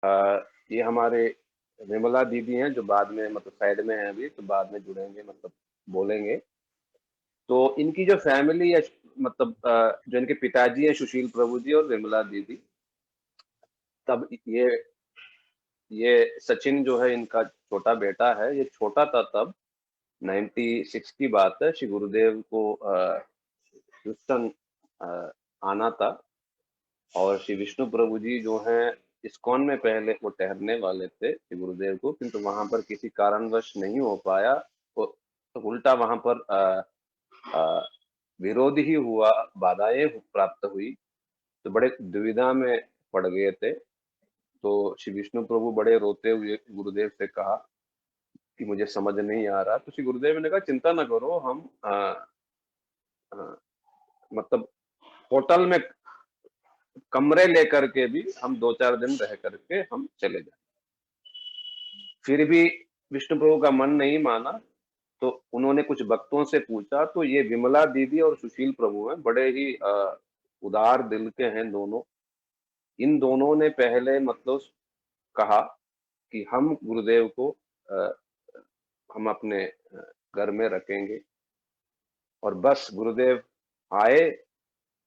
ये हमारे विमला दीदी हैं जो बाद में मतलब साइड में हैं अभी, तो बाद में जुड़ेंगे, मतलब बोलेंगे। तो इनकी जो फैमिली है, मतलब जो इनके पिताजी हैं सुशील प्रभु जी और विमला दीदी, तब ये सचिन जो है इनका छोटा बेटा है, ये छोटा था तब 96 की बात है। श्री गुरुदेव को ह्यूस्टन आना था, और श्री विष्णु प्रभु जी जो हैं इस्कॉन में पहले वो ठहरने वाले थे श्री गुरुदेव को, किंतु वहां पर किसी कारणवश नहीं हो पाया। तो उल्टा वहां पर अ, विरोध ही हुआ, बाधाएं प्राप्त हुई, तो बड़े दुविधा में पड़ गए थे। तो श्री विष्णु प्रभु बड़े रोते हुए गुरुदेव से कहा कि मुझे समझ नहीं आ रहा। तो श्री गुरुदेव ने कहा चिंता न करो, हम आ, मतलब होटल में कमरे लेकर के भी हम 2-4 दिन रह करके हम चले जाए। फिर भी विष्णु प्रभु का मन नहीं माना, तो उन्होंने कुछ भक्तों से पूछा, तो ये विमला दीदी और सुशील प्रभु हैं, बड़े ही उदार दिल के हैं दोनों। इन दोनों ने पहले मतलब कहा कि हम गुरुदेव को अ, हम अपने घर में रखेंगे। और बस गुरुदेव आए,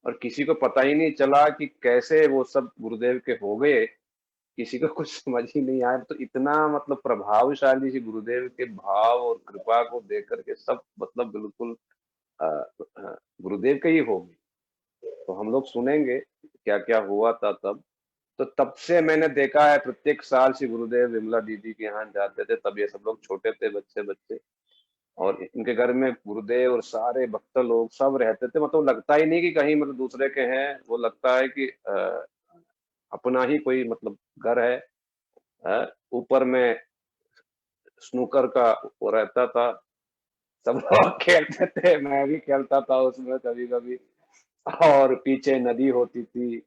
और किसी को पता ही नहीं चला कि कैसे वो सब गुरुदेव के हो गए, किसी को कुछ समझ ही नहीं आया। तो इतना मतलब प्रभावशाली श्री गुरुदेव के भाव और कृपा को देख करके सब मतलब बिल्कुल गुरुदेव के ही हो गए। तो हम लोग सुनेंगे क्या क्या हुआ था तब। तो तब से मैंने देखा है, प्रत्येक साल श्री गुरुदेव विमला दीदी के यहाँ जाते थे, तब ये सब लोग छोटे थे, बच्चे बच्चे, और इनके घर में गुरुदेव और सारे भक्त लोग सब रहते थे। मतलब लगता ही नहीं कि कहीं मतलब दूसरे के हैं, वो लगता है कि अपना ही कोई मतलब घर है। ऊपर में स्नूकर का वो रहता था, सब लोग खेलते थे, मैं भी खेलता था उसमें कभी कभी। और पीछे नदी होती थी,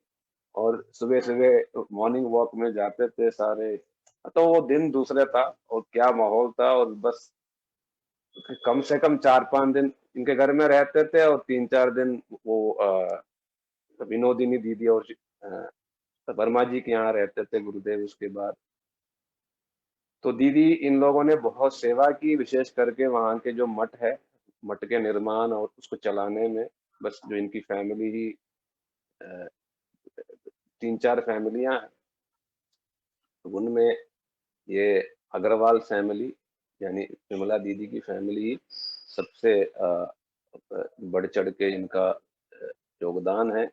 और सुबह सुबह मॉर्निंग वॉक में जाते थे सारे। तो वो दिन दूसरे था, और क्या माहौल था। और बस कम से कम 4-5 दिन इनके घर में रहते थे, और 3-4 दिन वो विनोदिनी दीदी और वर्मा जी के यहाँ रहते थे गुरुदेव उसके बाद। तो दीदी इन लोगों ने बहुत सेवा की, विशेष करके वहाँ के जो मठ है, मठ के निर्माण और उसको चलाने में। बस जो इनकी फैमिली ही 3-4 फैमिलियां हैं, तो उनमें ये अग्रवाल फैमिली यानी विमला दीदी की फैमिली ही सबसे बढ़ चढ़ के इनका योगदान है।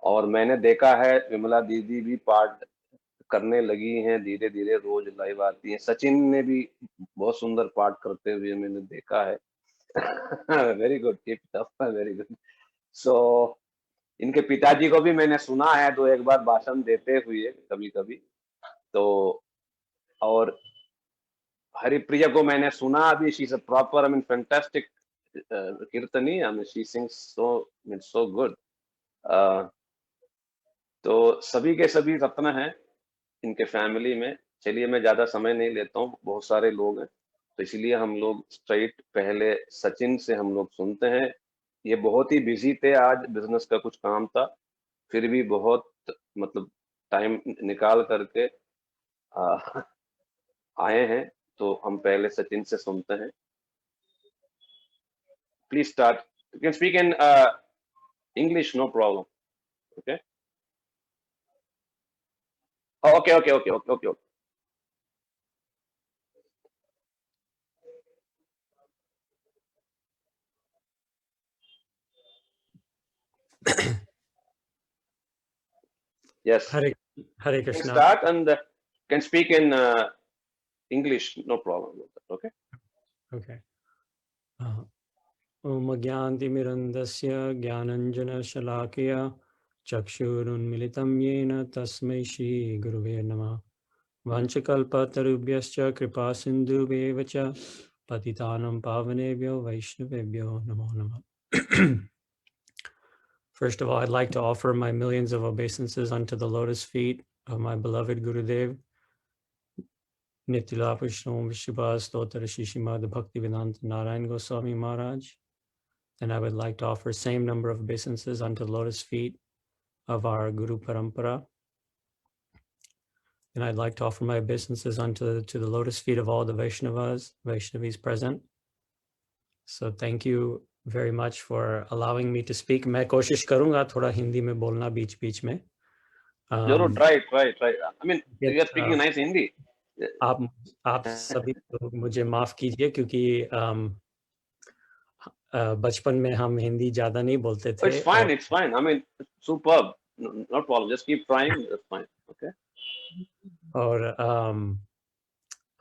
और मैंने देखा है विमला दीदी भी पाठ करने लगी हैं, धीरे धीरे रोज लाइव आती हैं। सचिन ने भी बहुत सुंदर पाठ करते हुए मैंने देखा है। Very good, keep it up, very good. So इनके पिताजी को भी मैंने सुना है 2-1 बार भाषण देते हुए कभी कभी। तो और हरिप्रिया को मैंने सुना अभी, she is a proper I mean fantastic कीर्तनी, I mean she sings so good. तो सभी के सभी रत्न हैं इनके फैमिली में। चलिए मैं ज्यादा समय नहीं लेता हूँ, बहुत सारे लोग हैं, तो इसलिए हम लोग स्ट्रेट पहले सचिन से हम लोग सुनते हैं। ये बहुत ही बिजी थे, आज बिजनेस का कुछ काम था, फिर भी बहुत मतलब टाइम निकाल करके आ, आए हैं। तो हम पहले सचिन से सुनते हैं। Please start, you can speak in English, no problem. Okay, okay okay okay okay okay. Yes, Hare you can Krishna. start and can speak in English, no problem with that. Okay. Okay. Om Gyantimirandasya Gyananjana Shalakya Chakshurunmilitam Yena Tasmai Shri Guruve Namah Vanchakalpatarubhyascha Kripa Sindhuvevacha Patitanam Pavanebhyo Vaishnavebhyo Namo Namah. First of all, I'd like to offer my millions of obeisances unto the lotus feet of my beloved Gurudev, Nityala Vishnu Vishubhas Stotra Shishimad Bhaktivedanta Narayana Goswami Maharaj. And I would like to offer same number of obeisances unto the lotus feet of our Guru Parampara. and I'd like to offer my obeisances to the lotus feet of all the Vaishnavis present. So thank you very much for allowing me to speak. मैं कोशिश करूँगा थोड़ा हिंदी में बोलना बीच-बीच में. जरूर try. I mean, you are speaking nice Hindi. आप सभी लोग मुझे माफ कीजिए क्योंकि बचपन में हम हिंदी ज्यादा नहीं बोलते थे. It's fine. I mean, superb. Not problem. Just keep trying. That's fine. Okay. और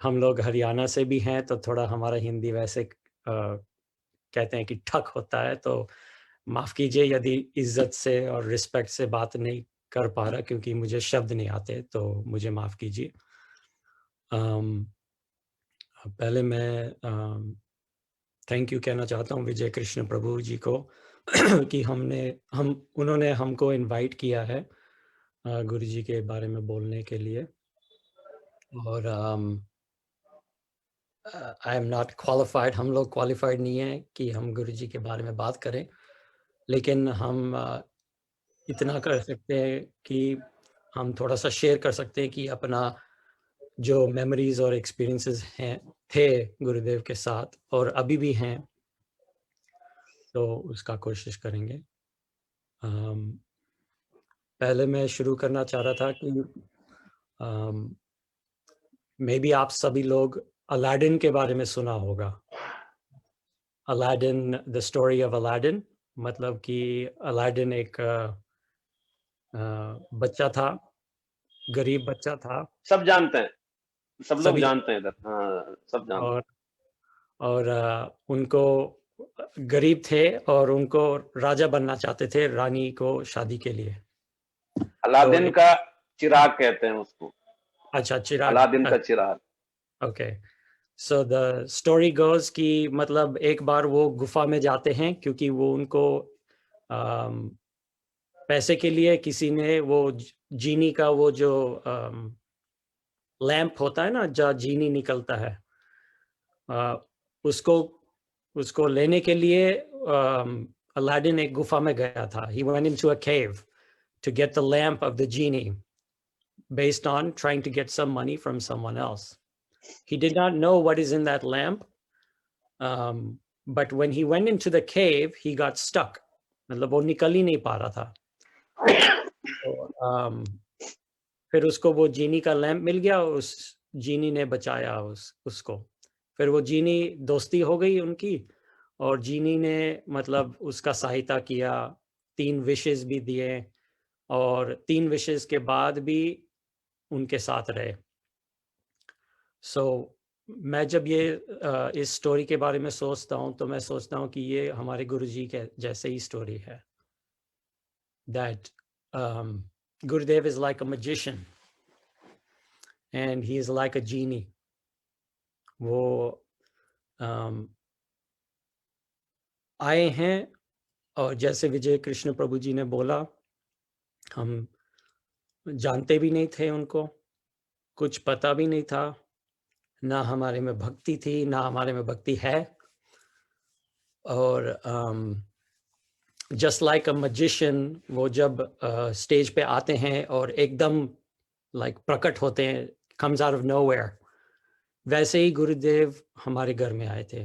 हम लोग हरियाणा से भी हैं तो थोड़ा हमारा हिंदी वैसे कहते हैं कि ठक होता है, तो माफ कीजिए यदि इज्जत से और रिस्पेक्ट से बात नहीं कर पा रहा क्योंकि मुझे शब्द नहीं आते, तो मुझे माफ कीजिए. पहले मैं थैंक यू कहना चाहता हूँ विजय कृष्ण प्रभु जी को कि उन्होंने हमको इनवाइट किया है गुरु जी के बारे में बोलने के लिए. और आई एम नॉट क्वालिफाइड, हम लोग क्वालिफाइड नहीं है कि हम गुरु जी के बारे में बात करें, लेकिन हम इतना कर सकते हैं कि हम थोड़ा सा शेयर कर सकते हैं कि अपना जो मेमोरीज और एक्सपीरियंसेस थे गुरुदेव के साथ और अभी भी हैं, तो उसका कोशिश करेंगे. पहले मैं शुरू करना चाह रहा था कि मे बी आप सभी लोग अलादीन के बारे में सुना होगा. Aladdin, the story of Aladdin, मतलब कि अलादीन एक बच्चा था, गरीब बच्चा था. सब जानते हैं, सब लोग जानते हैं इधर. हाँ, सब जानते हैं. और उनको गरीब थे और उनको राजा बनना चाहते थे रानी को शादी के लिए. अलादीन का चिराग कहते हैं उसको. अच्छा, चिराग. अलादीन का चिराग. Okay. So the story goes कि मतलब एक बार वो गुफा में जाते हैं क्योंकि वो उनको पैसे के लिए किसी ने वो जीनी का वो जो लैंप होता है ना जहाँ जीनी निकलता है, उसको लेने के लिए अलादीन एक गुफा में गया था. He went into a cave to get the lamp of the genie based on trying to get some money from someone else. He did not know what is in that lamp, but when he went into the cave, he got stuck. मतलब वो निकल ही नहीं पा रहा था. तो फिर उसको वो जीनी का लैंप मिल गया, उस जीनी ने बचाया उसको. फिर वो जीनी दोस्ती हो गई उनकी, और जीनी ने मतलब उसका सहायता किया, 3 विशेस भी दिए और 3 विशेस के बाद भी उनके साथ रहे. सो मैं जब ये इस स्टोरी के बारे में सोचता हूँ तो मैं सोचता हूँ कि ये हमारे गुरुजी के जैसे ही स्टोरी है. That Gurudev is like a magician and he is like a genie. वो आए हैं और जैसे विजय कृष्ण प्रभु जी ने बोला, हम जानते भी नहीं थे उनको, कुछ पता भी नहीं था, ना हमारे में भक्ति थी ना हमारे में भक्ति है. और जस्ट लाइक अ मैजिशियन, वो जब स्टेज पे आते हैं और एकदम लाइक प्रकट होते हैं, comes out of nowhere, वैसे ही गुरुदेव हमारे घर में आए थे.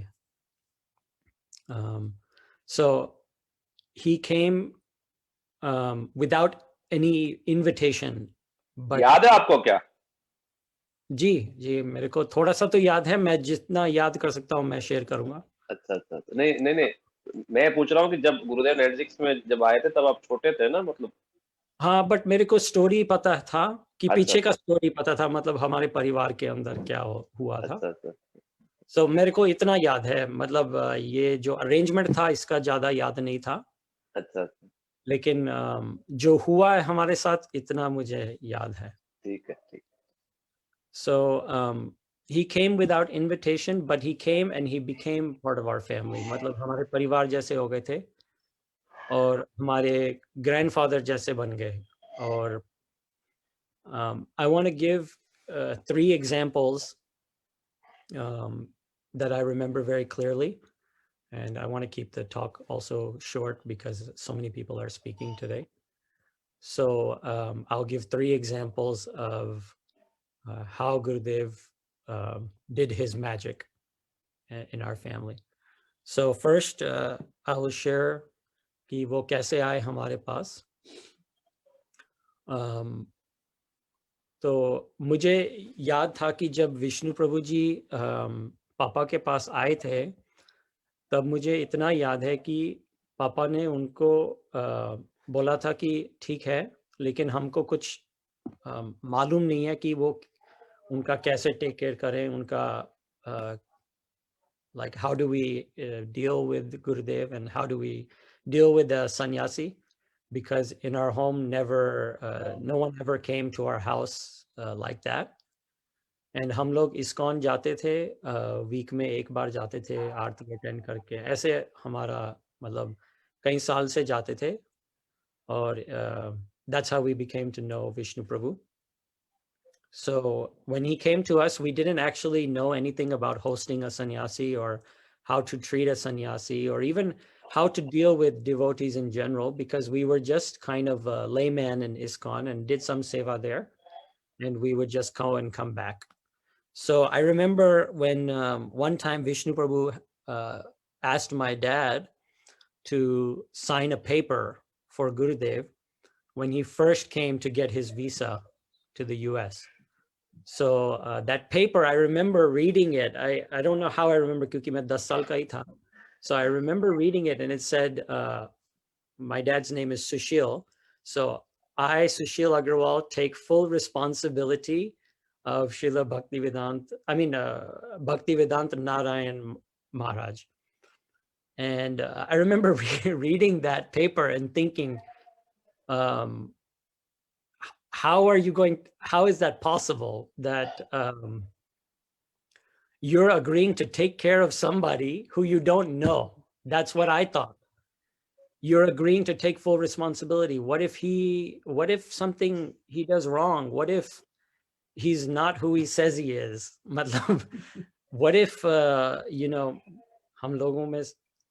So he came without any invitation. But याद है आपको क्या? जी मेरे को थोड़ा सा तो याद है, मैं जितना याद कर सकता हूँ मैं शेयर करूंगा. अच्छा. नहीं, मैं पूछ रहा हूँ कि जब गुरुदेव 96 में जब आए थे तब आप छोटे थे ना, मतलब. हाँ, बट मेरे को स्टोरी पता था कि पीछे का स्टोरी पता था, मतलब हमारे परिवार के अंदर क्या हुआ था. So मेरे को इतना याद है, मतलब ये जो अरेंजमेंट था इसका ज्यादा याद नहीं था. अच्छा. लेकिन जो हुआ है हमारे साथ इतना मुझे याद है. ठीक है. So he came without invitation, but he came and he became part of our family. मतलब हमारे परिवार जैसे हो गए थे और हमारे ग्रैंडफादर जैसे बन गए. और I want to give 3 examples that I remember very clearly, and I want to keep the talk also short because so many people are speaking today. So I'll give 3 examples of how Gurudev did his magic in our family. So first, I will share कि वो कैसे आए हमारे पास. तो मुझे याद था कि जब विष्णु प्रभु जी पापा के पास आए थे, तब मुझे इतना याद है कि पापा ने उनको बोला था कि ठीक है, लेकिन हमको कुछ मालूम नहीं है कि वो उनका कैसे टेक केयर करें, उनका like how do we deal with Gurudev and how do we deal with the sannyasi, because in our home no one ever came to our house like that. And हम लोग ISKCON जाते थे, week में एक बार जाते थे आरती attend करके, ऐसे हमारा मतलब कई साल से जाते थे. और that's how we became to know Vishnu Prabhu. So when he came to us, we didn't actually know anything about hosting a sannyasi or how to treat a sannyasi or even how to deal with devotees in general, because we were just kind of a layman in ISKCON and did some seva there, and we would just go and come back. So I remember when one time Vishnu Prabhu asked my dad to sign a paper for Gurudev when he first came to get his visa to the US. So that paper, I remember reading it. I don't know how I remember, क्योंकि मैं 10 साल का ही था. So I remember reading it, and it said, my dad's name is Sushil. So I, Sushil Agrawal, take full responsibility of Srila Bhaktivedanta Narayan Maharaj. And I remember reading that paper and thinking, how is that possible that you're agreeing to take care of somebody who you don't know? That's what I thought. You're agreeing to take full responsibility. What if something he does wrong? What if he's not who he says he is? What if, hum logon mein,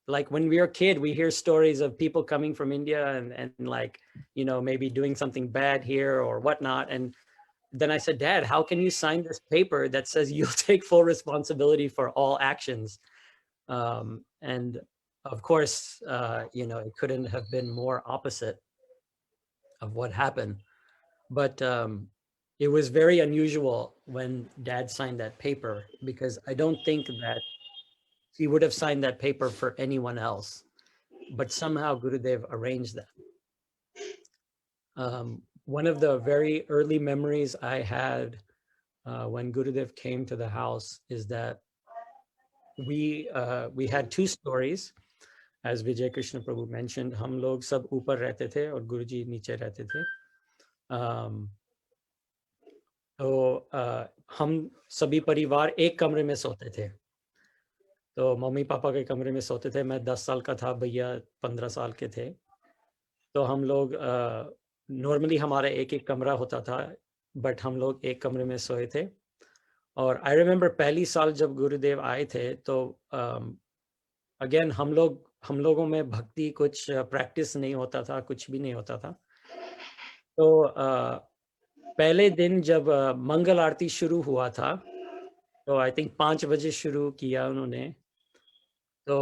like when we were a kid, we hear stories of people coming from India and like, maybe doing something bad here or whatnot. And then I said, Dad, how can you sign this paper that says you'll take full responsibility for all actions? And of course, it couldn't have been more opposite of what happened. But it was very unusual when Dad signed that paper, because I don't think that he would have signed that paper for anyone else. But somehow Gurudev arranged that. One of the very early memories I had when Gurudev came to the house is that we had two stories, as Vijay Krishna Prabhu mentioned. हम लोग सब ऊपर रहते थे और गुरुजी नीचे रहते थे. तो हम सभी परिवार एक कमरे में सोते थे. तो मम्मी पापा के कमरे में सोते थे. मैं 10 साल का था, भैया 15 साल के थे. तो हम लोग नॉर्मली हमारा एक एक कमरा होता था, बट हम लोग एक कमरे में सोए थे. और आई रिमेम्बर पहली साल जब गुरुदेव आए थे, तो अगेन हम लोगों में भक्ति कुछ प्रैक्टिस नहीं होता था, कुछ भी नहीं होता था. तो पहले दिन जब मंगल आरती शुरू हुआ था, तो आई थिंक 5 बजे शुरू किया उन्होंने. तो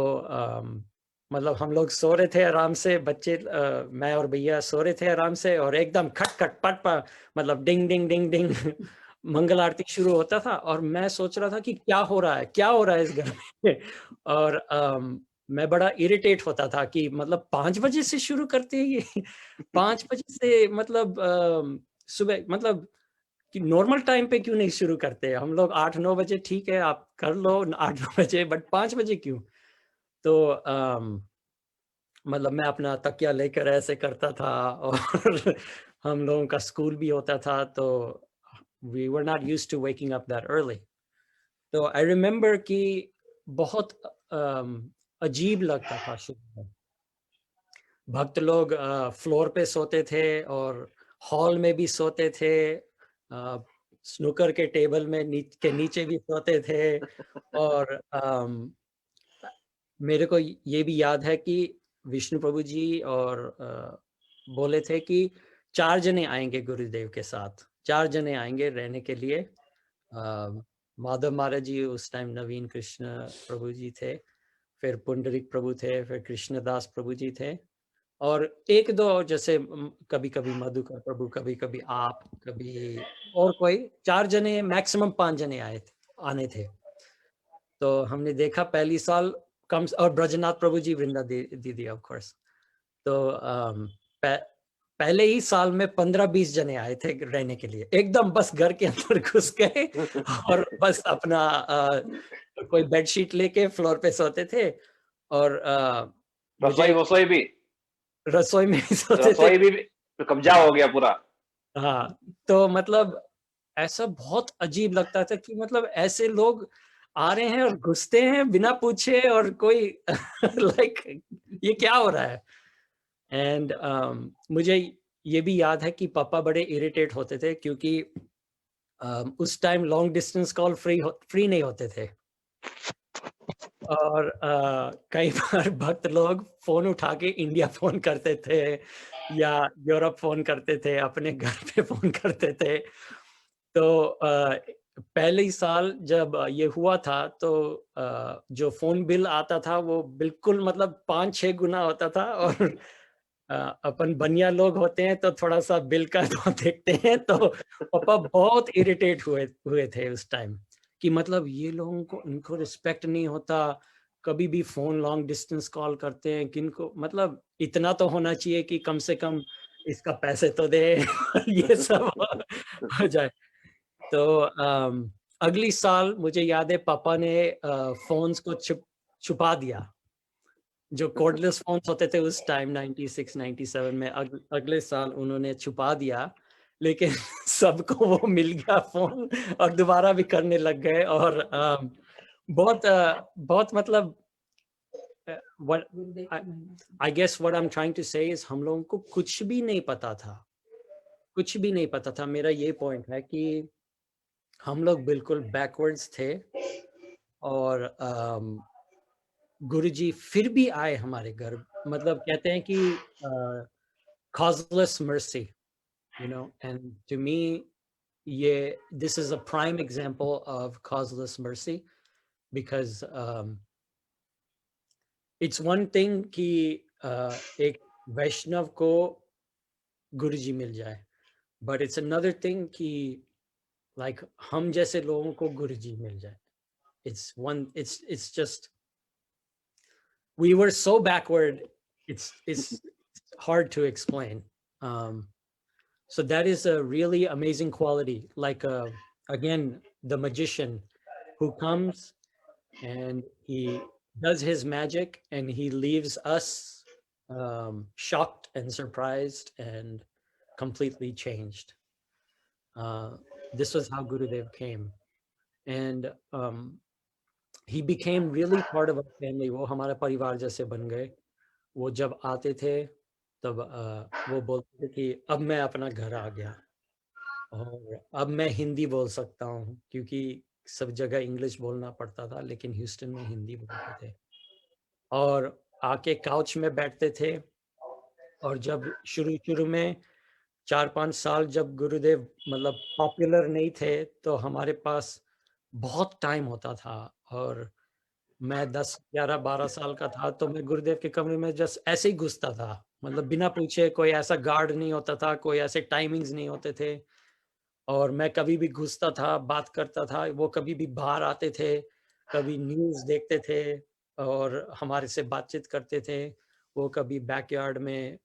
मतलब हम लोग सो रहे थे आराम से, बच्चे मैं और भैया सो रहे थे आराम से, और एकदम खट खट पट पट, मतलब डिंग डिंग डिंग डिंग मंगल आरती शुरू होता था. और मैं सोच रहा था कि क्या हो रहा है इस घर में. और मैं बड़ा इरिटेट होता था कि मतलब 5 बजे से शुरू करते हैं ये. 5 बजे से मतलब सुबह, मतलब कि नॉर्मल टाइम पे क्यों नहीं शुरू करते हम लोग? 8-9 बजे ठीक है, आप कर लो 8-9 बजे, बट 5 बजे क्यों? तो मतलब मैं अपना तकिया लेकर ऐसे करता था. और हम लोगों का स्कूल भी होता था, तो we were not used to waking up that early. तो I remember कि बहुत अजीब लगता था शुरू में. भक्त लोग फ्लोर पे सोते थे और हॉल में भी सोते थे, स्नूकर के टेबल में के नीचे भी सोते थे. और मेरे को ये भी याद है कि विष्णु प्रभु जी और बोले थे कि 4 जने आएंगे गुरुदेव के साथ, 4 जने आएंगे रहने के लिए. माधव महाराज जी उस टाइम नवीन कृष्ण प्रभु जी थे, फिर पुंडरिक प्रभु थे, फिर कृष्णदास प्रभु जी थे, और एक दो जैसे कभी कभी मधुकर प्रभु, कभी कभी आप, कभी और कोई 4 जने मैक्सिमम 5 जने आने थे। तो हमने देखा पहली साल कम, और ब्रजनाथ प्रभु जी, वृंदा दीदी ऑफ कोर्स। तो पहले ही साल में 15-20 जने आए थे रहने के लिए, एकदम बस घर के अंदर घुस गए और बस अपना कोई बेडशीट लेके फ्लोर पे सोते थे, और रसोई मुझे वसोई भी, रसोई में ही सोते थे। रसोई भी कब्जा हो गया पूरा। हाँ, तो मतलब ऐसा बहुत अजीब लगता था कि मतलब ऐसे लोग आ रहे हैं और घुसते हैं बिना पूछे, और कोई लाइक ये क्या हो रहा है। एंड मुझे ये भी याद है कि पापा बड़े इरिटेट होते थे, क्योंकि उस time long distance call free नहीं होते थे, और कई बार भक्त लोग फोन उठा के इंडिया फोन करते थे या यूरोप फोन करते थे, अपने घर पे फोन करते थे। तो पहले ही साल जब ये हुआ था, तो जो फोन बिल आता था वो बिल्कुल मतलब 5-6 गुना होता था, और अपन बनिया लोग होते हैं तो थोड़ा सा बिल का तो देखते हैं, तो पापा बहुत इरिटेट हुए हुए थे उस टाइम, कि मतलब ये लोगों को, इनको रिस्पेक्ट नहीं होता, कभी भी फोन लॉन्ग डिस्टेंस कॉल करते हैं, किनको मतलब इतना तो होना चाहिए कि कम से कम इसका पैसे तो दे ये सब हो जाए। तो अगली साल मुझे याद है पापा ने फोन्स को छुपा दिया, जो कॉर्डलेस फोन्स होते थे उस टाइम 96-97 में, अगले साल उन्होंने छुपा दिया, लेकिन सबको वो मिल गया फोन, और दोबारा भी करने लग गए, और बहुत मतलब what I guess what I'm trying to say is हम लोगों को कुछ भी नहीं पता था, कुछ भी नहीं पता था। मेरा ये पॉइंट है कि हम लोग बिल्कुल बैकवर्ड्स थे, और गुरुजी फिर भी आए हमारे घर, मतलब कहते हैं कि causeless mercy, you know, and to me yeah, this is a prime example of causeless mercy, because it's one thing कि एक वैष्णव को गुरुजी मिल जाए, but it's another thing कि like हम जैसे लोगों को गुरुजी मिल जाए। It's just, we were so backward, it's hard to explain. So that is a really amazing quality, like again, the magician who comes and he does his magic and he leaves us shocked and surprised and completely changed. This was how Gurudev came, and he became really part of our family. वो हमारा परिवार जैसे बन गए। वो जब आते थे तब वो बोलते थे कि अब मैं अपना घर आ गया, और अब मैं हिंदी बोल सकता हूँ, क्योंकि सब जगह इंग्लिश बोलना पड़ता था, लेकिन ह्यूस्टन में हिंदी बोलते थे। और आके काउच में बैठते थे, और जब शुरू में 4-5 साल जब गुरुदेव मतलब पॉपुलर नहीं थे, तो हमारे पास बहुत टाइम होता था, और मैं 10-11-12 साल का था, तो मैं गुरुदेव के कमरे में जस्ट ऐसे ही घुसता था, मतलब बिना पूछे, कोई ऐसा गार्ड नहीं होता था, कोई ऐसे टाइमिंग्स नहीं होते थे, और मैं कभी भी घुसता था, बात करता था, वो कभी भी बाहर आते थे, कभी न्यूज़ देखते थे और हमारे से बातचीत करते थे। वो कभी बैकयार्ड में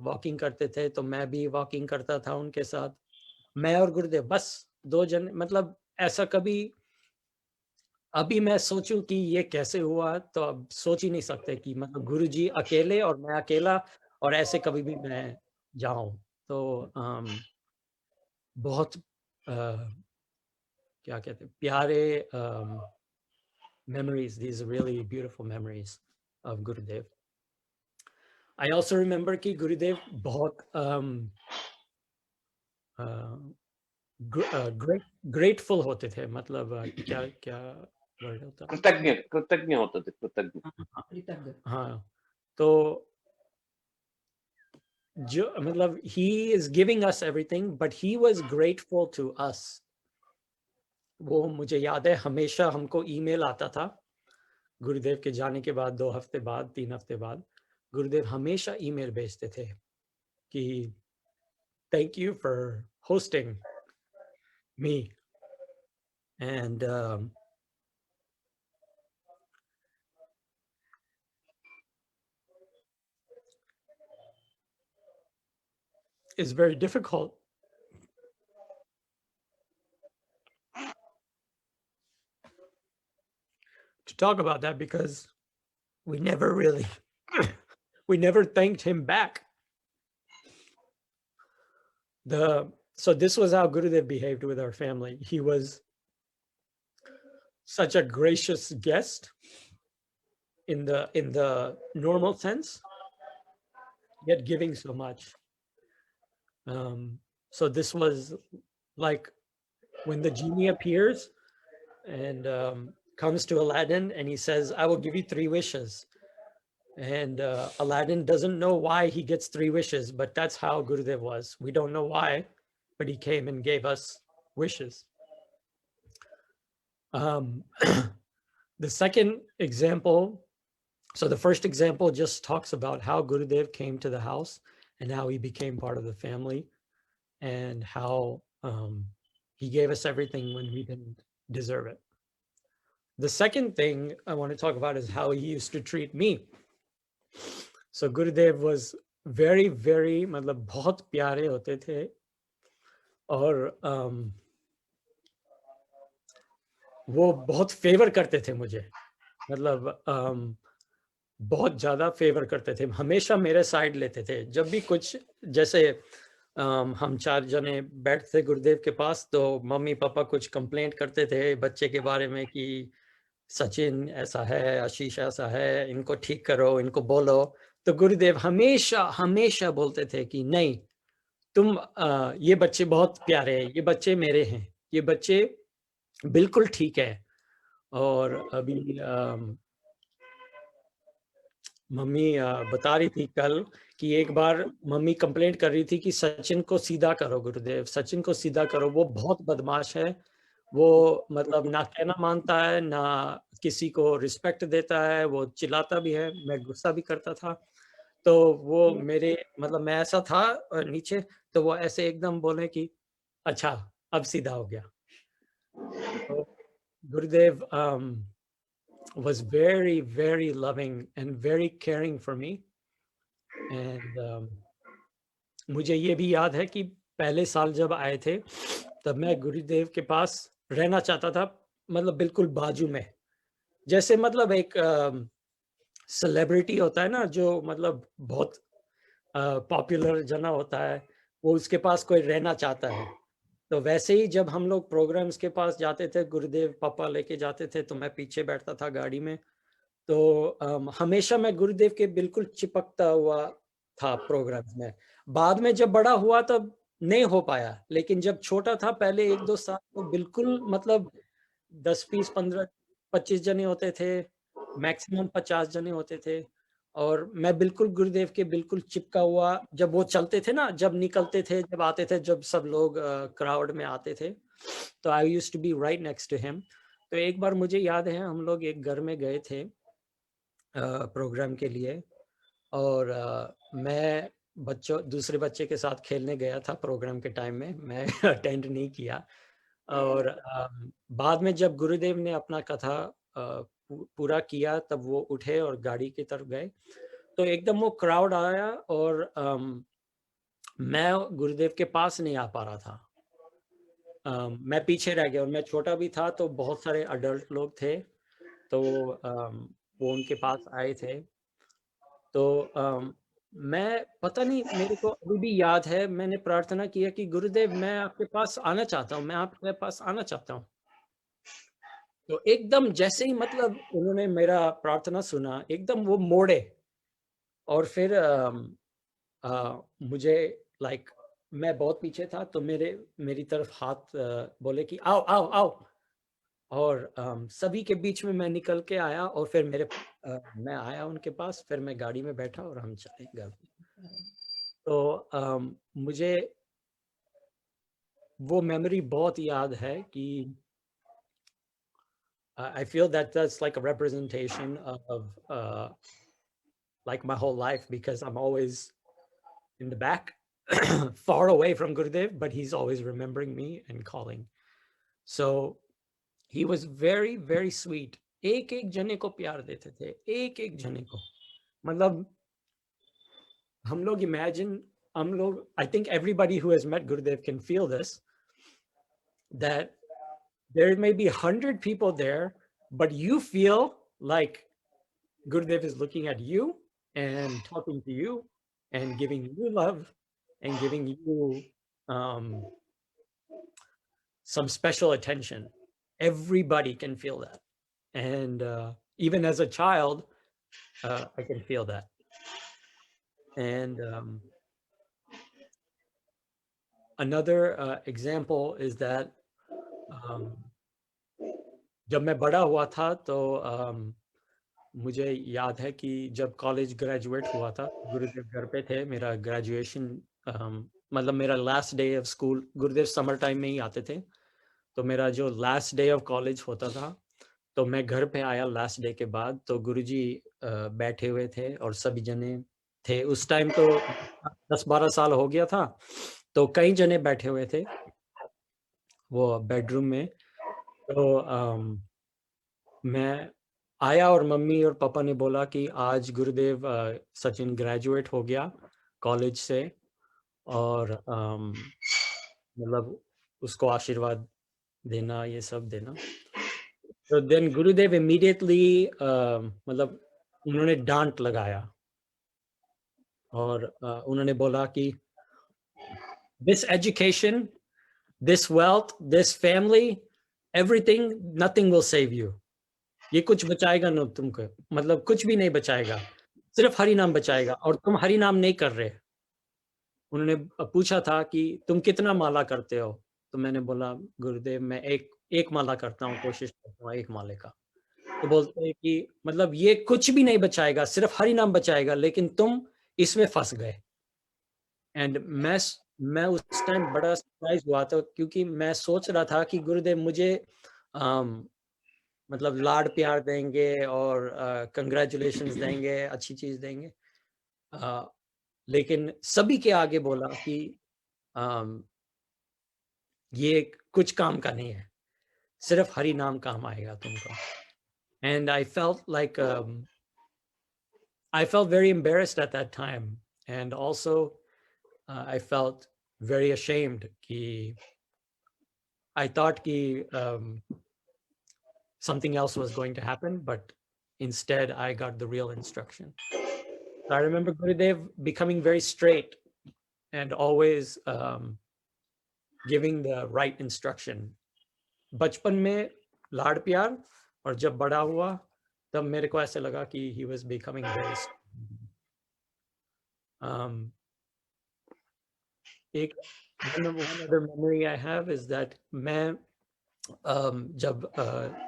वॉकिंग करते थे, तो मैं भी वॉकिंग करता था उनके साथ। मैं और गुरुदेव बस 2 जन, मतलब ऐसा कभी, अभी मैं सोचूं कि ये कैसे हुआ, तो अब सोच ही नहीं सकते कि मतलब गुरुजी अकेले और मैं अकेला, और ऐसे कभी भी मैं जाऊं। तो बहुत क्या कहते हैं, प्यारे memories, these are really beautiful memories of Gurudev. I also remember कि गुरुदेव बहुत grateful होते थे, मतलब क्या क्या वर्ड होता है? कृतज्ञ कृतज्ञ होते थे, कृतज्ञ। हाँ, तो जो मतलब he is giving us everything, but he was grateful to us. वो मुझे याद है हमेशा हमको ईमेल आता था गुरुदेव के जाने के बाद 2 हफ्ते बाद, 3 हफ्ते बाद, गुरुदेव हमेशा ईमेल भेजते थे कि thank you for hosting me and it's very difficult to talk about that because we never really we never thanked him back. So this was how Gurudev behaved with our family. He was such a gracious guest in the normal sense, yet giving so much. So this was like when the genie appears and comes to Aladdin and he says, I will give you 3 wishes. And Aladdin doesn't know why he gets 3 wishes, but that's how Gurudev was. We don't know why, but he came and gave us wishes. The second example, so the first example just talks about how Gurudev came to the house and how he became part of the family and how he gave us everything when we didn't deserve it. The second thing I want to talk about is how he used to treat me. So Gurudev was very, very, मतलब बहुत प्यारे होते थे और वो बहुत favour करते थे मुझे, मतलब बहुत ज़्यादा फेवर करते थे, हमेशा मेरे साइड लेते थे। जब भी कुछ जैसे हम 4 जने बैठते थे गुरुदेव के पास, तो मम्मी पापा कुछ कंप्लेंट करते थे बच्चे के बारे में कि सचिन ऐसा है, आशीष ऐसा है, इनको ठीक करो, इनको बोलो। तो गुरुदेव हमेशा हमेशा बोलते थे कि नहीं, तुम ये बच्चे बहुत प्यारे हैं, ये बच्चे मेरे हैं, ये बच्चे बिल्कुल ठीक है। और अभी मम्मी बता रही थी कल कि एक बार मम्मी कंप्लेंट कर रही थी कि सचिन को सीधा करो गुरुदेव, सचिन को सीधा करो, वो बहुत बदमाश है, वो मतलब ना कहना मानता है, ना किसी को रिस्पेक्ट देता है, वो चिल्लाता भी है, मैं गुस्सा भी करता था। तो वो मेरे मतलब मैं ऐसा था नीचे, तो वो ऐसे एकदम बोले कि अच्छा अब सीधा हो गया। तो गुरुदेव was very, very loving and very caring for me. And मुझे ये भी याद है कि पहले साल जब आए थे, तब मैं गुरुदेव के पास रहना चाहता था, मतलब बिल्कुल बाजू में। जैसे मतलब एक सेलिब्रिटी होता है ना, जो मतलब बहुत पॉपुलर जना होता है, वो उसके पास कोई रहना चाहता है। तो वैसे ही जब हम लोग प्रोग्राम्स के पास जाते थे, गुरुदेव पापा लेके जाते थे, तो मैं पीछे बैठता था गाड़ी में। तो हमेशा मैं गुरुदेव के बिल्कुल चिपकता हुआ था प्रोग्राम्स में। बाद में जब बड़ा हुआ तब नहीं हो पाया, लेकिन जब छोटा था पहले 1-2 साल तो बिल्कुल मतलब 10, 20, 15, 25 जने होते थे, मैक्सिमम 50 जने होते थे और मैं बिल्कुल गुरुदेव के बिल्कुल चिपका हुआ, जब वो चलते थे ना, जब निकलते थे, जब आते थे, जब सब लोग क्राउड में आते थे, तो I used to be right next to him. तो एक बार मुझे याद है हम लोग एक घर में गए थे प्रोग्राम के लिए और मैं दूसरे बच्चे के साथ खेलने गया था प्रोग्राम के टाइम में, मैं अटेंड नहीं किया। और बाद में जब गुरुदेव ने अपना कथा पूरा किया, तब वो उठे और गाड़ी की तरफ गए, तो एकदम वो क्राउड आया और मैं गुरुदेव के पास नहीं आ पा रहा था। मैं पीछे रह गया और मैं छोटा भी था, तो बहुत सारे अडल्ट लोग थे, तो वो उनके पास आए थे। तो मैं पता नहीं, मेरे को अभी भी याद है, मैंने प्रार्थना किया कि गुरुदेव मैं आपके पास आना चाहता हूँ, मैं आपके पास आना चाहता हूँ। तो एकदम जैसे ही मतलब उन्होंने मेरा प्रार्थना सुना, एकदम वो मोड़े और फिर मुझे लाइक मैं बहुत पीछे था, तो मेरी तरफ हाथ बोले कि आओ आओ आओ, और सभी के बीच में मैं निकल के आया और फिर मैं आया उनके पास, फिर मैं गाड़ी में बैठा और हम चले घर। तो मुझे वो मेमोरी बहुत याद है कि I feel that that's like a representation of like my whole life, because I'm always in the back, far away from Gurudev, but he's always remembering me and calling. So he was very, very sweet. एक एक जने को प्यार देते थे, एक एक जने को. मतलब हम लोग imagine, हम लोग, I think everybody who has met Gurudev can feel this, that there may be 100 people there, but you feel like Gurudev is looking at you and talking to you and giving you love and giving you some special attention. Everybody can feel that. And even as a child, I can feel that. And another example is that जब मैं बड़ा हुआ था तो मुझे याद है कि जब कॉलेज ग्रेजुएट हुआ था, गुरुदेव घर पे थे. मेरा ग्रेजुएशन मतलब मेरा last day of school, Gurudev summer time में ही आते थे, तो मेरा जो लास्ट डे ऑफ कॉलेज होता था, तो मैं घर पे आया लास्ट डे के बाद, तो गुरुजी बैठे हुए थे और सभी जने थे. उस टाइम तो 10-12 साल हो गया था, तो कई जने बैठे हुए थे वो बेडरूम में. तो मैं आया और मम्मी और पापा ने बोला कि आज गुरुदेव सचिन ग्रेजुएट हो गया कॉलेज से, और मतलब उसको आशीर्वाद देना, ये सब देना. तो देन गुरुदेव इमीडिएटली मतलब उन्होंने डांट लगाया और उन्होंने बोला कि this education, this wealth, this family, everything, nothing will save you. ये कुछ बचाएगा ना तुमको, मतलब कुछ भी नहीं बचाएगा, सिर्फ हरि नाम बचाएगा, और तुम हरि नाम नहीं कर रहे. उन्होंने पूछा था कि तुम कितना माला करते हो, तो मैंने बोला गुरुदेव मैं एक माला करता हूँ, कोशिश करता हूँ एक माले का. तो बोलते हैं कि मतलब ये कुछ भी नहीं बचाएगा, सिर्फ हरि नाम बचाएगा, लेकिन तुम इसमें फंस गए. एंड मैं उस टाइम बड़ा सरप्राइज हुआ था, क्योंकि मैं सोच रहा था कि गुरुदेव मुझे मतलब लाड प्यार देंगे और कंग्रेचुलेशंस देंगे, अच्छी चीज देंगे. लेकिन सभी के आगे बोला कि ये कुछ काम का नहीं है, सिर्फ हरि नाम काम आएगा तुमको. And I felt very embarrassed at that time, and also I felt very ashamed कि I thought कि something else was going to happen, but instead I got the real instruction. I remember Gurudev becoming very straight and always giving the right instruction. बचपन में लाड़ प्यार, और जब बड़ा हुआ तब मेरे को ऐसे लगा कि he was becoming very one other memory I have is that मैं जब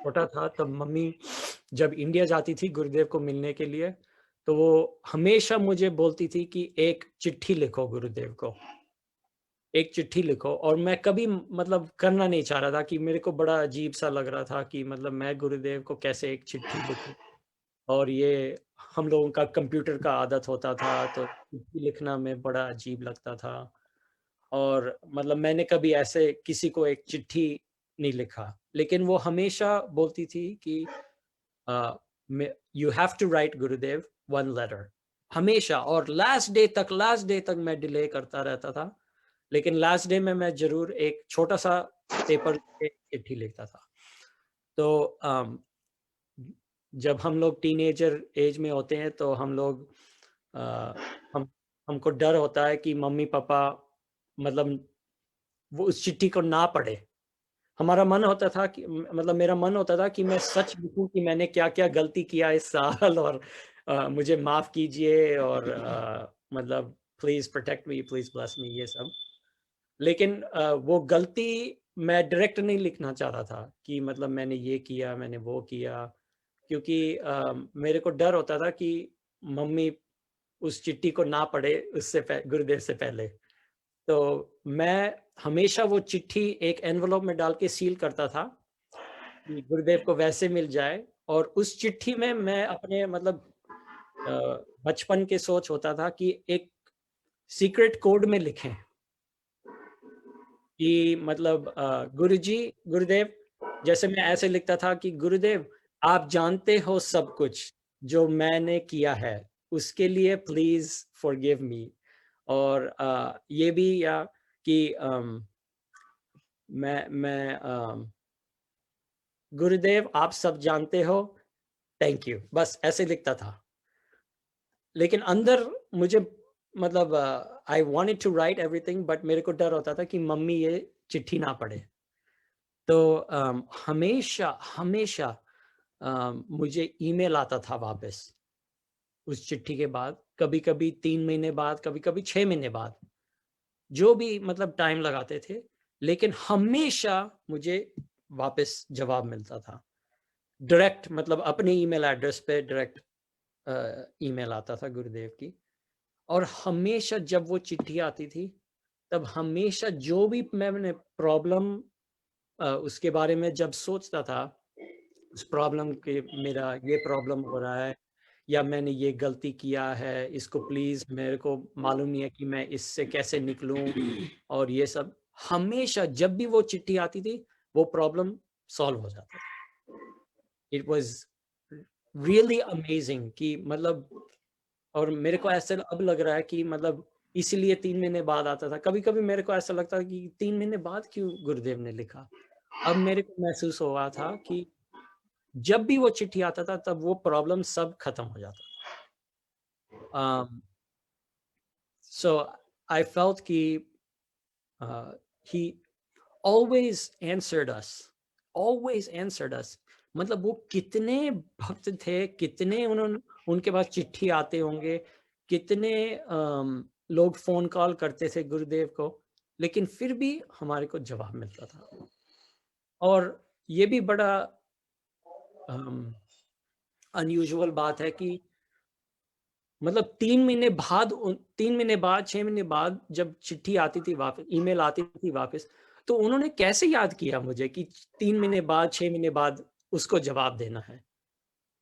छोटा था तब मम्मी जब इंडिया जाती थी गुरुदेव को मिलने के लिए, तो वो हमेशा मुझे बोलती थी कि एक चिट्ठी लिखो गुरुदेव को, एक चिट्ठी लिखो. और मैं कभी मतलब करना नहीं चाह रहा था, कि मेरे को बड़ा अजीब सा लग रहा था कि मतलब मैं गुरुदेव को कैसे एक चिट्ठी लिखूं. और ये हम लोगों का कंप्यूटर का आदत होता था, तो चिट्ठी लिखना में बड़ा अजीब लगता था. और मतलब मैंने कभी ऐसे किसी को एक चिट्ठी नहीं लिखा, लेकिन वो हमेशा बोलती थी कि you have to right Gurudev one letter, हमेशा. और लास्ट डे तक मैं डिले करता रहता था, लेकिन लास्ट डे में मैं जरूर एक छोटा सा पेपर चिट्ठी लिखता था. तो जब हम लोग टीनेजर एज में होते हैं, तो हम लोग हमको डर होता है कि मम्मी पापा मतलब वो उस चिट्ठी को ना पढ़े. हमारा मन होता था कि मतलब मेरा मन होता था कि मैं सच लिखूं कि मैंने क्या क्या गलती किया इस साल, और मुझे माफ कीजिए, और मतलब please protect me, please bless me, ये सब. लेकिन वो गलती मैं डायरेक्ट नहीं लिखना चाहता था कि मतलब मैंने ये किया, मैंने वो किया, क्योंकि मेरे को डर होता था कि मम्मी उस चिट्ठी को ना पढ़े उससे गुरुदेव से पहले. तो मैं हमेशा वो चिट्ठी एक एनवलप में डाल के सील करता था, कि गुरुदेव को वैसे मिल जाए। और उस चिट्ठी में मैं अपने मतलब बचपन के सोच होता था कि एक सीक्रेट कोड में लिखें कि मतलब गुरुदेव, जैसे मैं ऐसे लिखता था कि गुरुदेव आप जानते हो सब कुछ जो मैंने किया है, उसके लिए प्लीज फॉरगिव मी। और ये भी या कि मैं गुरुदेव आप सब जानते हो, थैंक यू, बस ऐसे लिखता था। लेकिन अंदर मुझे मतलब I wanted to write everything, but मेरे को डर होता था कि मम्मी ये चिट्ठी ना पढ़े। तो हमेशा हमेशा मुझे ईमेल आता था वापस उस चिट्ठी के बाद, कभी कभी 3 महीने बाद, कभी कभी 6 महीने बाद, जो भी मतलब टाइम लगाते थे, लेकिन हमेशा मुझे वापस जवाब मिलता था डायरेक्ट, मतलब अपने ईमेल एड्रेस पे डायरेक्ट ईमेल आता था गुरुदेव की। और हमेशा जब वो चिट्ठी आती थी, तब हमेशा जो भी मैंने प्रॉब्लम उसके बारे में जब सोचता था, उस प्रॉब्लम के मेरा ये प्रॉब्लम हो रहा है, या मैंने ये गलती किया है, इसको प्लीज मेरे को मालूम नहीं है कि मैं इससे कैसे निकलूं, और ये सब हमेशा जब भी वो चिट्ठी आती थी, वो प्रॉब्लम सॉल्व हो जाता था। इट वाज रियली अमेजिंग कि मतलब, और मेरे को ऐसा अब लग रहा है कि मतलब इसीलिए 3 महीने बाद आता था। कभी कभी मेरे को ऐसा लगता था कि 3 महीने बाद क्यों गुरुदेव ने लिखा। अब मेरे को महसूस हुआ था कि जब भी वो चिट्ठी आता था, तब वो प्रॉब्लम सब खत्म हो जाता था। सो आई फेल्ट कि ही ऑलवेज एंसर्ड अस। मतलब वो कितने भक्त थे, कितने उन्होंने, उनके पास चिट्ठी आते होंगे, कितने लोग फोन कॉल करते थे गुरुदेव को, लेकिन फिर भी हमारे को जवाब मिलता था। और ये भी बड़ा अनयूजुअल बात है कि मतलब 3 महीने बाद, 3 महीने बाद, 6 महीने बाद जब चिट्ठी आती थी वापस, ईमेल आती थी वापस, तो उन्होंने कैसे याद किया मुझे कि 3 महीने बाद, 6 महीने बाद उसको जवाब देना है।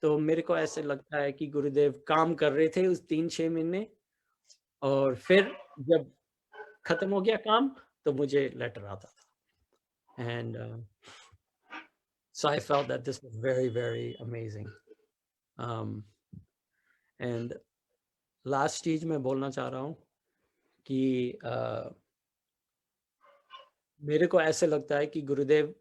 तो मेरे को ऐसे लगता है कि गुरुदेव काम कर रहे थे उस 3-6 महीने, और फिर जब खत्म हो गया काम, तो मुझे लेटर आता था। And so I felt that this was very very amazing. And last चीज मैं बोलना चाह रहा हूँ कि मेरे को ऐसे लगता है कि गुरुदेव,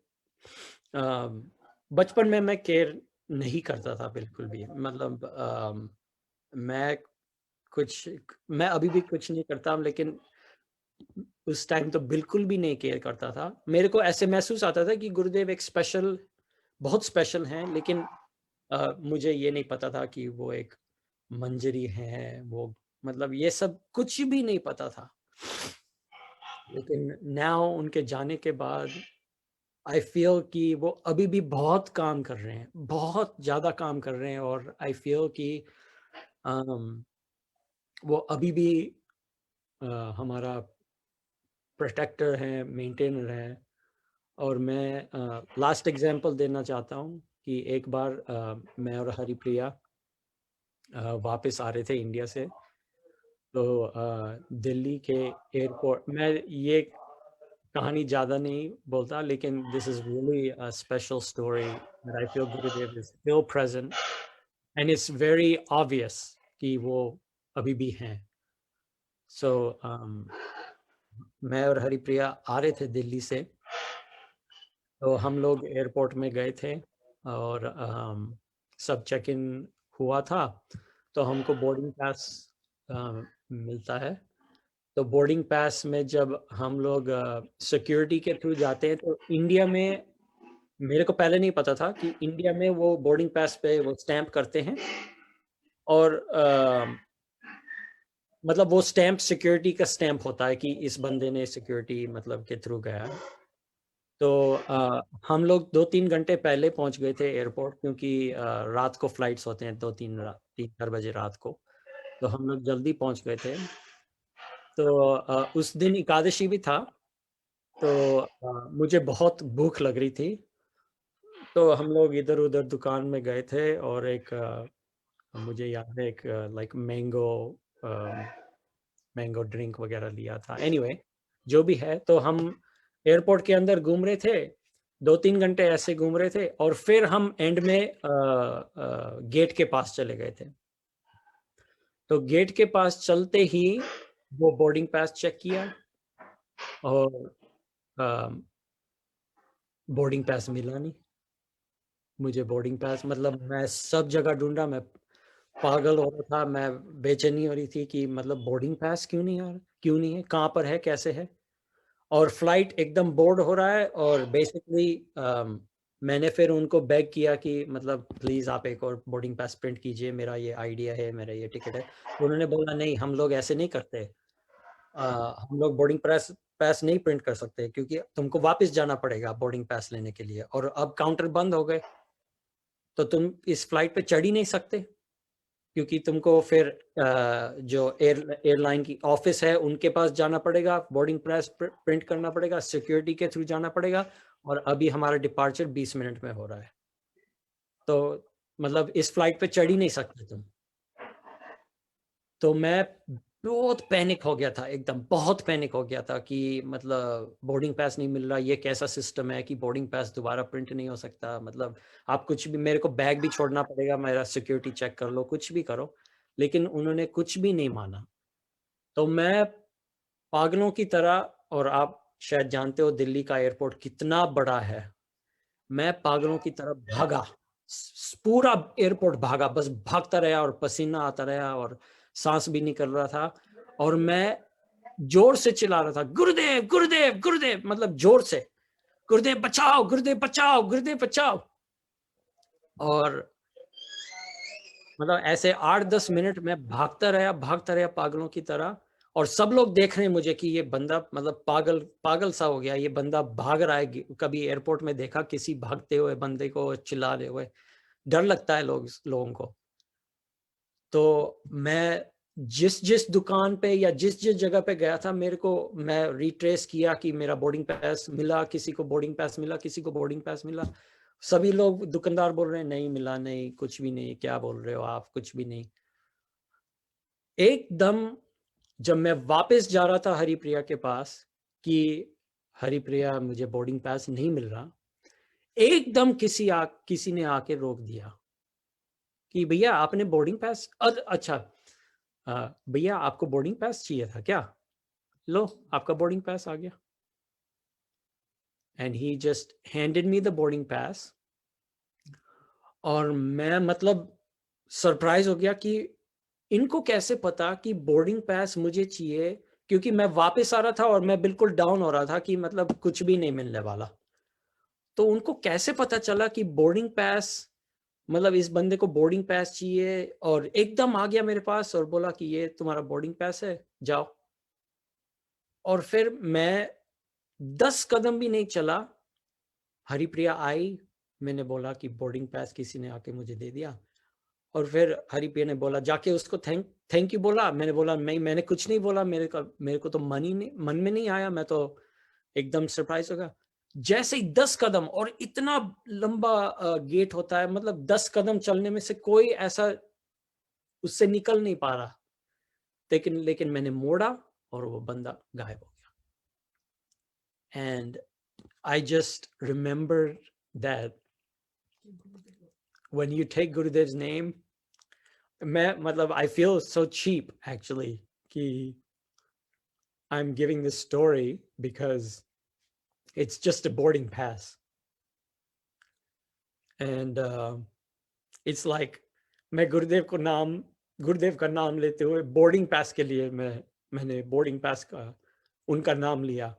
बचपन में मैं केयर नहीं करता था बिल्कुल भी। मतलब मैं कुछ मैं अभी भी कुछ नहीं करता, लेकिन उस टाइम तो बिल्कुल भी नहीं केयर करता था। मेरे को ऐसे महसूस आता था कि गुरुदेव एक स्पेशल, बहुत स्पेशल हैं, लेकिन मुझे ये नहीं पता था कि वो एक मंजरी है, वो मतलब ये सब कुछ भी नहीं पता था। लेकिन नाउ उनके जाने के बाद आई फील कि वो अभी भी बहुत काम कर रहे हैं, बहुत ज़्यादा काम कर रहे हैं। और आई फील कि वो अभी भी हमारा प्रोटेक्टर है, मेंटेनर है। और मैं लास्ट एग्जांपल देना चाहता हूँ कि एक बार मैं और हरिप्रिया वापस आ रहे थे इंडिया से। तो दिल्ली के एयरपोर्ट, मैं ये कहानी ज़्यादा नहीं बोलता, लेकिन this is really a special story that I feel Gurudev is still present, and it's very obvious कि वो अभी भी हैं। सो मैं और हरिप्रिया आ रहे थे दिल्ली से, तो हम लोग एयरपोर्ट में गए थे, और सब चेक इन हुआ था। तो हमको बोर्डिंग पास मिलता है। तो बोर्डिंग पास में जब हम लोग सिक्योरिटी के थ्रू जाते हैं, तो इंडिया में मेरे को पहले नहीं पता था कि इंडिया में वो बोर्डिंग पास पे वो स्टैंप करते हैं, और मतलब वो स्टैंप सिक्योरिटी का स्टैंप होता है कि इस बंदे ने सिक्योरिटी मतलब के थ्रू गया है। तो हम लोग 2-3 घंटे पहले पहुंच गए थे एयरपोर्ट, क्योंकि रात को फ्लाइट्स होते हैं 3-4 बजे रात को। तो हम लोग जल्दी पहुंच गए थे। तो उस दिन एकादशी भी था। तो मुझे बहुत भूख लग रही थी। तो हम लोग इधर उधर दुकान में गए थे और एक मुझे याद है एक लाइक मैंगो ड्रिंक वगैरह लिया था। एनीवे जो भी है, तो हम एयरपोर्ट के अंदर घूम रहे थे, 2-3 घंटे ऐसे घूम रहे थे और फिर हम एंड में गेट के पास चले गए थे। तो गेट के पास चलते ही वो बोर्डिंग पास चेक किया और बोर्डिंग पास मिला नहीं मुझे। बोर्डिंग पास मतलब मैं सब जगह ढूंढा, मैं पागल हो रहा था, मैं बेचैनी हो रही थी कि मतलब बोर्डिंग पास क्यों नहीं आ रहा, क्यों नहीं है, कहाँ पर है, कैसे है। और फ्लाइट एकदम बोर्ड हो रहा है और बेसिकली मैंने फिर उनको बेग किया कि मतलब प्लीज़ आप एक और बोर्डिंग पास प्रिंट कीजिए, मेरा ये आइडिया है, मेरा ये टिकट है। तो उन्होंने बोला नहीं, हम लोग ऐसे नहीं करते, हम लोग बोर्डिंग पास पास नहीं प्रिंट कर सकते क्योंकि तुमको वापस जाना पड़ेगा बोर्डिंग पास लेने के लिए, और अब काउंटर बंद हो गए तो तुम इस फ्लाइट पे चढ़ ही नहीं सकते, क्योंकि तुमको फिर जो एयरलाइन की ऑफिस है उनके पास जाना पड़ेगा, बोर्डिंग पास प्रिंट करना पड़ेगा, सिक्योरिटी के थ्रू जाना पड़ेगा, और अभी हमारा डिपार्चर 20 मिनट में हो रहा है, तो मतलब इस फ्लाइट पे चढ़ ही नहीं सकते तुम। तो मैं बहुत पैनिक हो गया था, एकदम बहुत पैनिक हो गया था कि मतलब बोर्डिंग पास नहीं मिल रहा, ये कैसा सिस्टम है कि बोर्डिंग पास दोबारा प्रिंट नहीं हो सकता, मतलब आप कुछ भी, मेरे को बैग भी छोड़ना पड़ेगा, मेरा सिक्योरिटी चेक कर लो, कुछ भी करो। लेकिन उन्होंने कुछ भी नहीं माना। तो मैं पागलों की तरह, और आप शायद जानते हो दिल्ली का एयरपोर्ट कितना बड़ा है, मैं पागलों की तरह भागा, पूरा एयरपोर्ट भागा, बस भागता रहा और पसीना आता रहा और सांस भी नहीं कर रहा था, और मैं जोर से चिल्ला रहा था गुरुदेव गुरुदेव गुरुदेव, मतलब जोर से, गुरुदेव बचाओ, गुरुदेव बचाओ, गुरुदेव बचाओ। और मतलब ऐसे 8-10 मिनट में भागता रहा पागलों की तरह, और सब लोग देख रहे हैं मुझे कि ये बंदा मतलब पागल पागल सा हो गया, ये बंदा भाग रहा है। कभी एयरपोर्ट में देखा किसी भागते हुए बंदे को चिल्लाते हुए, डर लगता है लोगों को। तो मैं जिस जिस दुकान पे या जिस जिस जगह पे गया था, मेरे को, मैं रिट्रेस किया कि मेरा बोर्डिंग पास मिला, किसी को बोर्डिंग पास मिला, किसी को बोर्डिंग पास मिला। सभी लोग, दुकानदार बोल रहे हैं नहीं मिला, नहीं कुछ भी नहीं, क्या बोल रहे हो आप, कुछ भी नहीं। एकदम जब मैं वापस जा रहा था हरिप्रिया के पास कि हरिप्रिया मुझे बोर्डिंग पास नहीं मिल रहा, एकदम किसी ने आके रोक दिया कि भैया आपने बोर्डिंग पास, अच्छा भैया आपको बोर्डिंग पास चाहिए था क्या, लो आपका बोर्डिंग पास आ गया। And he just handed me the boarding pass. और मैं मतलब सरप्राइज हो गया कि इनको कैसे पता कि बोर्डिंग पास मुझे चाहिए, क्योंकि मैं वापस आ रहा था और मैं बिल्कुल डाउन हो रहा था कि मतलब कुछ भी नहीं मिलने वाला। तो उनको कैसे पता चला कि बोर्डिंग पास, मतलब इस बंदे को बोर्डिंग पास चाहिए, और एकदम आ गया मेरे पास और बोला कि ये तुम्हारा बोर्डिंग पास है, जाओ। और फिर मैं 10 कदम भी नहीं चला, हरिप्रिया आई, मैंने बोला कि बोर्डिंग पास किसी ने आके मुझे दे दिया। और फिर हरिप्रिया ने बोला जाके उसको थैंक यू बोला। मैंने बोला मैंने कुछ नहीं बोला, मेरे को तो मन में नहीं आया, मैं तो एकदम सरप्राइज हो गया। जैसे ही 10 कदम, और इतना लंबा गेट होता है, मतलब 10 कदम चलने में से कोई ऐसा उससे निकल नहीं पा रहा, लेकिन मैंने मोड़ा और वो बंदा गायब हो गया। And I just remember that when you take Gurudev's name, मैं मतलब I feel so cheap actually कि I'm giving this story because it's just a boarding pass, and it's like मैं गुरुदेव का नाम लेते हुए बोर्डिंग पास के लिए मैंने बोर्डिंग पास का उनका नाम लिया।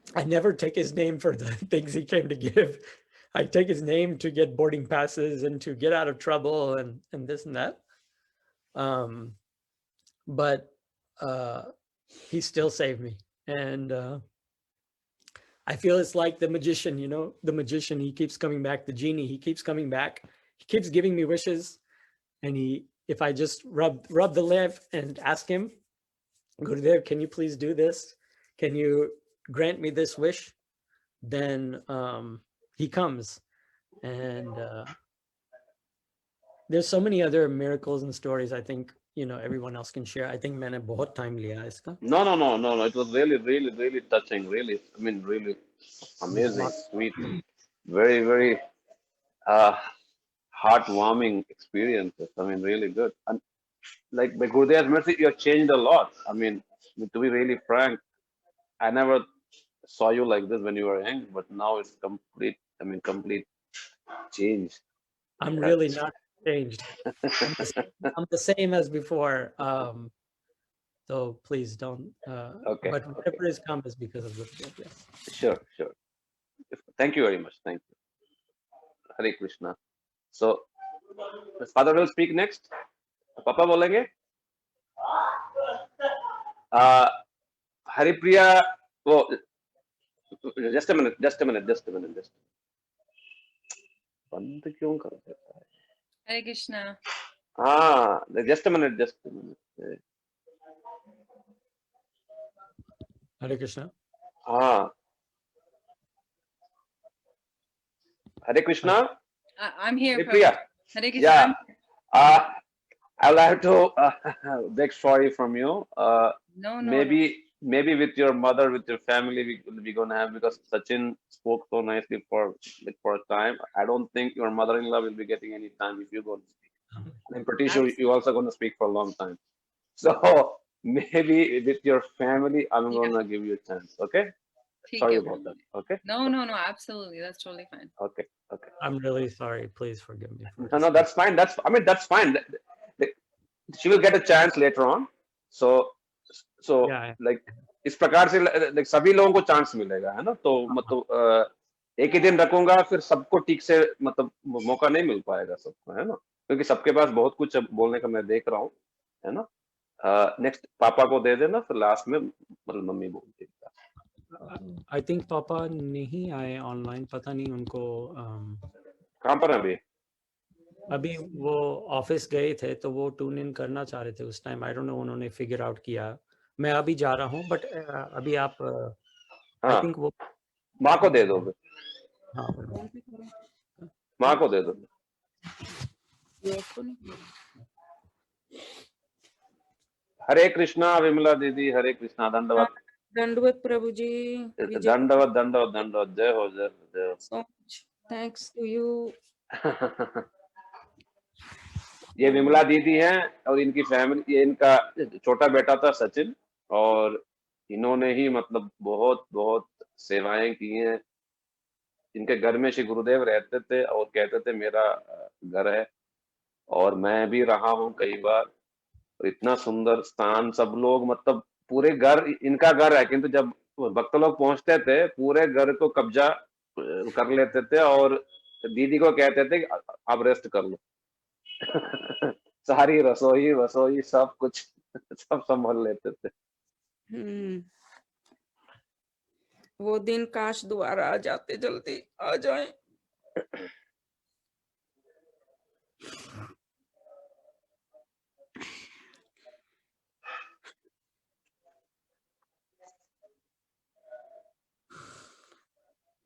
I never take his name for the things he came to give. I take his name to get boarding passes and to get out of trouble and this and that. But he still saved me. And I feel it's like the magician, the magician, he keeps coming back, the genie, he keeps coming back, he keeps giving me wishes. And if I just rub the lamp and ask him, Gurudev, can you please do this? Can you grant me this wish? Then he comes. And there's so many other miracles and stories. I think everyone else can share. I think मैंने बहुत time लिया है इसका. No. It was really, really, really touching. Really, I mean, really amazing, बहुत- sweet, very, very uh, heartwarming experiences. I mean, really good. And like by Gurudeva's mercy, you have changed a lot. I mean, to be really frank, I never saw you like this when you were young, but now it's complete. I mean, complete change. I'm That's really not changed. I'm the same as before. So please don't. okay. But Okay. whatever is come is because of Gurudev. Yes. Sure. Thank you very much. Thank you. Hare Krishna. So, Father will speak next. Papa बोलेंगे. Haripriya. Oh, just a minute. बंद क्यों कर देता है? Hare Krishna. Just a minute. Hare Krishna. Hare Krishna. I'm here. Haripriya. Prabhu. Hare Krishna. Yeah. I'll have to beg sorry from you. No. Maybe with your mother, with your family, we're gonna have, because Sachin spoke so nicely for a time. I don't think your mother-in-law will be getting any time if you go to speak. I'm pretty sure you're also gonna speak for a long time. So maybe with your family, I'm gonna give you a chance. Okay? Sorry about that. Okay? No. Absolutely. That's totally fine. Okay. I'm really sorry. Please forgive me. No, that's fine. That's fine. She will get a chance later on. So Yeah. like इस प्रकार से like सभी लोगों को chance मिलेगा, है ना? तो मतलब एक ही दिन रखूंगा, फिर सबको ठीक से मतलब मौका नहीं मिल पाएगा सबको, है ना? क्योंकि सबके पास बहुत कुछ बोलने का मैं देख रहा हूँ, है ना? नेक्स्ट पापा को दे देना, फिर लास्ट में मतलब मम्मी बोलती है. I think पापा नहीं आए ऑनलाइन. पता नहीं उनको कहाँ पर है अभी वो ऑफिस गए थे, तो वो ट्यून इन करना चाह रहे थे उस टाइम. आई डोंट नो उन्होंने फिगर आउट किया. मैं अभी जा रहा हूँ, बट अभी आप आई थिंक वो माँ को दे दो. हाँ, माँ को दे दो. हरे कृष्णा विमला दीदी. हरे कृष्णा. दंडवत प्रभु जी. दंडवत. जय हो. So much thanks to you. ये विमला दीदी हैं और इनकी फैमिली. ये इनका छोटा बेटा था सचिन, और इन्होंने ही मतलब बहुत सेवाएं की हैं. इनके घर में श्री गुरुदेव रहते थे और कहते थे मेरा घर है, और मैं भी रहा हूँ कई बार. और इतना सुंदर स्थान, सब लोग मतलब पूरे घर इनका घर है, किंतु जब भक्त लोग पहुंचते थे पूरे घर को कब्जा कर लेते थे और दीदी को कहते थे कि आप रेस्ट कर लो. सारी रसोई सब कुछ सब संभाल लेते थे. वो दिन काश दोबारा आ जाते, जल्दी आ जाए.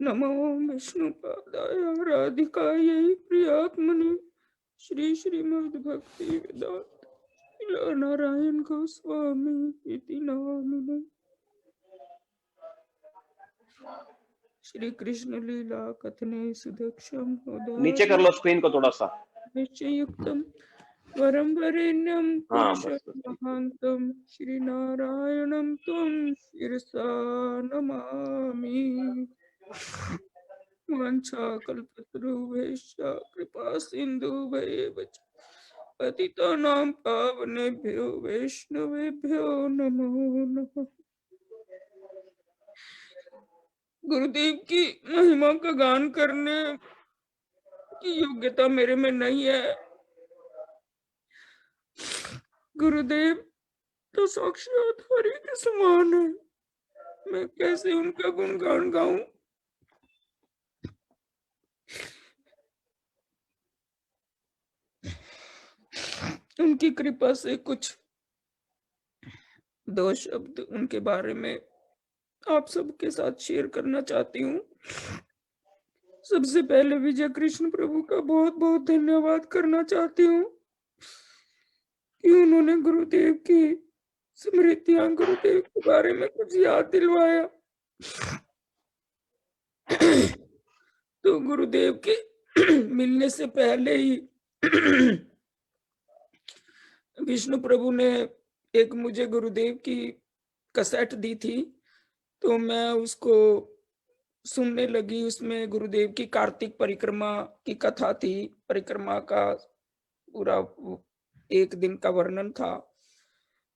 नमो विष्णुपादाय राधिकायै प्रियात्मने श्री श्रीमद् भक्ति वेदांत नारायण गोस्वामी इति नामिने. श्री कृष्ण लीला कथने सुदक्षम नीचे कर लो स्क्रीन को थोड़ा सा. निश्चयुक्तम वरम वरेण्यम हाँ, पुरुषं महांतम श्री नारायणं त्वं शिरसा नमामि. वाञ्छाकल्पतरुभ्यश्च कृपा सिन्धुभ्येव च पतितानां पावनेभ्यो वैष्णवेभ्यो नमो नमः. गुरुदेव की महिमा का गान करने की योग्यता मेरे में नहीं है. गुरुदेव तो साक्षात हरि के समान है. मैं कैसे उनका गुणगान गाऊं? उनकी कृपा से कुछ दो शब्द उनके बारे में आप सबके साथ शेयर करना चाहती हूँ. सबसे पहले विजय कृष्ण प्रभु का बहुत बहुत धन्यवाद करना चाहती हूँ कि उन्होंने गुरुदेव की स्मृतियां, गुरुदेव के बारे में कुछ याद दिलवाया। तो गुरुदेव के मिलने से पहले ही विष्णु प्रभु ने एक मुझे गुरुदेव की कैसेट दी थी, तो मैं उसको सुनने लगी। उसमें गुरुदेव की कार्तिक परिक्रमा की कथा थी, परिक्रमा का पूरा एक दिन का वर्णन था।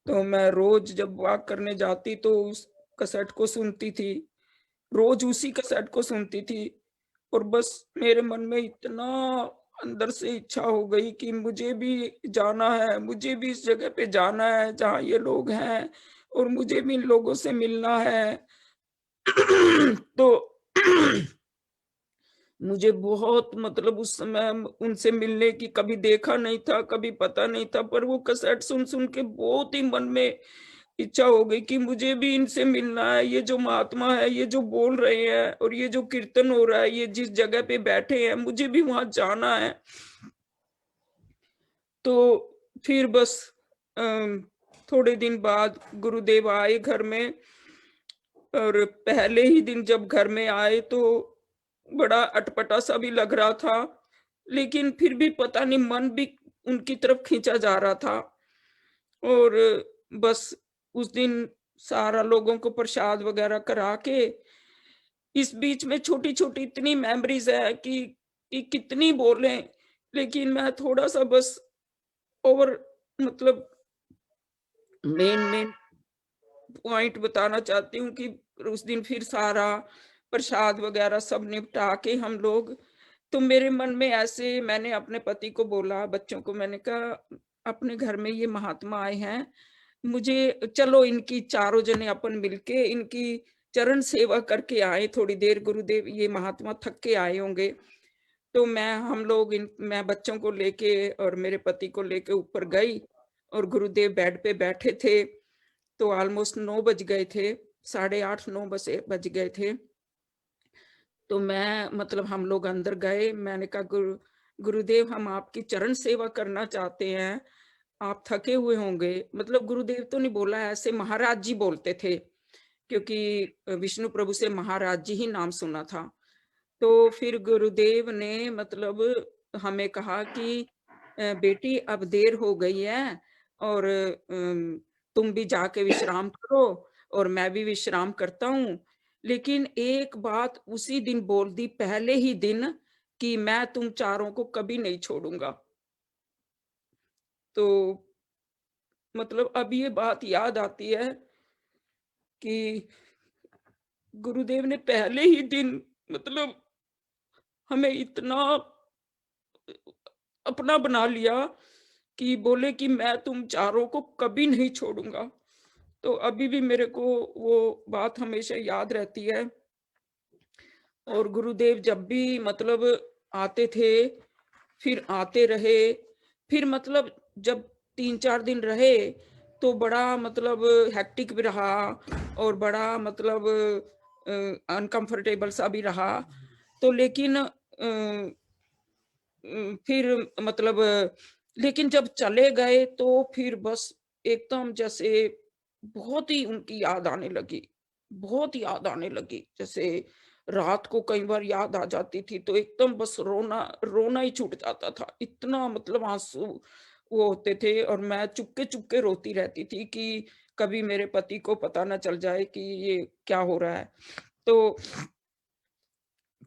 तो मैं रोज जब वॉक करने जाती तो उस कैसेट को सुनती थी, रोज उसी कैसेट को सुनती थी। और बस मेरे मन में इतना अंदर से इच्छा हो गई कि मुझे भी जाना है, मुझे भी इस जगह पे जाना है जहाँ ये लोग हैं, और मुझे भी इन लोगों से मिलना है। तो मुझे बहुत मतलब उस समय उनसे मिलने की कभी देखा नहीं था, कभी पता नहीं था, पर वो कैसेट सुन सुन के बहुत ही मन में इच्छा हो गई कि मुझे भी इनसे मिलना है। ये जो महात्मा है, ये जो बोल रहे हैं और ये जो कीर्तन हो रहा है, ये जिस जगह पे बैठे हैं, मुझे भी वहां जाना है। तो फिर बस थोड़े दिन बाद गुरुदेव आए घर में, और पहले ही दिन जब घर में आए तो बड़ा अटपटा सा भी लग रहा था, लेकिन फिर भी पता नहीं मन भी उनकी तरफ खींचा जा रहा था। और बस उस दिन सारा लोगों को प्रसाद वगैरह करा के, इस बीच में छोटी-छोटी इतनी मेमोरीज है कि कितनी बोलें, लेकिन मैं थोड़ा सा बस ओवर मतलब मेन पॉइंट बताना चाहती हूँ कि उस दिन फिर सारा प्रसाद वगैरह सब निपटा के हम लोग, तो मेरे मन में ऐसे मैंने अपने पति को बोला, बच्चों को मैंने कहा, अपने घर में ये महात्मा आए हैं, मुझे चलो इनकी चारों जने अपन मिलके इनकी चरण सेवा करके आए थोड़ी देर। गुरुदेव ये महात्मा थक के आए होंगे। तो मैं बच्चों को लेके और मेरे पति को लेके ऊपर गई, और गुरुदेव बेड पे बैठे थे। तो ऑलमोस्ट 9 बज गए थे, 8:30 9 बज गए थे। तो मैं मतलब हम लोग अंदर गए, मैंने कहा गुरुदेव हम आपकी चरण सेवा करना चाहते हैं, आप थके हुए होंगे। मतलब गुरुदेव तो नहीं बोला, ऐसे महाराज जी बोलते थे, क्योंकि विष्णु प्रभु से महाराज जी ही नाम सुना था। तो फिर गुरुदेव ने मतलब हमें कहा कि बेटी अब देर हो गई है, और तुम भी जाके विश्राम करो और मैं भी विश्राम करता हूँ। लेकिन एक बात उसी दिन बोल दी, पहले ही दिन, कि मैं तुम चारों को कभी नहीं छोड़ूंगा। तो मतलब अब ये बात याद आती है कि गुरुदेव ने पहले ही दिन मतलब हमें इतना अपना बना लिया कि बोले कि मैं तुम चारों को कभी नहीं छोड़ूंगा। तो अभी भी मेरे को वो बात हमेशा याद रहती है। और गुरुदेव जब भी मतलब आते थे, फिर आते रहे, फिर मतलब जब 3-4 दिन रहे तो बड़ा मतलब हेक्टिक भी रहा, और बड़ा मतलब अनकंफर्टेबल सा भी रहा। तो लेकिन फिर मतलब लेकिन जब चले गए तो फिर बस एकदम जैसे बहुत ही उनकी याद आने लगी, बहुत याद आने लगी। जैसे रात को कई बार याद आ जाती थी तो एकदम बस रोना रोना ही छूट जाता था, इतना मतलब आंसू वो होते थे। और मैं चुपके चुपके रोती रहती थी कि कभी मेरे पति को पता ना चल जाए कि ये क्या हो रहा है। तो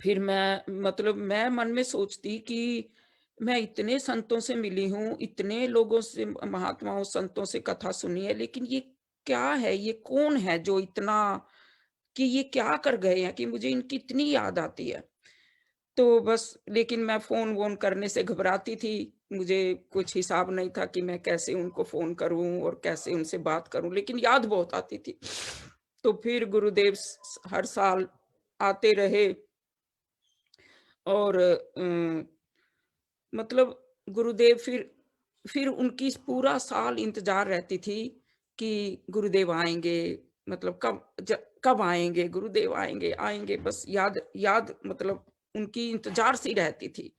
फिर मैं मन में सोचती कि मैं इतने संतों से मिली हूँ, इतने लोगों से, महात्माओं संतों से कथा सुनी है, लेकिन ये क्या है, ये कौन है जो इतना, कि ये क्या कर गए हैं कि मुझे इनकी इतनी याद आती है। तो बस लेकिन मैं फ़ोन वोन करने से घबराती थी। मुझे कुछ हिसाब नहीं था कि मैं कैसे उनको फ़ोन करूँ और कैसे उनसे बात करूँ, लेकिन याद बहुत आती थी। तो फिर गुरुदेव हर साल आते रहे, और मतलब गुरुदेव फिर उनकी पूरा साल इंतजार रहती थी कि गुरुदेव आएंगे, मतलब कब आएंगे, गुरुदेव आएंगे आएंगे, बस याद याद मतलब उनकी इंतजार सी रहती थी।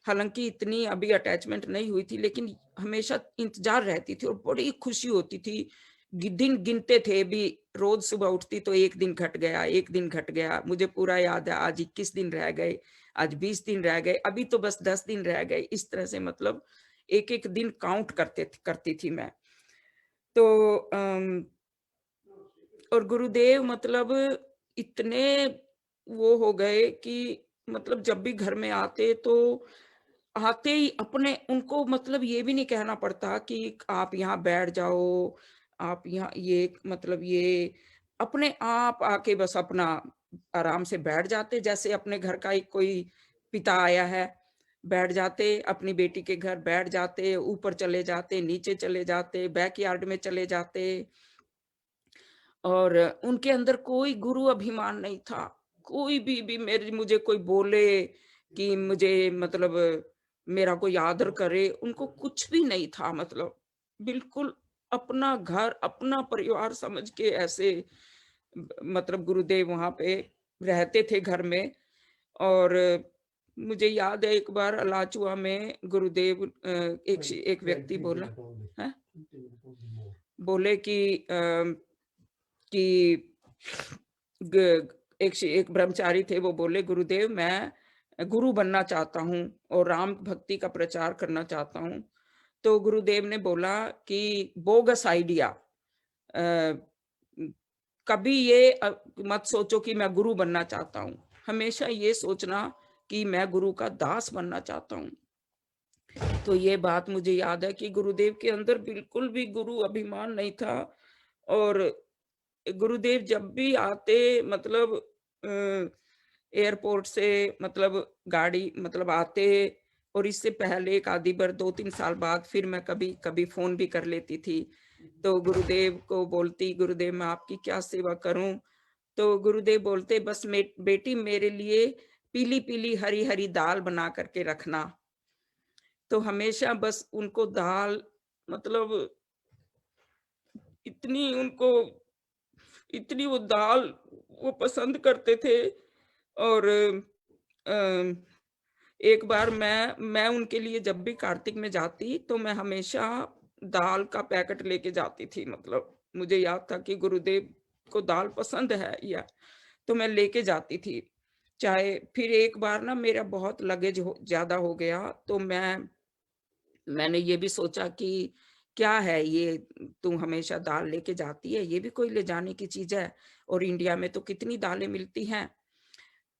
हालांकि इतनी अभी अटैचमेंट नहीं हुई थी, लेकिन हमेशा इंतजार रहती थी और बड़ी खुशी होती थी। दिन गिनते थे भी, रोज सुबह उठती तो एक दिन घट गया, एक दिन घट गया। मुझे पूरा याद है, आज 21 दिन रह गए, आज 20 दिन रह गए, अभी तो बस 10 दिन रह गए। इस तरह से मतलब एक एक दिन काउंट करती थी मैं। तो और गुरुदेव मतलब इतने वो हो गए कि मतलब जब भी घर में आते तो आते ही अपने, उनको मतलब ये भी नहीं कहना पड़ता कि आप यहाँ बैठ जाओ, आप यहाँ ये मतलब ये अपने आप आके बस अपना आराम से बैठ जाते, जैसे अपने घर का एक कोई पिता आया है, बैठ जाते, अपनी बेटी के घर बैठ जाते, ऊपर चले जाते, नीचे चले जाते, बैकयार्ड में चले जाते। और उनके अंदर कोई गुरु अभिमान नहीं था। कोई भी मुझे कोई बोले कि मुझे मतलब मेरा कोई आदर करे, उनको कुछ भी नहीं था। मतलब बिल्कुल अपना घर, अपना परिवार समझ के ऐसे मतलब गुरुदेव वहां पे रहते थे घर में। और मुझे याद है एक बार अलाचुआ में गुरुदेव एक व्यक्ति बोला है, बोले कि एक ब्रह्मचारी थे, वो बोले गुरुदेव मैं गुरु बनना चाहता हूँ और राम भक्ति का प्रचार करना चाहता हूँ। तो गुरुदेव ने बोला कि बोगस आइडिया, कभी ये मत सोचो कि मैं गुरु बनना चाहता हूँ, हमेशा ये सोचना कि मैं गुरु का दास बनना चाहता हूँ। तो ये बात मुझे याद है कि गुरुदेव के अंदर बिल्कुल भी गुरु अभिमान नहीं था। और गुरुदेव जब भी आते मतलब एयरपोर्ट से मतलब गाड़ी मतलब आते, और इससे पहले एक आधी बार 2-3 साल बाद फिर मैं कभी कभी फोन भी कर लेती थी। तो गुरुदेव को बोलती, गुरुदेव मैं आपकी क्या सेवा करूं? तो गुरुदेव बोलते, बस बेटी मेरे लिए पीली पीली हरी हरी दाल बना करके रखना। तो हमेशा बस उनको दाल मतलब इतनी वो दाल वो पसंद करते थे। और एक बार मैं उनके लिए जब भी कार्तिक में जाती तो मैं हमेशा दाल का पैकेट लेके जाती थी। मतलब मुझे याद था कि गुरुदेव को दाल पसंद है, या तो मैं लेके जाती थी। चाहे फिर एक बार ना मेरा बहुत लगेज ज्यादा हो गया, तो मैंने ये भी सोचा कि क्या है ये, तू हमेशा दाल लेके जाती है, ये भी कोई ले जाने की चीज है, और इंडिया में तो कितनी दालें मिलती हैं।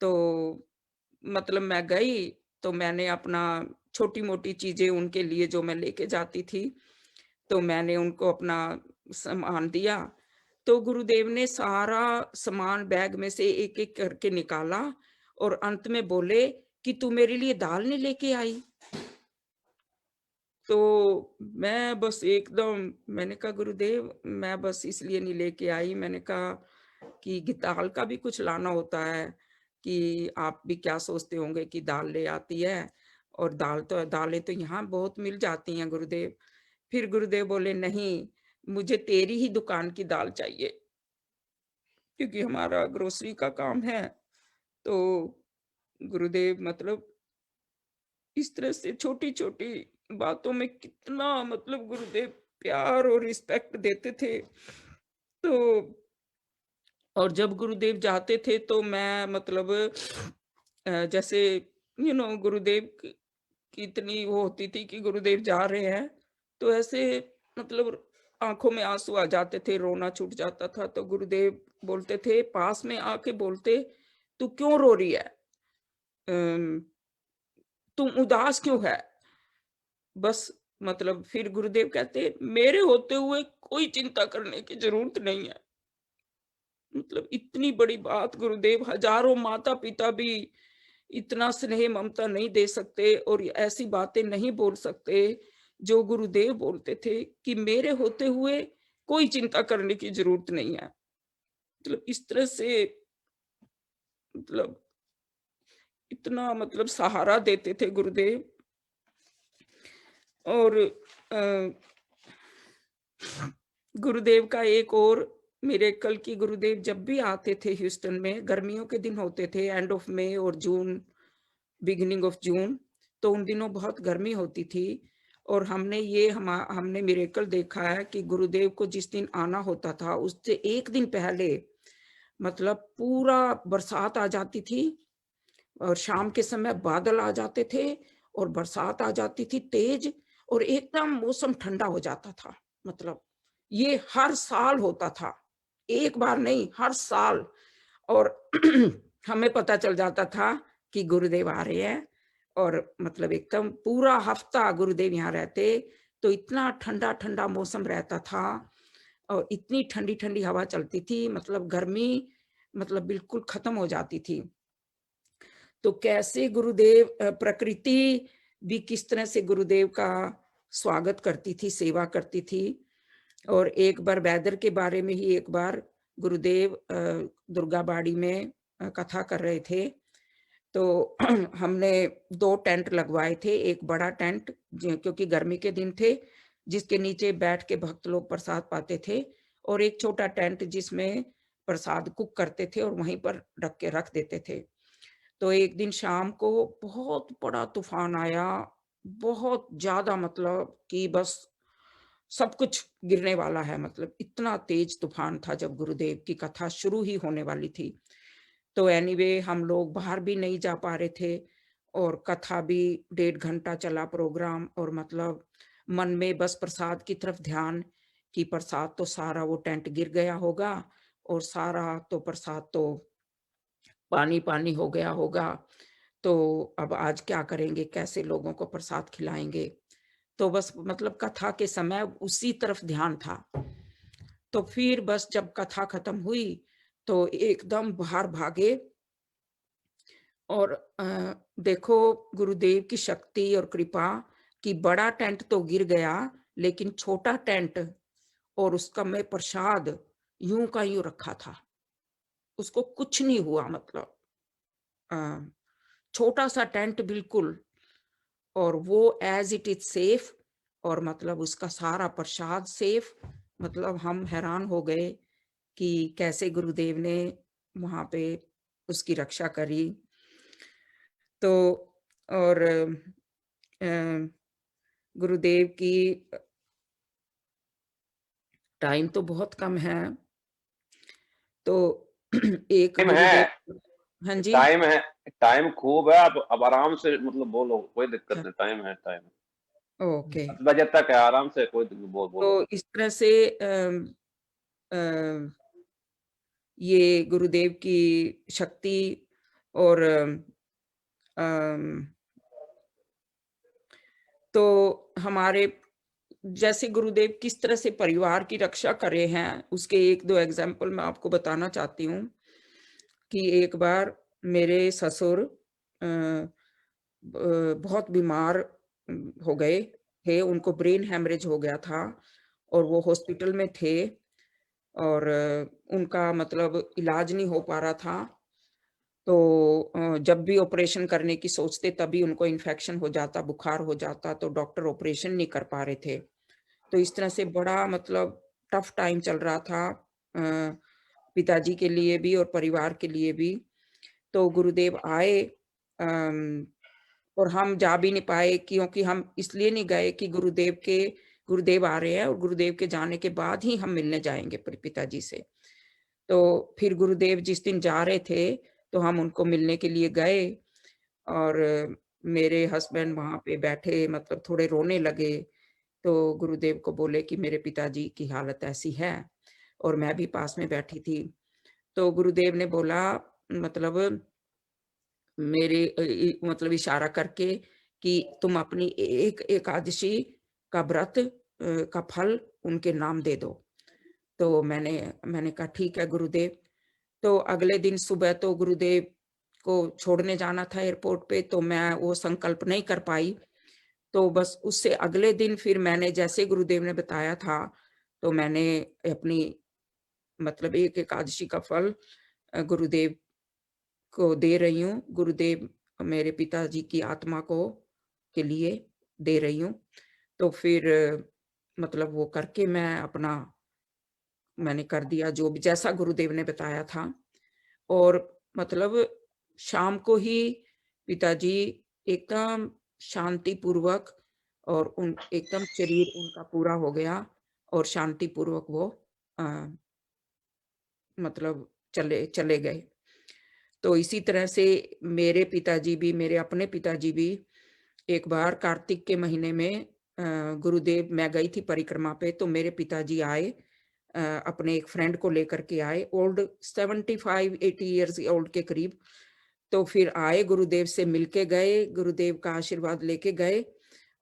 तो मतलब मैं गई तो मैंने अपना छोटी मोटी चीजें उनके लिए जो मैं लेके जाती थी, तो मैंने उनको अपना सामान दिया। तो गुरुदेव ने सारा सामान बैग में से एक एक करके निकाला और अंत में बोले कि तू मेरे लिए दाल नहीं लेके आई। तो मैं बस एकदम, मैंने कहा गुरुदेव मैं बस इसलिए नहीं लेके आई, मैंने कहा कि दाल का भी कुछ लाना होता है, कि आप भी क्या सोचते होंगे कि दाल ले आती है, और दालें तो यहाँ बहुत मिल जाती हैं गुरुदेव। फिर गुरुदेव बोले नहीं, मुझे तेरी ही दुकान की दाल चाहिए, क्योंकि हमारा ग्रोसरी का काम है। तो गुरुदेव मतलब इस तरह से छोटी छोटी बातों में कितना मतलब गुरुदेव प्यार और रिस्पेक्ट देते थे। तो और जब गुरुदेव जाते थे तो मैं मतलब जैसे गुरुदेव की इतनी वो होती थी कि गुरुदेव जा रहे हैं तो ऐसे मतलब आंखों में आंसू आ जाते थे, रोना छूट जाता था। तो गुरुदेव बोलते थे, पास में आके बोलते, तू क्यों रो रही है, तुम उदास क्यों है? बस मतलब फिर गुरुदेव कहते, मेरे होते हुए कोई चिंता करने की जरूरत नहीं है। मतलब इतनी बड़ी बात गुरुदेव, हजारों माता पिता भी इतना स्नेह ममता नहीं दे सकते और ऐसी बातें नहीं बोल सकते जो गुरुदेव बोलते थे कि मेरे होते हुए कोई चिंता करने की जरूरत नहीं है। मतलब इस तरह से मतलब इतना मतलब सहारा देते थे गुरुदेव। और गुरुदेव का एक और मेरे कल की, गुरुदेव जब भी आते थे ह्यूस्टन में, गर्मियों के दिन होते थे, एंड ऑफ मई और जून बिगिनिंग ऑफ जून, तो उन दिनों बहुत गर्मी होती थी और हमने मिरेकल देखा है कि गुरुदेव को जिस दिन आना होता था उससे एक दिन पहले मतलब पूरा बरसात आ जाती थी और शाम के समय बादल आ जाते थे और बरसात आ जाती थी तेज और एकदम मौसम ठंडा हो जाता था। मतलब ये हर साल होता था, एक बार नहीं, हर साल। और हमें पता चल जाता था कि गुरुदेव आ रहे हैं और मतलब एकदम पूरा हफ्ता गुरुदेव यहाँ रहते, तो इतना ठंडा ठंडा मौसम रहता था और इतनी ठंडी ठंडी हवा चलती थी, मतलब गर्मी मतलब बिल्कुल खत्म हो जाती थी। तो कैसे गुरुदेव प्रकृति भी किस तरह से गुरुदेव का स्वागत करती थी, सेवा करती थी। और एक बार वेदर के बारे में ही, एक बार गुरुदेव दुर्गा बाड़ी में कथा कर रहे थे, तो हमने 2 टेंट लगवाए थे। एक बड़ा टेंट क्योंकि गर्मी के दिन थे, जिसके नीचे बैठ के भक्त लोग प्रसाद पाते थे, और एक छोटा टेंट जिसमें प्रसाद कुक करते थे और वहीं पर रख देते थे। तो एक दिन शाम को बहुत बड़ा तूफान आया, बहुत ज्यादा, मतलब कि बस सब कुछ गिरने वाला है, मतलब इतना तेज तूफान था जब गुरुदेव की कथा शुरू ही होने वाली थी। तो एनीवे हम लोग बाहर भी नहीं जा पा रहे थे और कथा भी 1.5 घंटा चला प्रोग्राम, और मतलब मन में बस प्रसाद की तरफ ध्यान कि प्रसाद तो सारा वो टेंट गिर गया होगा और सारा तो प्रसाद तो पानी पानी हो गया होगा, तो अब आज क्या करेंगे, कैसे लोगों को प्रसाद खिलाएंगे। तो बस मतलब कथा के समय उसी तरफ ध्यान था। तो फिर बस जब कथा खत्म हुई तो एकदम बाहर भागे और देखो गुरुदेव की शक्ति और कृपा कि बड़ा टेंट तो गिर गया, लेकिन छोटा टेंट और उसका मैं प्रसाद यूं का यूं रखा था, उसको कुछ नहीं हुआ। मतलब छोटा सा टेंट बिल्कुल, और वो एज इट इज सेफ, और मतलब उसका सारा प्रसाद सेफ। मतलब हम हैरान हो गए कि कैसे गुरुदेव ने वहां पे उसकी रक्षा करी। तो और गुरुदेव की टाइम तो बहुत कम है, तो एक टाइम है, गुरुदेव, हाँ जी, टाइम है, टाइम खूब है। आप अब आराम से मतलब बोलो, कोई दिक्कत अच्छा, नहीं, टाइम है, टाइम ओके। 10 बजे तक है, आराम से कोई बोलो। तो इस तरह से ये गुरुदेव की शक्ति और अम, तो हमारे जैसे गुरुदेव किस तरह से परिवार की रक्षा करे हैं, उसके 1-2 एग्जाम्पल मैं आपको बताना चाहती हूँ। कि एक बार मेरे ससुर बहुत बीमार हो गए थे, उनको ब्रेन हैमरेज हो गया था और वो हॉस्पिटल में थे और उनका मतलब इलाज नहीं हो पा रहा था। तो जब भी ऑपरेशन करने की सोचते तभी उनको इन्फेक्शन हो जाता, बुखार हो जाता, तो डॉक्टर ऑपरेशन नहीं कर पा रहे थे। तो इस तरह से बड़ा मतलब टफ टाइम चल रहा था पिताजी के लिए भी और परिवार के लिए भी। तो गुरुदेव आए और हम जा भी नहीं पाए, क्योंकि हम इसलिए नहीं गए कि गुरुदेव आ रहे हैं और गुरुदेव के जाने के बाद ही हम मिलने जाएंगे पिताजी से। तो फिर गुरुदेव जिस दिन जा रहे थे तो हम उनको मिलने के लिए गए और मेरे हस्बैंड वहां पे बैठे, मतलब थोड़े रोने लगे। तो गुरुदेव को बोले कि मेरे पिताजी की हालत ऐसी है, और मैं भी पास में बैठी थी। तो गुरुदेव ने बोला, मतलब मतलब इशारा करके कि तुम अपनी एक एकादशी का व्रत का फल उनके नाम दे दो। तो मैंने कहा ठीक है गुरुदेव। तो अगले दिन सुबह तो गुरुदेव को छोड़ने जाना था एयरपोर्ट पे, तो मैं वो संकल्प नहीं कर पाई। तो बस उससे अगले दिन फिर मैंने जैसे गुरुदेव ने बताया था, तो मैंने अपनी मतलब एक एकादशी का फल गुरुदेव को दे रही हूँ। गुरुदेव मेरे पिताजी की आत्मा को के लिए दे रही हूँ। तो फिर मतलब वो करके मैंने कर दिया जो भी जैसा गुरुदेव ने बताया था। और मतलब शाम को ही पिताजी एकदम शांति पूर्वक और उन एकदम शरीर उनका पूरा हो गया और शांति पूर्वक वो मतलब चले गए। तो इसी तरह से मेरे पिताजी भी, मेरे अपने पिताजी भी एक बार कार्तिक के महीने में गुरुदेव, मैं गई थी परिक्रमा पे, तो मेरे पिताजी आए, अपने एक फ्रेंड को लेकर के आए, ओल्ड 75-80 इयर्स ओल्ड के करीब। तो फिर आए, गुरुदेव से मिलके गए, गुरुदेव का आशीर्वाद लेके गए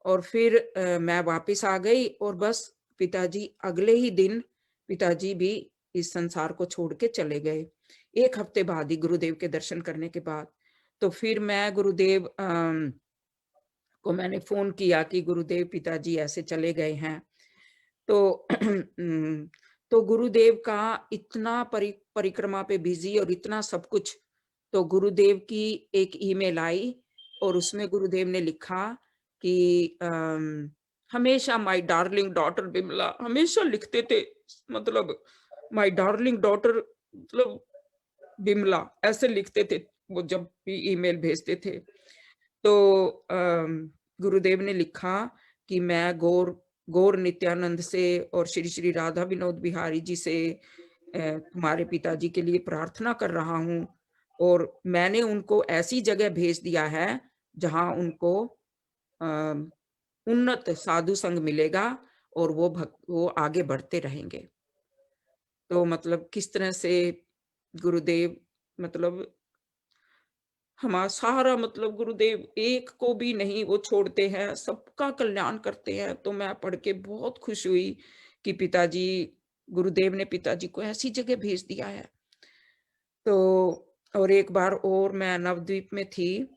और फिर मैं वापस आ गई और बस पिताजी अगले ही दिन पिताजी भी इस संसार को छोड़ के चले गए, 1 हफ्ते बाद ही गुरुदेव के दर्शन करने के बाद। तो फिर मैं गुरुदेव को मैंने फोन किया कि गुरुदेव पिताजी ऐसे चले गए हैं। तो तो गुरुदेव का इतना परिक्रमा पे बिजी और इतना सब कुछ, तो गुरुदेव की एक ईमेल आई और उसमें गुरुदेव ने लिखा कि हमेशा माय डार्लिंग डॉटर बिमला, हमेशा लिखते थे, मतलब माय डार्लिंग डॉटर मतलब बिमला ऐसे लिखते थे वो जब भी ईमेल भेजते थे। तो गुरुदेव ने लिखा कि मैं गौर नित्यानंद से और श्री श्री राधा विनोद बिहारी जी से तुम्हारे पिताजी के लिए प्रार्थना कर रहा हूँ और मैंने उनको ऐसी जगह भेज दिया है जहां उनको उन्नत साधु संग मिलेगा और वो आगे बढ़ते रहेंगे। तो मतलब किस तरह से गुरुदेव मतलब हमारा सारा, मतलब गुरुदेव एक को भी नहीं वो छोड़ते हैं, सबका कल्याण करते हैं। तो मैं पढ़ के बहुत खुश हुई कि पिताजी, गुरुदेव ने पिताजी को ऐसी जगह भेज दिया है। तो और एक बार और मैं नवद्वीप में थी,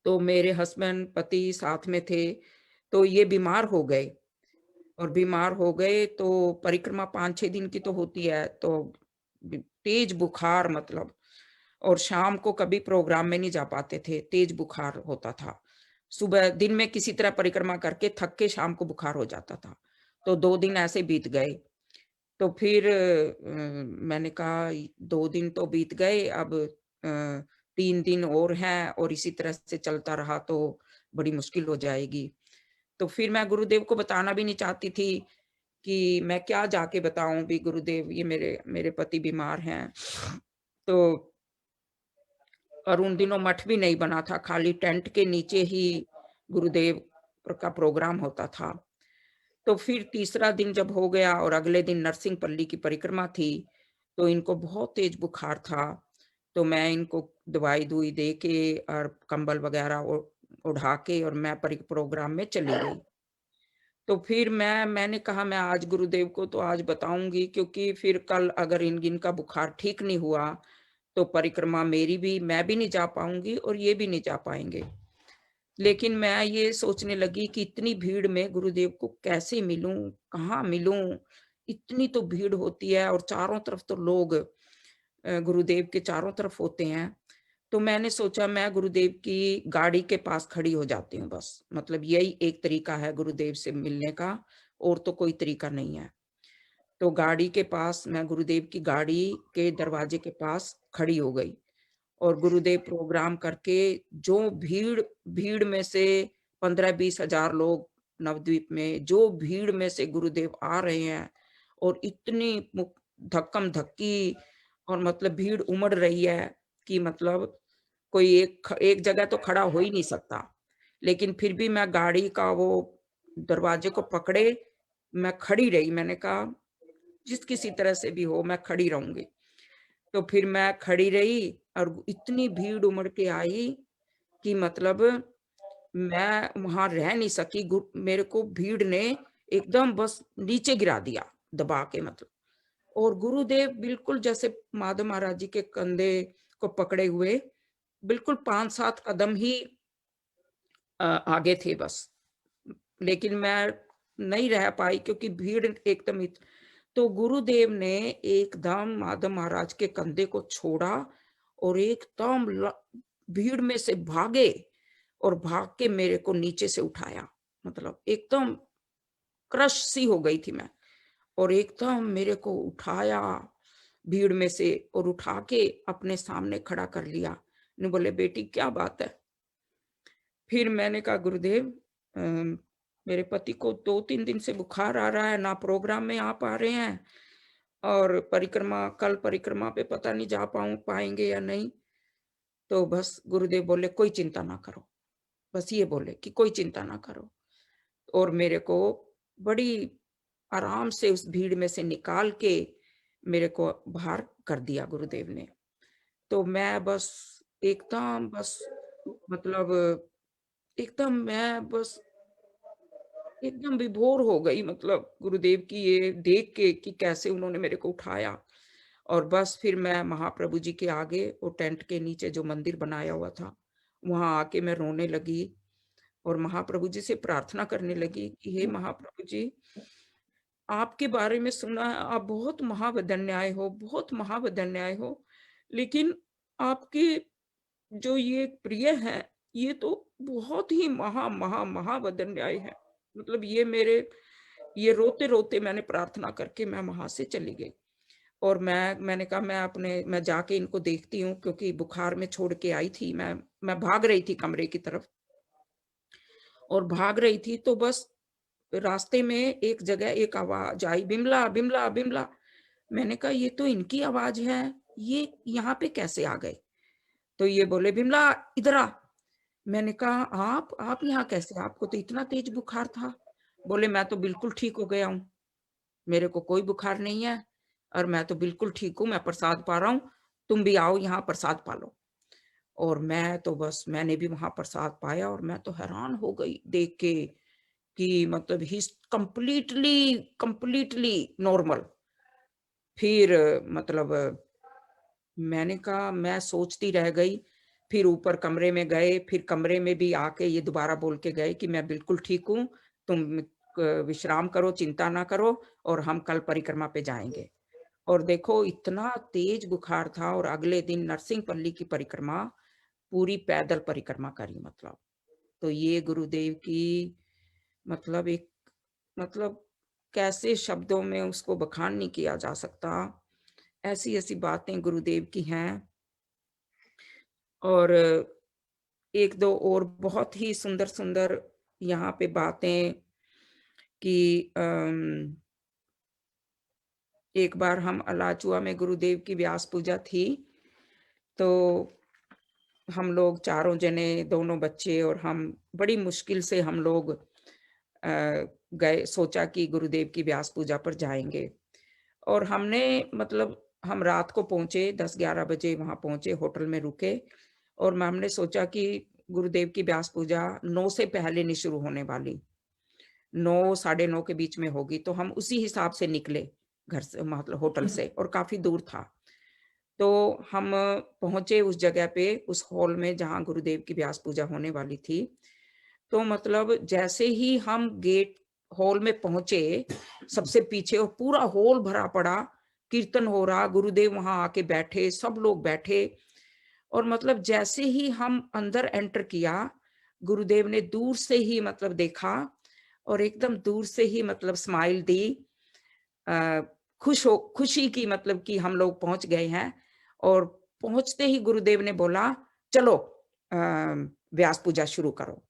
तो मेरे हस्बैंड पति साथ में थे, तो ये बीमार हो गए और बीमार हो गए तो परिक्रमा 5-6 दिन की तो होती है, तो तेज बुखार मतलब, और शाम को कभी प्रोग्राम में नहीं जा पाते थे, तेज बुखार होता था। सुबह दिन में किसी तरह परिक्रमा करके थक के शाम को बुखार हो जाता था। तो 2 दिन ऐसे बीत गए। तो फिर मैंने कहा 2 दिन तो बीत गए, अब 3 दिन और हैं और इसी तरह से चलता रहा तो बड़ी मुश्किल हो जाएगी। तो फिर मैं गुरुदेव को बताना भी नहीं चाहती थी कि मैं क्या जाके बताऊं भी गुरुदेव ये मेरे पति बीमार हैं। तो और उन दिनों मठ भी नहीं बना था, खाली टेंट के नीचे ही गुरुदेव का प्रोग्राम होता था। तो फिर तीसरा दिन जब हो गया और अगले दिन नरसिंहपल्ली की परिक्रमा थी, तो इनको बहुत तेज बुखार था। तो मैं इनको दवाई दुई दे के और कंबल वगैरह उड़ा के और मैं प्रोग्राम में चली गई। तो फिर मैंने कहा मैं आज गुरुदेव को तो आज बताऊंगी, क्योंकि फिर कल अगर इनका बुखार ठीक नहीं हुआ तो परिक्रमा मेरी भी, मैं भी नहीं जा पाऊंगी और ये भी नहीं जा पाएंगे। लेकिन मैं ये सोचने लगी कि इतनी भीड़ में गुरुदेव को कैसे मिलूं, कहाँ मिलूं, इतनी तो भीड़ होती है और चारों तरफ तो लोग गुरुदेव के चारों तरफ होते हैं। तो मैंने सोचा मैं गुरुदेव की गाड़ी के पास खड़ी हो जाती हूँ बस, मतलब यही एक तरीका है गुरुदेव से मिलने का, और तो कोई तरीका नहीं है। तो गाड़ी के पास, मैं गुरुदेव की गाड़ी के दरवाजे के पास खड़ी हो गई और गुरुदेव प्रोग्राम करके जो भीड़ में से 15-20 हजार लोग नवद्वीप में, जो भीड़ में से गुरुदेव आ रहे हैं और इतनी धक्कम धक्की और मतलब भीड़ उमड़ रही है कि मतलब कोई एक जगह तो खड़ा हो ही नहीं सकता। लेकिन फिर भी मैं गाड़ी का वो दरवाजे को पकड़े मैं खड़ी रही। मैंने कहा जिस किसी तरह से भी हो मैं खड़ी रहूंगी। तो फिर मैं खड़ी रही और इतनी भीड़ उमड़ के आई कि मतलब मैं वहां रह नहीं सकी। मेरे को भीड़ ने एकदम बस नीचे गिरा दिया दबा के, मतलब। और गुरुदेव बिल्कुल जैसे माधव महाराज जी के कंधे को पकड़े हुए बिल्कुल 5-7 कदम ही आगे थे बस। लेकिन मैं नहीं रह पाई क्योंकि भीड़ एकदम। तो गुरुदेव ने एकदम माधव महाराज के कंधे को छोड़ा और एकदम भीड़ में से भागे और भाग के मेरे को नीचे से उठाया। मतलब एकदम क्रश सी हो गई थी मैं, और एकदम मेरे को उठाया भीड़ में से और उठा के अपने सामने खड़ा कर लिया। ने बोले बेटी क्या बात है। फिर मैंने कहा गुरुदेव मेरे पति को 2-3 दिन से बुखार आ रहा है, ना प्रोग्राम में आ पा रहे हैं, और कल परिक्रमा पे पता नहीं जा पाएंगे या नहीं। तो बस गुरुदेव बोले कोई चिंता ना करो, बस ये बोले कि कोई चिंता ना करो, और मेरे को बड़ी आराम से उस भीड़ में से निकाल के मेरे को बाहर कर दिया गुरुदेव ने। तो मैं बस एकदम बस मतलब एकदम मैं बस एकदम विभोर हो गई, मतलब गुरुदेव की ये देख के कि कैसे उन्होंने मेरे को उठाया। और बस फिर मैं महाप्रभु जी के आगे, वो टेंट के नीचे जो मंदिर बनाया हुआ था, वहां आके मैं रोने लगी और महाप्रभु जी से प्रार्थना करने लगी कि हे महाप्रभु जी, आपके बारे में सुना है, आप बहुत महावदन्याय हो, बहुत महावदन्याय हो, लेकिन आपके जो ये प्रिय है, ये तो बहुत ही महावदन्याय है। मतलब ये रोते रोते मैंने प्रार्थना करके मैं वहां से चली गई। और मैंने कहा मैं जाके इनको देखती हूँ, क्योंकि बुखार में छोड़ के आई थी, मैं भाग रही थी कमरे की तरफ, और भाग रही थी तो बस रास्ते में एक जगह एक आवाज आई, बिमला बिमला बिमला। मैंने कहा ये तो इनकी आवाज है, ये यहाँ पे कैसे आ गए। तो ये बोले बिमला इधर आ। मैंने कहा आप यहाँ कैसे, आपको तो इतना तेज बुखार था। बोले मैं तो बिल्कुल ठीक हो गया हूँ, मेरे को कोई बुखार नहीं है, और मैं तो बिल्कुल ठीक हूँ, मैं प्रसाद पा रहा हूँ, तुम भी आओ यहाँ प्रसाद पा लो। और मैंने भी वहां प्रसाद पाया, और मैं तो हैरान हो गई देख के कि मतलब ही कंप्लीटली नॉर्मल। फिर मतलब मैंने कहा, मैं सोचती रह गई। फिर ऊपर कमरे में गए, फिर कमरे में भी आके ये दोबारा बोल के गए कि मैं बिल्कुल ठीक हूँ, तुम विश्राम करो, चिंता ना करो, और हम कल परिक्रमा पे जाएंगे। और देखो इतना तेज बुखार था, और अगले दिन नरसिंहपल्ली की परिक्रमा पूरी पैदल परिक्रमा करी। मतलब तो ये गुरुदेव की मतलब कैसे शब्दों में उसको बखान नहीं किया जा सकता। ऐसी ऐसी बातें गुरुदेव की हैं। और एक दो और बहुत ही सुंदर सुंदर यहाँ पे बातें कि एक बार हम अलाचुआ में गुरुदेव की व्यास पूजा थी, तो हम लोग चारों जने, दोनों बच्चे और हम, बड़ी मुश्किल से हम लोग गए, सोचा कि गुरुदेव की व्यास पूजा पर जाएंगे। और हम रात को पहुंचे, 10-11 बजे वहां पहुंचे, होटल में रुके, और हमने सोचा कि गुरुदेव की व्यास पूजा 9 से पहले नहीं शुरू होने वाली, 9 साढ़े 9 के बीच में होगी। तो हम उसी हिसाब से निकले घर से, मतलब होटल से, और काफी दूर था। तो हम पहुंचे उस जगह पे, उस हॉल में जहां गुरुदेव की व्यास पूजा होने वाली थी। तो मतलब जैसे ही हम गेट हॉल में पहुंचे, सबसे पीछे, और पूरा हॉल भरा पड़ा, कीर्तन हो रहा, गुरुदेव वहां आके बैठे, सब लोग बैठे। और मतलब जैसे ही हम अंदर एंटर किया, गुरुदेव ने दूर से ही मतलब देखा, और एकदम दूर से ही मतलब स्माइल दी, खुशी की, मतलब कि हम लोग पहुंच गए हैं। और पहुंचते ही गुरुदेव ने बोला चलो व्यास पूजा शुरू करो।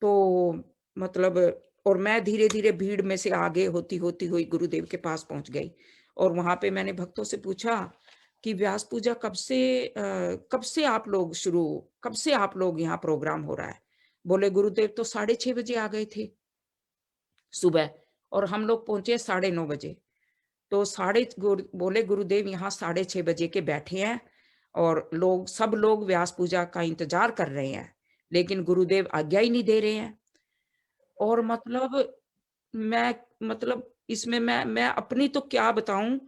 तो मतलब, और मैं धीरे धीरे भीड़ में से आगे होती हुई गुरुदेव के पास पहुंच गई। और वहां पे मैंने भक्तों से पूछा कि व्यास पूजा कब से आप लोग यहाँ प्रोग्राम हो रहा है। बोले गुरुदेव तो 6:30 बजे आ गए थे सुबह, और हम लोग पहुंचे 9:30 बजे। तो बोले गुरुदेव यहाँ 6:30 बजे के बैठे हैं, और सब लोग व्यास पूजा का इंतजार कर रहे हैं, लेकिन गुरुदेव आज्ञा ही नहीं दे रहे हैं। और इसमें मैं अपनी तो क्या बताऊं,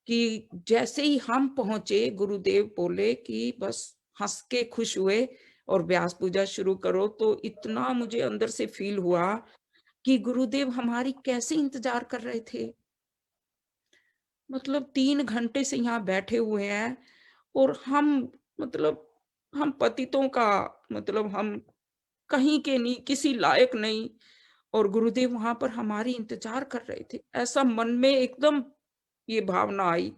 कि जैसे ही हम पहुंचे, गुरुदेव बोले कि बस हंस के खुश हुए और व्यास पूजा शुरू करो। तो इतना मुझे अंदर से फील हुआ कि गुरुदेव हमारी कैसे इंतजार कर रहे थे। मतलब 3 घंटे से यहाँ बैठे हुए हैं, और हम पतितों का, हम कहीं के नहीं, किसी लायक नहीं, और गुरुदेव वहां पर हमारी इंतजार कर रहे थे। ऐसा मन में एकदम ये भावना आई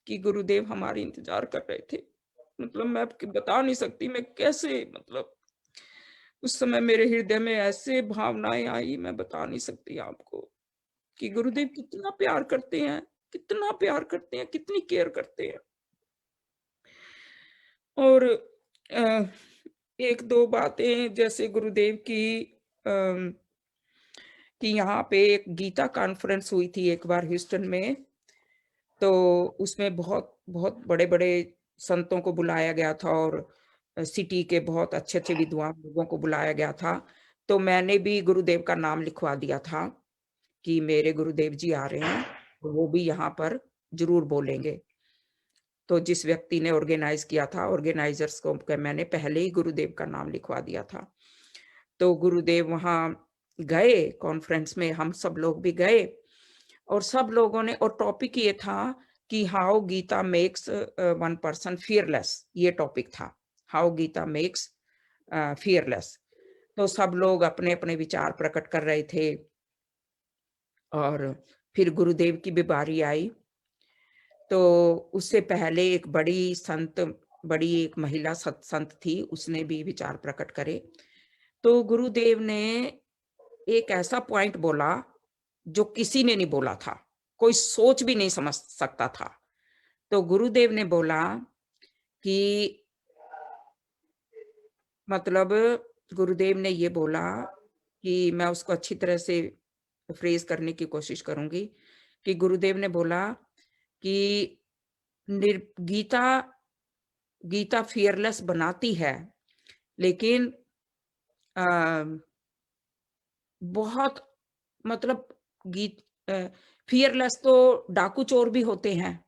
कि गुरुदेव हमारी इंतजार कर रहे थे। मतलब मैं आपको बता नहीं सकती मैं कैसे, मतलब उस समय मेरे हृदय में ऐसे भावनाएं आई, मैं बता नहीं सकती आपको कि गुरुदेव कितना प्यार करते हैं, कितना प्यार करते हैं, कितनी केयर करते हैं। और एक दो बातें जैसे गुरुदेव की अम, कि यहाँ पे एक गीता कॉन्फ्रेंस हुई थी एक बार ह्यूस्टन में, तो उसमें बहुत बहुत बड़े-बड़े संतों को बुलाया गया था और सिटी के बहुत अच्छे-अच्छे विद्वान लोगों को बुलाया गया था। तो मैंने भी गुरुदेव का नाम लिखवा दिया था कि मेरे गुरुदेव जी आ रहे हैं, तो वो भी यहाँ पर ज़रूर बोलेंगे। तो जिस व्यक्ति ने ऑर्गेनाइज़ किया था, ऑर्गेनाइज़र्स को मैंने पहले ही गुरुदेव का नाम लिखवा दिया था। तो गुरुदेव वहाँ गए कॉन्फ्रेंस में, हम सब लोग भी गए और सब लोगों ने, और टॉपिक ये था कि how Gita makes one person fearless, ये टॉपिक था, हाउ गीता मेक्स फियरलेस। तो सब लोग अपने अपने विचार प्रकट कर रहे थे और फिर गुरुदेव की भी बारी आई। तो उससे पहले एक बड़ी एक महिला संत थी, उसने भी विचार प्रकट करे। तो गुरुदेव ने एक ऐसा पॉइंट बोला जो किसी ने नहीं बोला था, कोई सोच भी नहीं समझ सकता था। तो गुरुदेव ने बोला कि मतलब गुरुदेव ने ये बोला कि मैं उसको अच्छी तरह से फ्रेज करने की कोशिश करूंगी कि गुरुदेव ने बोला कि गीता फियरलेस बनाती है, लेकिन बहुत मतलब फियरलेस तो डाकू चोर भी होते हैं,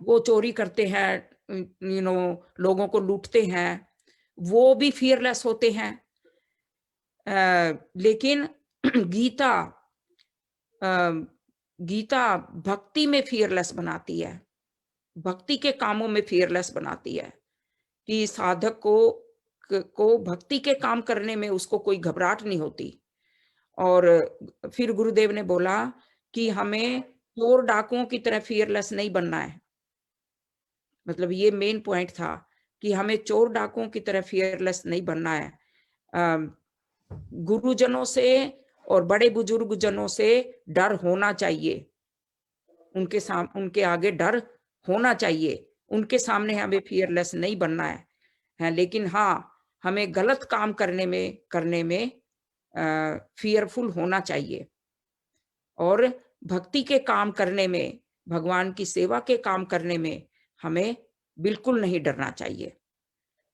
वो चोरी करते हैं, लोगों को लूटते हैं, वो भी फियरलेस होते हैं। लेकिन गीता भक्ति में फियरलेस बनाती है, भक्ति के कामों में फियरलेस बनाती है कि साधक को भक्ति के काम करने में उसको कोई घबराहट नहीं होती। और फिर गुरुदेव ने बोला कि हमें चोर डाकुओं की तरह फियरलेस नहीं बनना है। मतलब ये मेन पॉइंट था कि हमें चोर डाकुओं की तरह फियरलेस नहीं बनना है। गुरुजनों से और बड़े बुजुर्ग जनों से डर होना चाहिए, उनके आगे डर होना चाहिए, उनके सामने हमें फियरलेस नहीं बनना है। लेकिन हाँ, हमें गलत काम करने में फियरफुल होना चाहिए और भक्ति के काम करने में, भगवान की सेवा के काम करने में हमें बिल्कुल नहीं डरना चाहिए,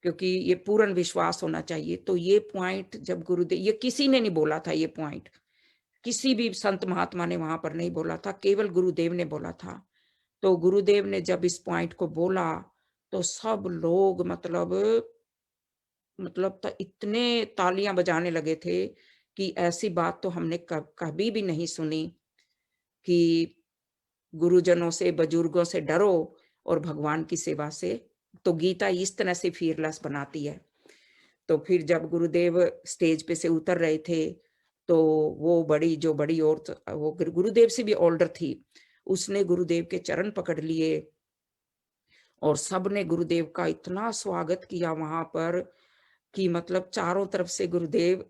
क्योंकि ये पूर्ण विश्वास होना चाहिए। तो ये पॉइंट जब गुरुदेव, ये किसी ने नहीं बोला था, ये पॉइंट किसी भी संत महात्मा ने वहां पर नहीं बोला था, केवल गुरुदेव ने बोला था। तो गुरुदेव ने जब इस पॉइंट को बोला तो सब लोग मतलब इतने तालियां बजाने लगे थे कि ऐसी बात तो हमने कभी भी नहीं सुनी कि गुरुजनों से, बुजुर्गों से डरो और भगवान की सेवा से। तो गीता इस तरह से फियरलेस बनाती है। तो फिर जब गुरुदेव स्टेज पे से उतर रहे थे तो वो बड़ी औरत, वो गुरुदेव से भी ओल्डर थी, उसने गुरुदेव के चरण पकड़ लिए और सबने गुरुदेव का इतना स्वागत किया वहां पर कि मतलब चारों तरफ से गुरुदेव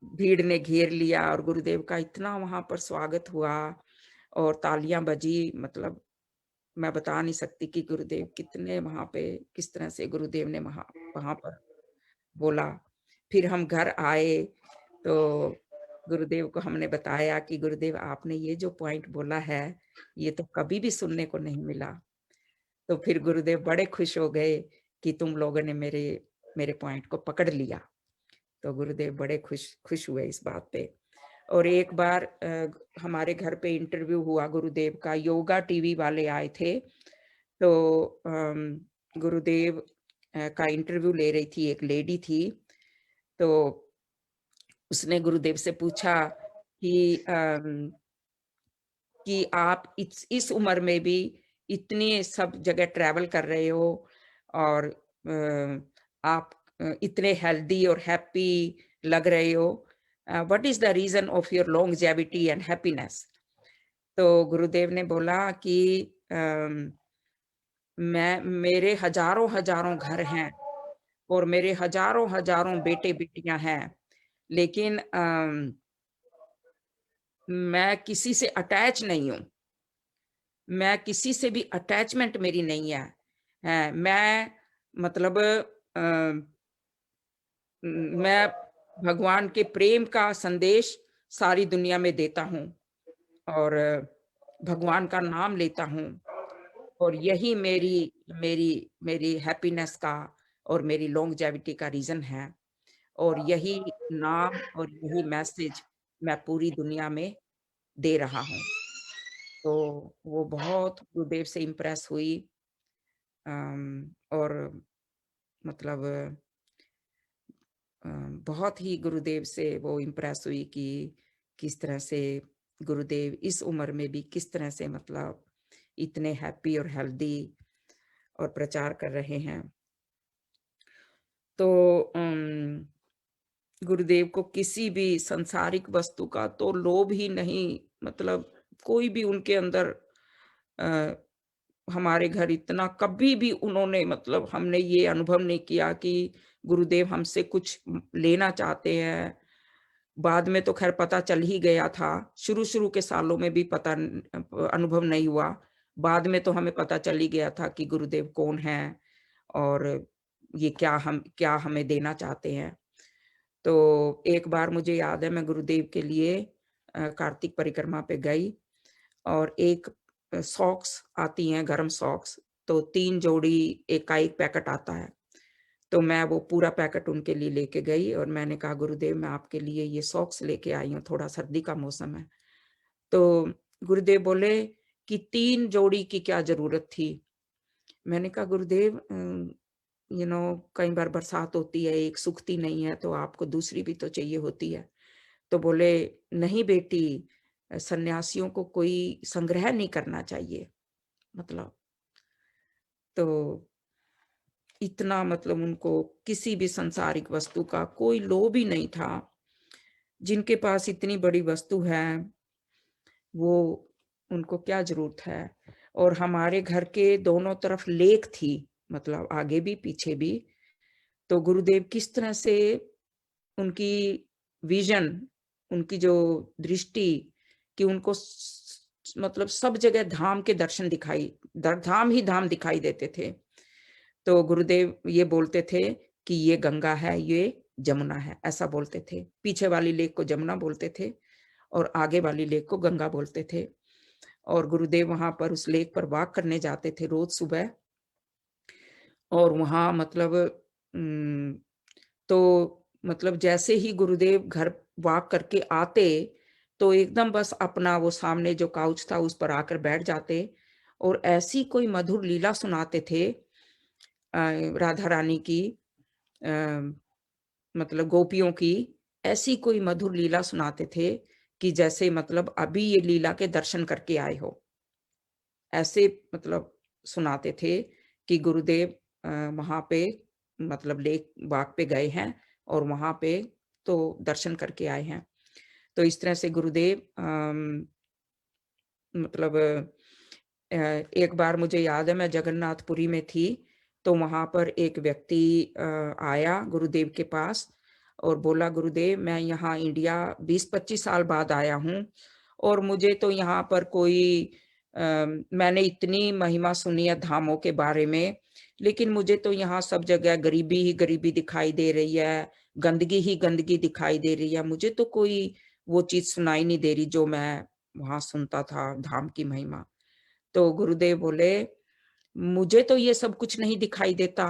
भीड़ ने घेर लिया और गुरुदेव का इतना वहां पर स्वागत हुआ और तालियां बजी। मतलब मैं बता नहीं सकती कि गुरुदेव कितने वहां पे, किस तरह से गुरुदेव ने वहां पर बोला। फिर हम घर आए तो गुरुदेव को हमने बताया कि गुरुदेव आपने ये जो पॉइंट बोला है ये तो कभी भी सुनने को नहीं मिला। तो फिर गुरुदेव बड़े खुश हो गए कि तुम लोगों ने मेरे पॉइंट को पकड़ लिया। तो गुरुदेव बड़े खुश हुए इस बात पे। और एक बार हमारे घर पे इंटरव्यू हुआ गुरुदेव का, योगा टीवी वाले आए थे, तो गुरुदेव का इंटरव्यू ले रही थी एक लेडी थी। तो उसने गुरुदेव से पूछा कि आप इस उम्र में भी इतनी सब जगह ट्रैवल कर रहे हो और आप इतने हेल्दी और हैप्पी लग रहे हो, what is the reason of your longevity and happiness. तो गुरुदेव ने बोला कि मेरे हजारों हजारों घर हैं और मेरे हजारों हजारों बेटे बेटियां हैं, लेकिन मैं किसी से अटैच नहीं हूँ, मैं किसी से भी अटैचमेंट मेरी नहीं है। मैं मतलब मैं भगवान के प्रेम का संदेश सारी दुनिया में देता हूँ और भगवान का नाम लेता हूँ, और यही मेरी मेरी मेरी हैप्पीनेस का और मेरी लॉन्गजेविटी का रीजन है, और यही नाम और यही मैसेज मैं पूरी दुनिया में दे रहा हूँ। तो वो बहुत गुरुदेव से इम्प्रेस हुई, और मतलब बहुत ही गुरुदेव से वो इम्प्रेस हुई कि किस तरह से गुरुदेव इस उम्र में भी किस तरह से मतलब इतने हैप्पी और हेल्दी और प्रचार कर रहे हैं। तो गुरुदेव को किसी भी संसारिक वस्तु का तो लोभ ही नहीं, मतलब कोई भी उनके अंदर हमारे घर इतना कभी भी उन्होंने, मतलब हमने ये अनुभव नहीं किया कि गुरुदेव हमसे कुछ लेना चाहते हैं। बाद में तो खैर पता चल ही गया था, शुरू के सालों में भी पता अनुभव नहीं हुआ, बाद में तो हमें पता चल ही गया था कि गुरुदेव कौन है और ये क्या हमें देना चाहते हैं। तो एक बार मुझे याद है, मैं गुरुदेव के लिए कार्तिक परिक्रमा पे गई और एक सॉक्स आती हैं, गरम सॉक्स, तो 3 जोड़ी एक का एक पैकेट आता है, तो मैं वो पूरा पैकेट उनके लिए लेके गई और मैंने कहा गुरुदेव मैं आपके लिए ये सॉक्स लेके आई हूँ, थोड़ा सर्दी का मौसम है। तो गुरुदेव बोले कि 3 जोड़ी की क्या जरूरत थी। मैंने कहा गुरुदेव कई बार बरसात होती है, एक सूखती नहीं है, तो आपको दूसरी भी तो चाहिए होती है। तो बोले नहीं बेटी, सन्यासियों को कोई संग्रह नहीं करना चाहिए, मतलब तो इतना, मतलब उनको किसी भी संसारिक वस्तु का कोई लोभ ही नहीं था। जिनके पास इतनी बड़ी वस्तु है वो, उनको क्या जरूरत है। और हमारे घर के दोनों तरफ लेक थी, मतलब आगे भी पीछे भी। तो गुरुदेव किस तरह से उनकी विजन, उनकी जो दृष्टि, कि उनको मतलब सब जगह धाम के दर्शन धाम ही धाम दिखाई देते थे। तो गुरुदेव ये बोलते थे कि ये गंगा है, ये जमुना है, ऐसा बोलते थे। पीछे वाली लेक को जमुना बोलते थे और आगे वाली लेक को गंगा बोलते थे। और गुरुदेव वहां पर उस लेक पर वॉक करने जाते थे रोज सुबह, और वहां मतलब तो मतलब जैसे ही गुरुदेव घर वॉक करके आते तो एकदम बस अपना वो सामने जो काउच था उस पर आकर बैठ जाते और ऐसी कोई मधुर लीला सुनाते थे राधा रानी की, मतलब गोपियों की, ऐसी कोई मधुर लीला सुनाते थे कि जैसे मतलब अभी ये लीला के दर्शन करके आए हो, ऐसे मतलब सुनाते थे कि गुरुदेव वहां पे मतलब लेक वाक पे गए हैं और वहां पे तो दर्शन करके आए हैं। तो इस तरह से गुरुदेव मतलब एक बार मुझे याद है, मैं जगन्नाथपुरी में थी, तो वहां पर एक व्यक्ति आया गुरुदेव के पास और बोला गुरुदेव मैं यहाँ इंडिया 20-25 साल बाद आया हूँ और मुझे तो यहाँ पर कोई मैंने इतनी महिमा सुनी है धामों के बारे में, लेकिन मुझे तो यहाँ सब जगह गरीबी ही गरीबी दिखाई दे रही है, गंदगी ही गंदगी दिखाई दे रही है, मुझे तो कोई वो चीज सुनाई नहीं दे रही जो मैं वहां सुनता था धाम की महिमा। तो गुरुदेव बोले मुझे तो ये सब कुछ नहीं दिखाई देता,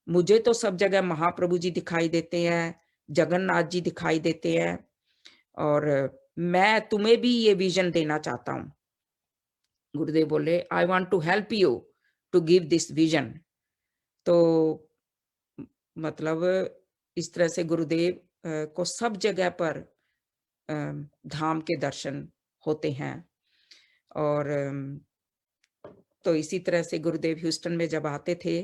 मुझे तो सब जगह महाप्रभु जी दिखाई देते हैं, जगन्नाथ जी दिखाई देते हैं, और मैं तुम्हें भी ये विजन देना चाहता हूँ। गुरुदेव बोले I want to help you to give this vision. तो मतलब इस तरह से गुरुदेव को सब जगह पर धाम के दर्शन होते हैं। और तो इसी तरह से गुरुदेव ह्यूस्टन में जब आते थे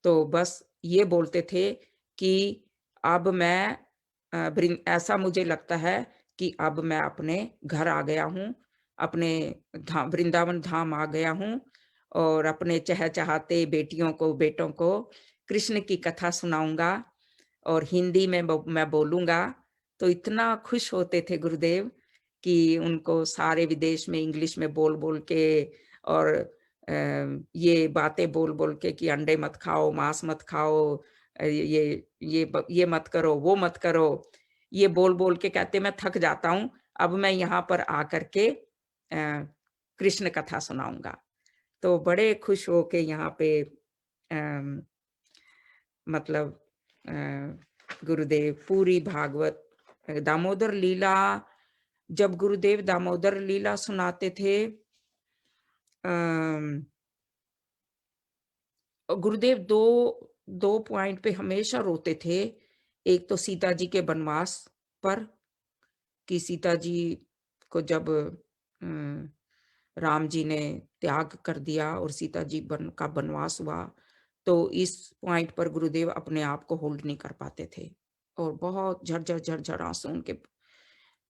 तो बस ये बोलते थे कि अब मैं ऐसा मुझे लगता है कि अब मैं अपने घर आ गया हूँ, अपने धाम वृंदावन धाम आ गया हूँ और अपने चहचहाते बेटियों को बेटों को कृष्ण की कथा सुनाऊंगा और हिंदी में मैं बोलूंगा। तो इतना खुश होते थे गुरुदेव कि उनको सारे विदेश में इंग्लिश में बोल बोल के और ये बातें बोल बोल के कि अंडे मत खाओ, मांस मत खाओ, ये मत करो, वो मत करो, ये बोल बोल के कहते मैं थक जाता हूँ, अब मैं यहाँ पर आकर के कृष्ण कथा सुनाऊंगा। तो बड़े खुश हो के यहाँ पे मतलब गुरुदेव पूरी भागवत दामोदर लीला, जब गुरुदेव दामोदर लीला सुनाते थे, गुरुदेव दो पॉइंट पे हमेशा रोते थे। एक तो सीता जी के वनवास पर कि सीता जी को जब राम जी ने त्याग कर दिया और सीता जी का वनवास हुआ, तो इस पॉइंट पर गुरुदेव अपने आप को होल्ड नहीं कर पाते थे और बहुत झरझर झरझर आंसू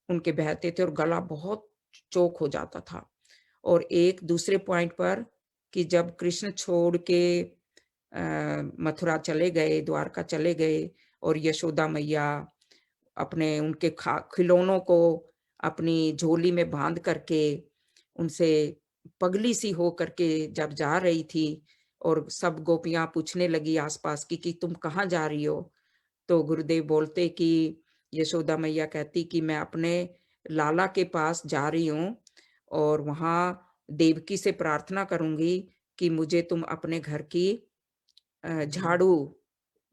उनके बहते थे और गला बहुत चोक हो जाता था। और एक दूसरे पॉइंट पर कि जब कृष्ण छोड़ के मथुरा चले गए, द्वारका चले गए और यशोदा मैया अपने उनके खिलौनों को अपनी झोली में बांध करके उनसे पगली सी हो करके जब जा रही थी और सब गोपियां पूछने लगी आसपास की कि तुम कहाँ जा रही हो, तो गुरुदेव बोलते कि यशोदा मैया कहती कि मैं अपने लाला के पास जा रही हूँ और वहां देवकी से प्रार्थना करूंगी कि मुझे तुम अपने घर की झाड़ू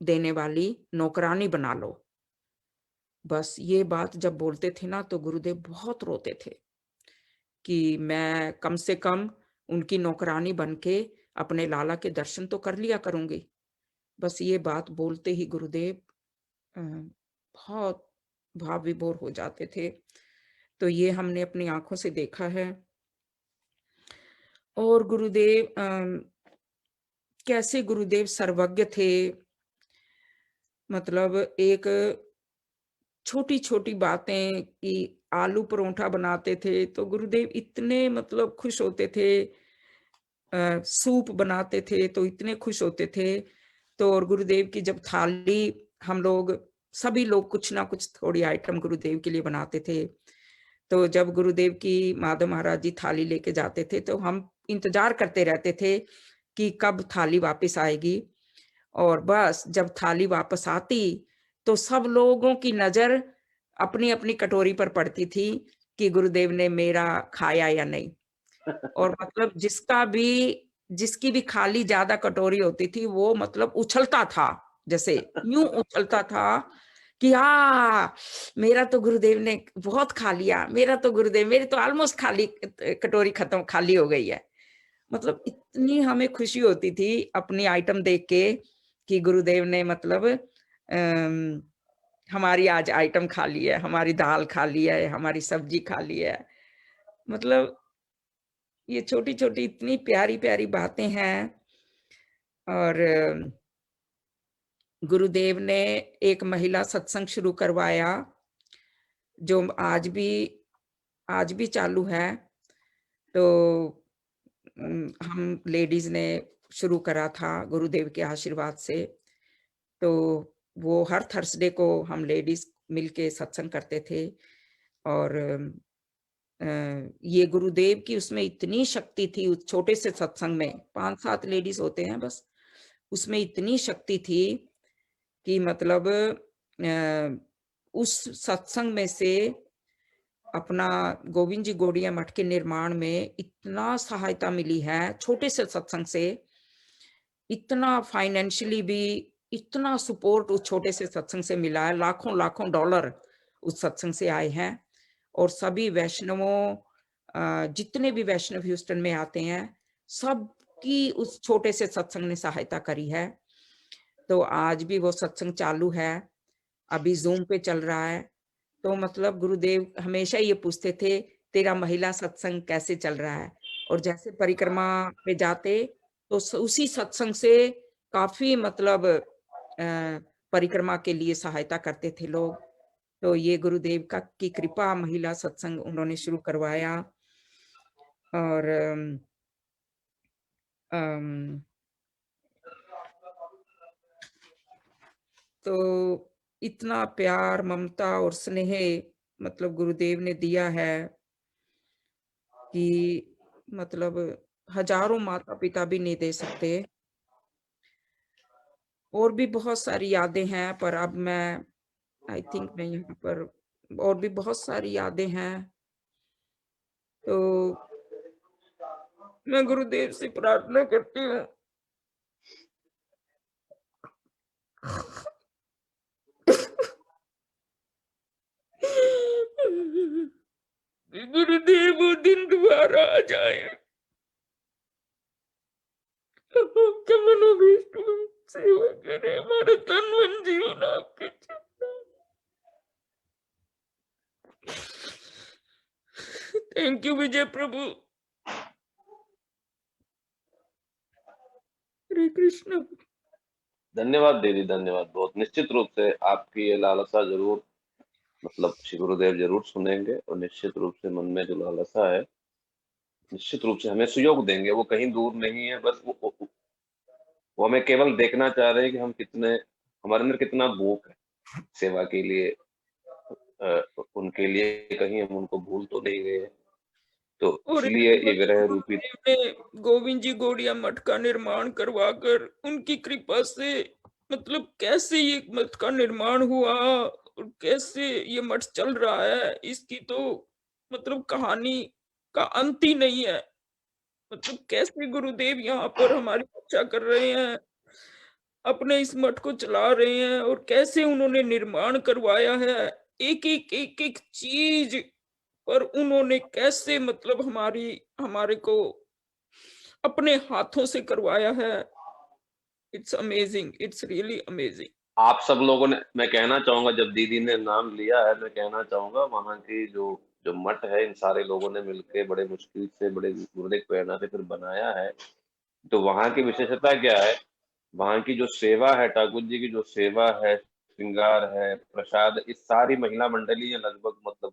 देने वाली नौकरानी बना लो। बस ये बात जब बोलते थे ना तो गुरुदेव बहुत रोते थे कि मैं कम से कम उनकी नौकरानी बनके अपने लाला के दर्शन तो कर लिया करूंगी। बस ये बात बोलते ही गुरुदेव बहुत भाव विभोर हो जाते थे। तो ये हमने अपनी आंखों से देखा है। और गुरुदेव कैसे गुरुदेव सर्वज्ञ थे, मतलब एक छोटी छोटी बातें कि आलू परोठा बनाते थे तो गुरुदेव इतने मतलब खुश होते थे, सूप बनाते थे तो इतने खुश होते थे। तो और गुरुदेव की जब थाली, हम लोग सभी लोग कुछ ना कुछ थोड़ी आइटम गुरुदेव के लिए बनाते थे, तो जब गुरुदेव की माधव महाराज जी थाली लेके जाते थे तो हम इंतजार करते रहते थे कि कब थाली वापस आएगी। और बस जब थाली वापस आती तो सब लोगों की नजर अपनी अपनी कटोरी पर पड़ती थी कि गुरुदेव ने मेरा खाया या नहीं। और मतलब जिसकी भी खाली ज्यादा कटोरी होती थी वो मतलब उछलता था, जैसे यूं उछलता था कि मेरा तो गुरुदेव ने बहुत खा लिया, मेरा तो गुरुदेव, मेरी तो ऑलमोस्ट खाली कटोरी खत्म खाली हो गई है। मतलब इतनी हमें खुशी होती थी अपनी आइटम देख के कि गुरुदेव ने मतलब हमारी आज आइटम खा ली है, हमारी दाल खा ली है, हमारी सब्जी खा ली है। मतलब ये छोटी छोटी इतनी प्यारी प्यारी बातें हैं। और गुरुदेव ने एक महिला सत्संग शुरू करवाया जो आज भी चालू है। तो हम लेडीज ने शुरू करा था गुरुदेव के आशीर्वाद से। तो वो हर थर्सडे को हम लेडीज मिलके सत्संग करते थे। और ये गुरुदेव की उसमें इतनी शक्ति थी, उस छोटे से सत्संग में 5-7 लेडीज होते हैं बस, उसमें इतनी शक्ति थी कि मतलब उस सत्संग में से अपना गोविंद जी गौड़िया मठ के निर्माण में इतना सहायता मिली है छोटे से सत्संग से, इतना फाइनेंशियली भी इतना सपोर्ट उस छोटे से सत्संग से मिला है। लाखों लाखों डॉलर उस सत्संग से आए हैं। और सभी वैष्णवों, जितने भी वैष्णव ह्यूस्टन में आते हैं सबकी उस छोटे से सत्संग ने सहायता करी है। तो आज भी वो सत्संग चालू है, अभी जूम पे चल रहा है। तो मतलब गुरुदेव हमेशा ये पूछते थे तेरा महिला सत्संग कैसे चल रहा है। और जैसे परिक्रमा पे जाते तो उसी सत्संग से काफी मतलब परिक्रमा के लिए सहायता करते थे लोग। तो ये गुरुदेव की कृपा, महिला सत्संग उन्होंने शुरू करवाया। और अम, तो इतना प्यार, ममता और स्नेह मतलब गुरुदेव ने दिया है कि मतलब हजारों माता पिता भी नहीं दे सकते। और भी बहुत सारी यादें हैं, पर अब मैं आई थिंक मैं यहाँ पर, और भी बहुत सारी यादें हैं। तो मैं गुरुदेव से प्रार्थना करती हूँ कि गुरुदेव वो दिन दोबारा आ जाए। आपके मनोभीष्ट में सेवा करे, हमारा तन मन जीवन आपके चरणों। थैंक यू विजय प्रभु। हरे कृष्ण। धन्यवाद दीदी, धन्यवाद बहुत। निश्चित रूप से आपकी ये लालसा जरूर मतलब श्री गुरुदेव जरूर सुनेंगे, और निश्चित रूप से मन में जो लालसा है निश्चित रूप से हमें सुयोग देंगे। वो कहीं दूर नहीं है, बस वो हमें केवल देखना चाह रहे हैं कि हम कितने, हमारे अंदर कितना भूख है सेवा के लिए, उनके लिए कहीं हम उनको भूल तो नहीं गए। तो और इसलिए ये विरह रूपी गुरुदेव ने गोविंद जी गौड़िया मठ का निर्माण करवाकर उनकी कृपा से मतलब कैसे ये मठ का निर्माण हुआ और कैसे ये मठ चल रहा है, इसकी तो मतलब कहानी का अंत ही नहीं है। मतलब कैसे गुरुदेव यहाँ पर हमारी रक्षा कर रहे हैं, अपने इस मठ को चला रहे हैं, और कैसे उन्होंने निर्माण करवाया है। एक चीज पर उन्होंने कैसे मतलब हमारे को अपने हाथों से करवाया है। It's amazing, it's really amazing. आप सब लोगों ने, मैं कहना चाहूंगा जब दीदी ने नाम लिया है, मैं कहना चाहूंगा वहां की जो जो मठ है, इन सारे लोगों ने मिलकर बड़े मुश्किल से, बड़े गुरुदेव की प्रेरणा से फिर बनाया है। तो वहां की विशेषता क्या है, वहां की जो सेवा है, ठाकुर जी की जो सेवा है, श्रृंगार है, प्रसाद, इस सारी महिला मंडली है लगभग, मतलब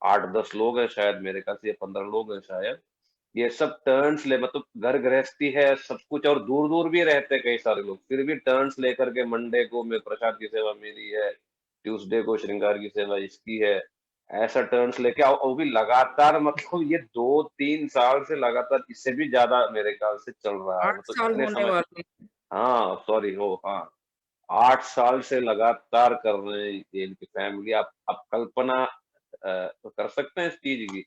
8-10 लोग हैं शायद, मेरे ख्याल से 15 लोग हैं शायद। ये सब टर्न्स ले, मतलब घर गृहस्थी है सब कुछ, और दूर दूर भी रहते हैं कई सारे लोग, फिर भी टर्न्स लेकर के मंडे को मैं प्रसाद की सेवा मेरी है, ट्यूसडे को श्रृंगार की सेवा इसकी है, ऐसा टर्न्स लेके आओ। वो भी लगातार, मतलब ये 2-3 साल से लगातार, इससे भी ज्यादा मेरे ख्याल से चल रहा है, 8 मतलब साल इतने होने समय। वाले हैं। हाँ सॉरी, हो हाँ, 8 साल से लगातार कर रहे हैं ये इनकी फैमिली। आप कल्पना तो कर सकते हैं इस चीज की।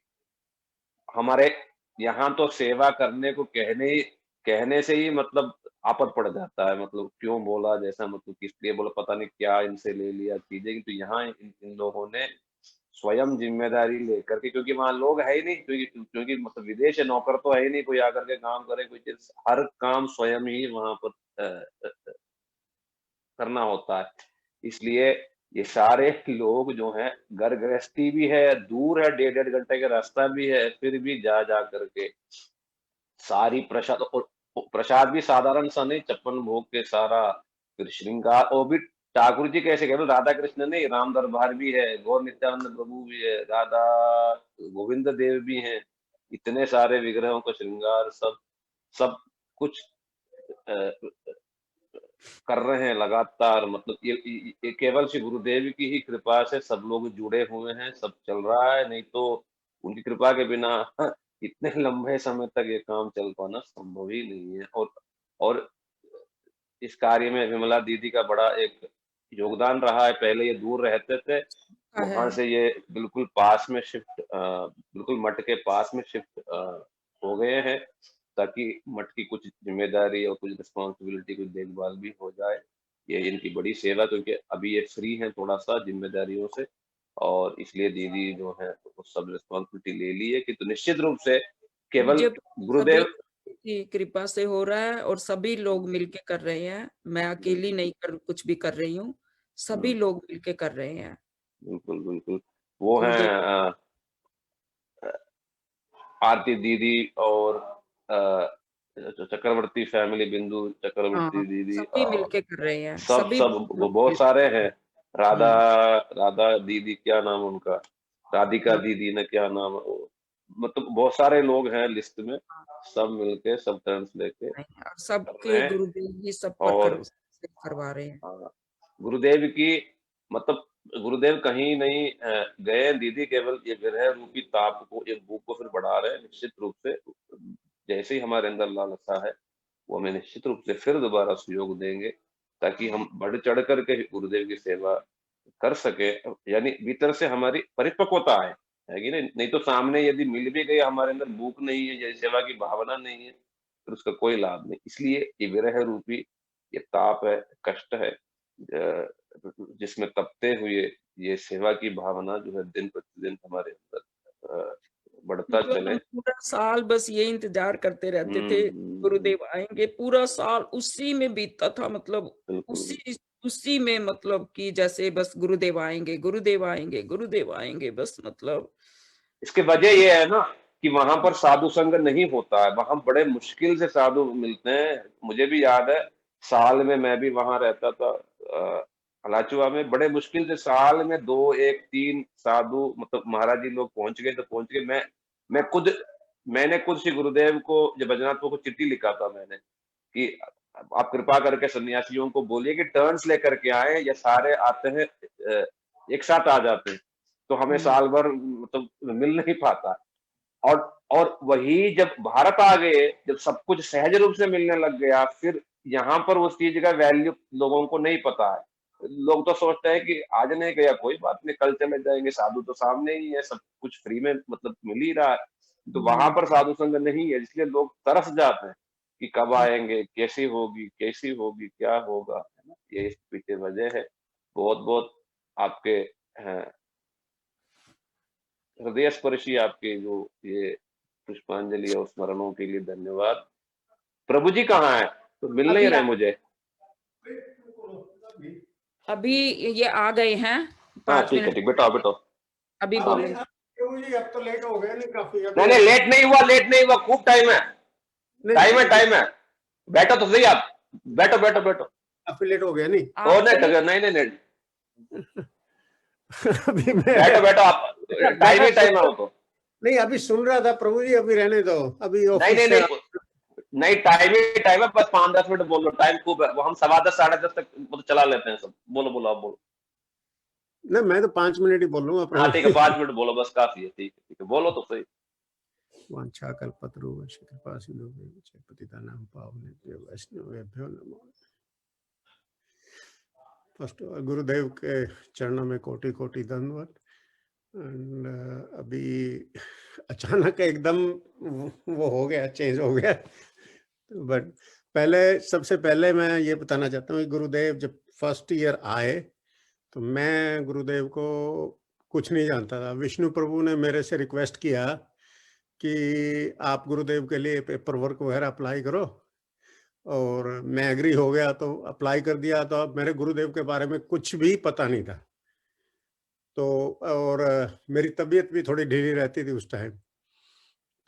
हमारे यहाँ तो सेवा करने को कहने से ही मतलब आपत पड़ जाता है, मतलब क्यों बोला, जैसा मतलब किस लिए बोला, पता नहीं क्या इनसे ले लिया चीजें। तो यहाँ इन लोगों ने स्वयं जिम्मेदारी लेकर के, क्योंकि वहाँ लोग है ही नहीं, क्योंकि मतलब विदेश है, नौकर तो है ही नहीं कोई आकर के काम करे, कोई चीज, हर काम स्वयं ही वहां पर करना होता है। इसलिए ये सारे लोग जो हैं, घर गृहस्थी भी है, दूर है, 1.5 घंटे का रास्ता भी है, फिर भी जा जा करके सारी प्रसाद, और प्रसाद भी साधारण सा नहीं, 56 भोग के सारा, फिर श्रृंगार, और भी ठाकुर जी कैसे केवल राधा कृष्ण नहीं, राम दरबार भी है, गौर नित्यानंद प्रभु भी है, राधा गोविंद देव भी हैं, इतने सारे विग्रहों का श्रृंगार, सब सब कुछ कर रहे हैं लगातार। मतलब ये केवल श्री गुरुदेव की ही कृपा से सब लोग जुड़े हुए हैं, सब चल रहा है, नहीं तो उनकी कृपा के बिना इतने लंबे समय तक ये काम चल पाना संभव ही नहीं है। और इस कार्य में विमला दीदी का बड़ा एक योगदान रहा है। पहले ये दूर रहते थे, है। वहां से ये बिल्कुल पास में शिफ्ट, बिल्कुल मठ के पास में शिफ्ट हो गए हैं, ताकि मठ की कुछ जिम्मेदारी और कुछ रिस्पॉन्सिबिलिटी, कुछ देखभाल भी हो जाए। ये इनकी बड़ी सेवा, क्योंकि अभी ये फ्री हैं थोड़ा सा जिम्मेदारियों से, और इसलिए दीदी जो है वो सब रिस्पॉन्सिबिलिटी ले ली है कि, तो निश्चित रूप से केवल विजय सभी गुरुदेव, की कृपा से हो रहा है, और सभी लोग मिलके कर रहे हैं। मैं अकेली नहीं कुछ भी कर रही हूँ, सभी लोग मिलके कर रहे हैं। बिल्कुल बिल्कुल, वो है गुरुदेव आरती दीदी, और चक्रवर्ती फैमिली, बिंदु हाँ, चक्रवर्ती दीदी, सभी और मिलके कर रहे हैं, सब सभी सब वो लोग बहुत सारे हैं। राधा हम्म, राधा दीदी, क्या नाम उनका, राधिका हाँ, दीदी ने क्या नाम, मतलब बहुत सारे लोग हैं लिस्ट में, सब मिलके सब टर्न्स लेके और कर सबके रहे हैं। गुरुदेव ही सब पर और करवा रहे हैं। हाँ, गुरुदेव की मतलब गुरुदेव कहीं नहीं गए दीदी, केवल ये विरह रूपी ताप को, एक भूख को फिर बढ़ा रहे हैं निश्चित रूप से। जैसे ही हमारे अंदर लालसा है वो हमें निश्चित रूप से फिर दोबारा सहयोग देंगे, ताकि हम बढ़ चढ़ करके गुरुदेव की सेवा कर सके, यानी भीतर से हमारी परिपक्वता है कि नहीं तो सामने यदि मिल भी गया, हमारे अंदर भूख नहीं है या सेवा की भावना नहीं है, फिर उसका कोई लाभ नहीं। इसलिए ये विरह रूपी ये ताप है, कष्ट है, जिसमें तपते हुए ये सेवा की भावना जो है दिन प्रतिदिन हमारे अंदर बढ़ता मतलब चले। हम पूरा साल बस ये इंतजार करते रहते थे गुरुदेव आएंगे, पूरा साल उसी में बीतता था। मतलब उसी में मतलब कि जैसे बस गुरुदेव आएंगे, गुरुदेव आएंगे, गुरुदेव आएंगे, बस मतलब। इसके वजह ये है ना कि वहां पर साधु संग नहीं होता है, वहां बड़े मुश्किल से साधु मिलते हैं। मुझे भी याद है, साल में मैं भी वहां रहता था अलाचुआ में, बड़े मुश्किल से साल में 2, 1, 3 साधु मतलब महाराज जी लोग पहुंच गए तो पहुंच गए। मैंने खुद श्री गुरुदेव को, जब बजनाथ को चिट्ठी लिखा था मैंने कि आप कृपा करके सन्यासियों को बोलिए कि टर्न्स लेकर के आए, या सारे आते हैं एक साथ आ जाते हैं तो हमें साल भर मतलब मिल नहीं पाता। और वही जब भारत आ गए, जब सब कुछ सहज रूप से मिलने लग गया, फिर यहाँ पर उस चीज का वैल्यू लोगों को नहीं पता है। लोग तो सोचते हैं कि आज नहीं गया कोई बात नहीं, कल चले जाएंगे, साधु तो सामने ही है, सब कुछ फ्री में मतलब मिल ही रहा है। तो वहां पर साधु संग नहीं है, इसलिए लोग तरस जाते हैं कि कब आएंगे, कैसी होगी, क्या होगा, है ना। ये इस पीछे वजह है। बहुत बहुत आपके हृदय स्पर्शी आपके जो ये पुष्पांजलि और स्मरणों के लिए धन्यवाद। प्रभु जी कहाँ है? तो मिल नहीं रहे मुझे। अभी ये आ गए हैं, हाँ 5 ठीक है, मिनट ठीक, बेटो अभी बोले। अब तो लेट हो गया नहीं काफी। नहीं लेट नहीं हुआ, खूब टाइम है। बैठो तो सही आप, बैठो। काफी लेट हो गया नहीं। ओ नहीं अभी मैं बैठो आप, टाइम है वो तो। नहीं, अभी सुन रहा था प्रभु जी, अभी रहने दो, अभी ऑफिस से नहीं टाइम है, बस 5-10 मिनट बोल लो, टाइम खूब है। वो हम 10:15 10:30 तक मतलब चला लेते हैं सब। बोलो आप बोलो। नहीं, मैं तो 5 मिनट ही बोल लूंगा। हाँ ठीक है, 5 मिनट बोलो बस, काफी है। ठीक है, बोलो तो सही। वांछा कल्पतरुभ्यश्च कृपा सिन्धुभ्यश्च पतितानां पावनेभ्यो वैष्णवेभ्यो नमो। फर्स्ट गुरुदेव के चरणों में कोटि कोटि दंडवत। एंड अभी अचानक एकदम वो हो गया, चेंज हो गया। बट सबसे पहले मैं ये बताना चाहता हूँ कि गुरुदेव जब फर्स्ट ईयर आए तो मैं गुरुदेव को कुछ नहीं जानता था। विष्णु प्रभु ने मेरे से रिक्वेस्ट किया कि आप गुरुदेव के लिए पेपर वर्क वगैरह अप्लाई करो, और मैं एग्री हो गया तो अप्लाई कर दिया। तो अब मेरे गुरुदेव के बारे में कुछ भी पता नहीं था। तो और मेरी तबीयत भी थोड़ी ढीली रहती थी उस टाइम।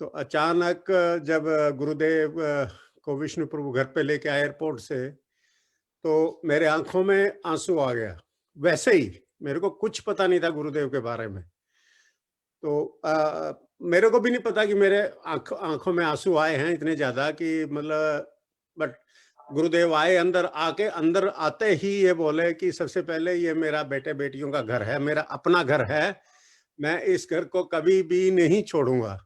तो अचानक जब गुरुदेव को विष्णु प्रभु घर पे लेके आए एयरपोर्ट से, तो मेरे आंखों में आंसू आ गया। वैसे ही मेरे को कुछ पता नहीं था गुरुदेव के बारे में। तो मेरे को भी नहीं पता कि मेरे आंखों में आंसू आए हैं इतने ज्यादा कि मतलब। बट गुरुदेव आए, अंदर आते ही ये बोले कि सबसे पहले ये मेरा बेटे बेटियों का घर है, मेरा अपना घर है, मैं इस घर को कभी भी नहीं छोड़ूंगा।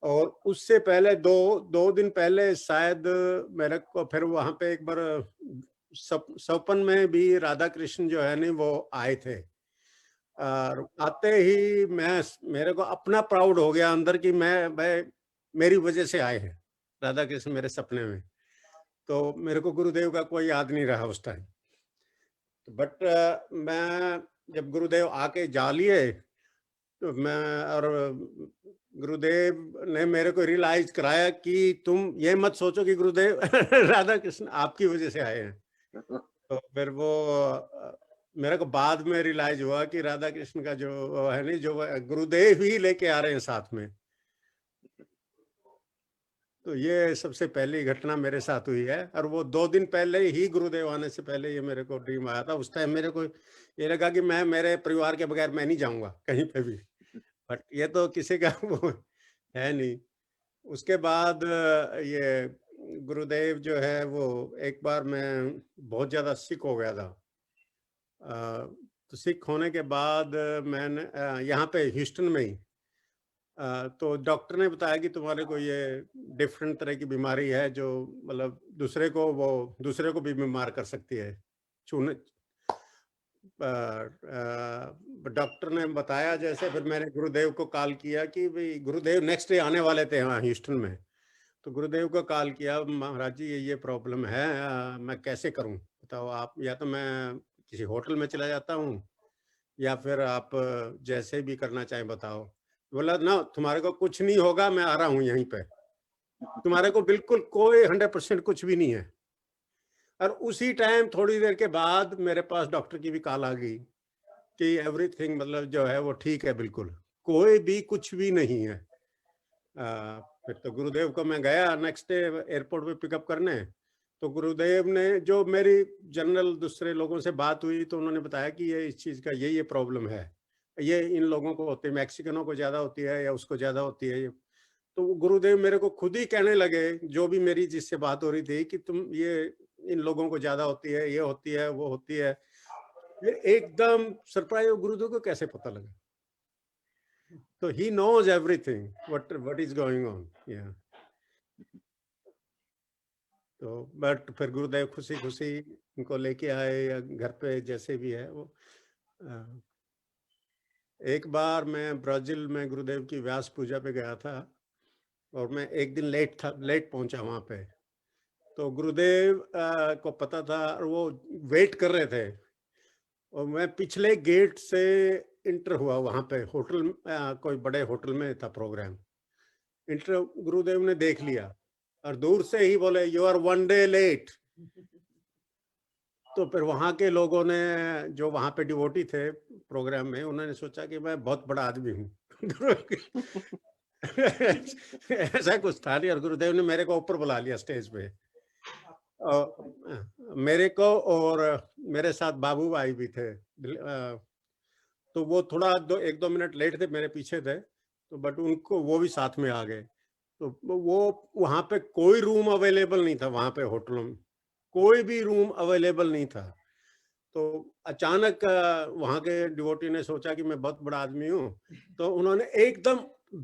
और उससे पहले दो दिन पहले शायद मेरे को फिर वहां पे एक बार सपन में भी राधा कृष्ण जो है नहीं वो आए थे। और आते ही मेरे को अपना प्राउड हो गया अंदर कि मैं मेरी वजह से आए हैं राधा कृष्ण मेरे सपने में। तो मेरे को गुरुदेव का कोई याद नहीं रहा उस टाइम। बट मैं जब गुरुदेव आके जा लिए तो और गुरुदेव ने मेरे को रियलाइज कराया कि तुम ये मत सोचो कि गुरुदेव राधा कृष्ण आपकी वजह से आए हैं। तो फिर वो मेरे को बाद में रियलाइज हुआ कि राधा कृष्ण का जो है नहीं, जो गुरुदेव ही लेके आ रहे हैं साथ में। तो ये सबसे पहली घटना मेरे साथ हुई है। और वो 2 दिन पहले ही गुरुदेव आने से पहले ये मेरे को ड्रीम आया था। उस टाइम मेरे को ये लगा कि मैं मेरे परिवार के बगैर मैं नहीं जाऊंगा कहीं पे भी। बट ये तो किसी का वो है नहीं। उसके बाद ये गुरुदेव जो है वो एक बार मैं बहुत ज़्यादा सिक हो गया था। तो सिक होने के बाद मैंने यहाँ पे ह्यूस्टन में ही तो डॉक्टर ने बताया कि तुम्हारे को ये डिफरेंट तरह की बीमारी है जो मतलब दूसरे को भी बीमार कर सकती है। छूने डॉक्टर ने बताया जैसे, फिर मैंने गुरुदेव को कॉल किया कि भाई गुरुदेव नेक्स्ट डे आने वाले थे वहाँ ह्यूस्टन में। तो गुरुदेव को कॉल किया, महाराज जी ये प्रॉब्लम है, मैं कैसे करूं बताओ आप, या तो मैं किसी होटल में चला जाता हूं या फिर आप जैसे भी करना चाहें बताओ। बोला ना तुम्हारे को कुछ नहीं होगा, मैं आ रहा हूं यहीं पे, तुम्हारे को बिल्कुल कोई 100% कुछ भी नहीं है। और उसी टाइम थोड़ी देर के बाद मेरे पास डॉक्टर की भी कॉल आ गई कि एवरीथिंग मतलब जो है वो ठीक है, बिल्कुल कोई भी कुछ भी नहीं है। फिर तो गुरुदेव को मैं गया नेक्स्ट डे एयरपोर्ट पे पिकअप करने। तो गुरुदेव ने जो मेरी जनरल दूसरे लोगों से बात हुई तो उन्होंने बताया कि ये इस चीज़ का ये प्रॉब्लम है, ये इन लोगों को होती है, मैक्सिकनों को ज़्यादा होती है या उसको ज़्यादा होती है। तो गुरुदेव मेरे को खुद ही कहने लगे, जो भी मेरी जिससे बात हो रही थी, कि तुम ये इन लोगों को ज़्यादा होती है, ये होती है, वो होती है। ये एकदम सरप्राइज, गुरुदेव को कैसे पता लगा? तो he knows everything what is going on. या तो बट फिर गुरुदेव खुशी खुशी इनको लेके आए या घर पे जैसे भी है वो। एक बार मैं ब्राजील में गुरुदेव की व्यास पूजा पे गया था और मैं एक दिन लेट पहुंचा वहां पे। तो गुरुदेव को पता था और वो वेट कर रहे थे और मैं पिछले गेट से इंटर हुआ वहां पे, होटल कोई बड़े होटल में था प्रोग्राम। इंटर गुरुदेव ने देख लिया और दूर से ही बोले यू आर 1 डे लेट। तो फिर वहाँ के लोगों ने, जो वहाँ पे डिवोटी थे प्रोग्राम में, उन्होंने सोचा कि मैं बहुत बड़ा आदमी हूँ। ऐसा कुछ था नहीं। और गुरुदेव ने मेरे को ऊपर बुला लिया स्टेज पे, और मेरे को और मेरे साथ बाबू भाई भी थे। तो वो थोड़ा 1-2 मिनट लेट थे, मेरे पीछे थे, तो बट उनको वो भी साथ में आ गए। तो वो वहाँ पे कोई रूम अवेलेबल नहीं था, वहाँ पे होटलों में कोई भी रूम अवेलेबल नहीं था। तो अचानक वहाँ के डिवोटी ने सोचा कि मैं बहुत बड़ा आदमी हूँ, तो उन्होंने एकदम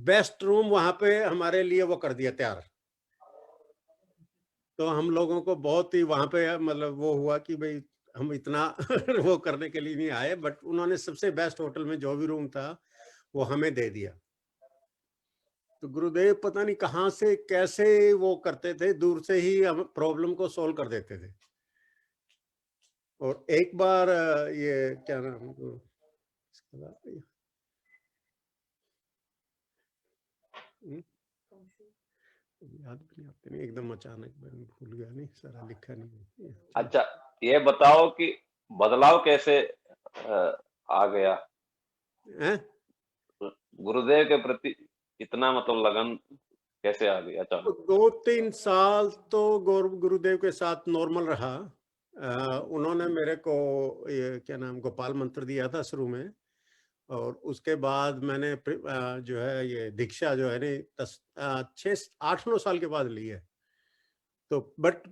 बेस्ट रूम वहाँ पे हमारे लिए वो कर दिया तैयार। तो हम लोगों को बहुत ही वहाँ पे मतलब वो हुआ कि भाई हम इतना वो करने के लिए नहीं आए, बट उन्होंने सबसे बेस्ट होटल में जो भी रूम था वो हमें दे दिया। तो गुरुदेव पता नहीं कहाँ से कैसे वो करते थे, दूर से ही हम प्रॉब्लम को सोल्व कर देते थे। और एक बार ये क्या नाम याद भी नहीं आते, नहीं एकदम अचानक मैं भूल गया, नहीं सारा लिखा नहीं। अच्छा ये बताओ कि बदलाव कैसे आ गया है? गुरुदेव के प्रति इतना मतलब लगन कैसे आ गया अचानक? 2-3 साल तो गुरुदेव के साथ नॉर्मल रहा। उन्होंने मेरे को ये क्या नाम गोपाल मंत्र दिया था शुरू में, और उसके बाद मैंने जो है ये दीक्षा जो है नहीं 6-8-9 साल के बाद ली है। तो बट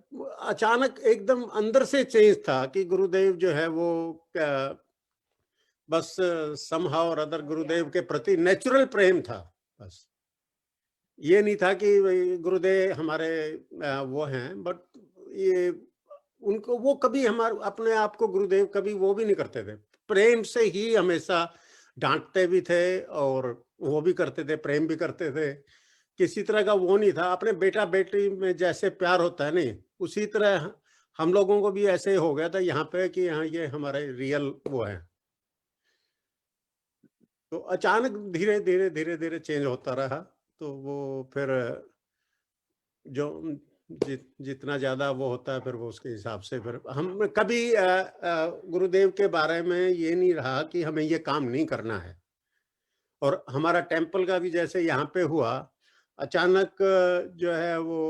अचानक एकदम अंदर से चेंज था कि गुरुदेव जो है वो बस समहाउ और अदर गुरुदेव के प्रति नेचुरल प्रेम था। बस ये नहीं था कि गुरुदेव हमारे वो हैं, बट ये उनको वो कभी हमारे अपने आप को गुरुदेव कभी वो भी नहीं करते थे, प्रेम से ही हमेशा डांटते भी थे और वो भी करते थे, प्रेम भी करते थे। किसी तरह का वो नहीं था। अपने बेटा बेटी में जैसे प्यार होता है नहीं, उसी तरह हम लोगों को भी ऐसे हो गया था यहाँ पे कि यहाँ ये हमारे रियल वो है। तो अचानक धीरे धीरे धीरे धीरे चेंज होता रहा। तो वो फिर जो जितना ज्यादा वो होता है फिर वो उसके हिसाब से फिर हम कभी गुरुदेव के बारे में ये नहीं रहा कि हमें ये काम नहीं करना है। और हमारा टेम्पल का भी जैसे यहाँ पे हुआ, अचानक जो है वो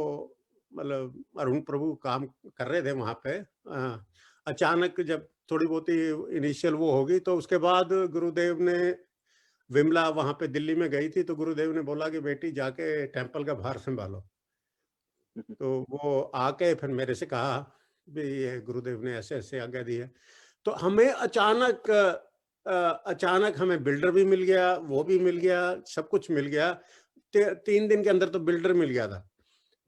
मतलब अरुण प्रभु काम कर रहे थे वहाँ पे, अचानक जब थोड़ी बहुत ही इनिशियल वो होगी तो उसके बाद गुरुदेव ने विमला वहां पे दिल्ली में गई थी, तो गुरुदेव ने बोला कि बेटी जाके टेम्पल का भार संभालो। तो वो आके फिर मेरे से कहा भी ये गुरुदेव ने ऐसे ऐसे आज्ञा दी है। तो हमें अचानक हमें बिल्डर भी मिल गया, वो भी मिल गया, सब कुछ मिल गया। 3 दिन के अंदर तो बिल्डर मिल गया था।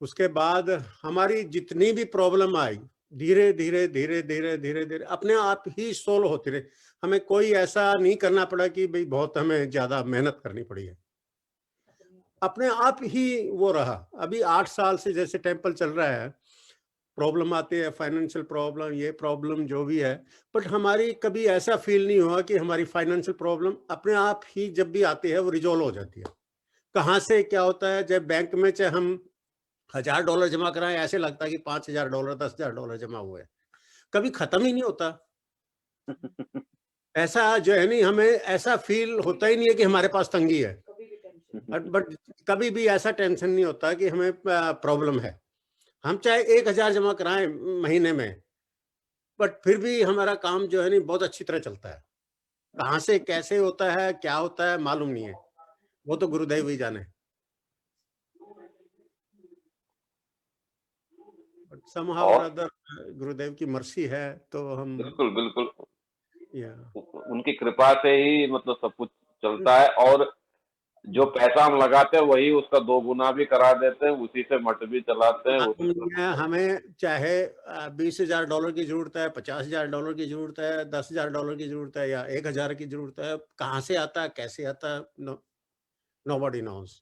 उसके बाद हमारी जितनी भी प्रॉब्लम आई, धीरे धीरे धीरे धीरे धीरे धीरे अपने आप ही सोल्व होती रही। हमें कोई ऐसा नहीं करना पड़ा कि भाई बहुत हमें ज्यादा मेहनत करनी पड़ी है, अपने आप ही वो रहा। अभी 8 साल से जैसे टेम्पल चल रहा है, प्रॉब्लम आती है, फाइनेंशियल प्रॉब्लम, ये प्रॉब्लम जो भी है, बट हमारी कभी ऐसा फील नहीं हुआ कि हमारी फाइनेंशियल प्रॉब्लम अपने आप ही जब भी आती है वो रिजॉल्व हो जाती है। कहाँ से क्या होता है, जब बैंक में चाहे हम $1000 जमा कराएं, ऐसे लगता है कि $5000 $10,000 जमा हुए, कभी खत्म ही नहीं होता। ऐसा जो है नहीं, हमें ऐसा फील होता ही नहीं है कि हमारे पास तंगी है, बट कभी भी ऐसा टेंशन नहीं होता कि हमें प्रॉब्लम है। हम चाहे 1000 जमा कराएं महीने में, बट फिर भी हमारा काम जो है नहीं बहुत अच्छी तरह चलता है। कहाँ से कैसे होता है, क्या होता है, मालूम नहीं है, वो तो गुरुदेव ही जाने। बट समहाउ और अदर गुरुदेव की मर्सी है, तो हम बिल्कुल बिल्कुल या उनकी कृपा से ही मतलब सब कुछ चलता है, और जो पैसा हम लगाते हैं वही उसका 2 गुना भी करा देते हैं, उसी से मठ भी चलाते हैं। मालूम नहीं है हमें, चाहे $20,000 की जरूरत है, $50,000 की जरूरत है, $10,000 की जरूरत है, या 1000 की जरूरत है, कहाँ से आता है, कैसे आता है, नोबडी नोज।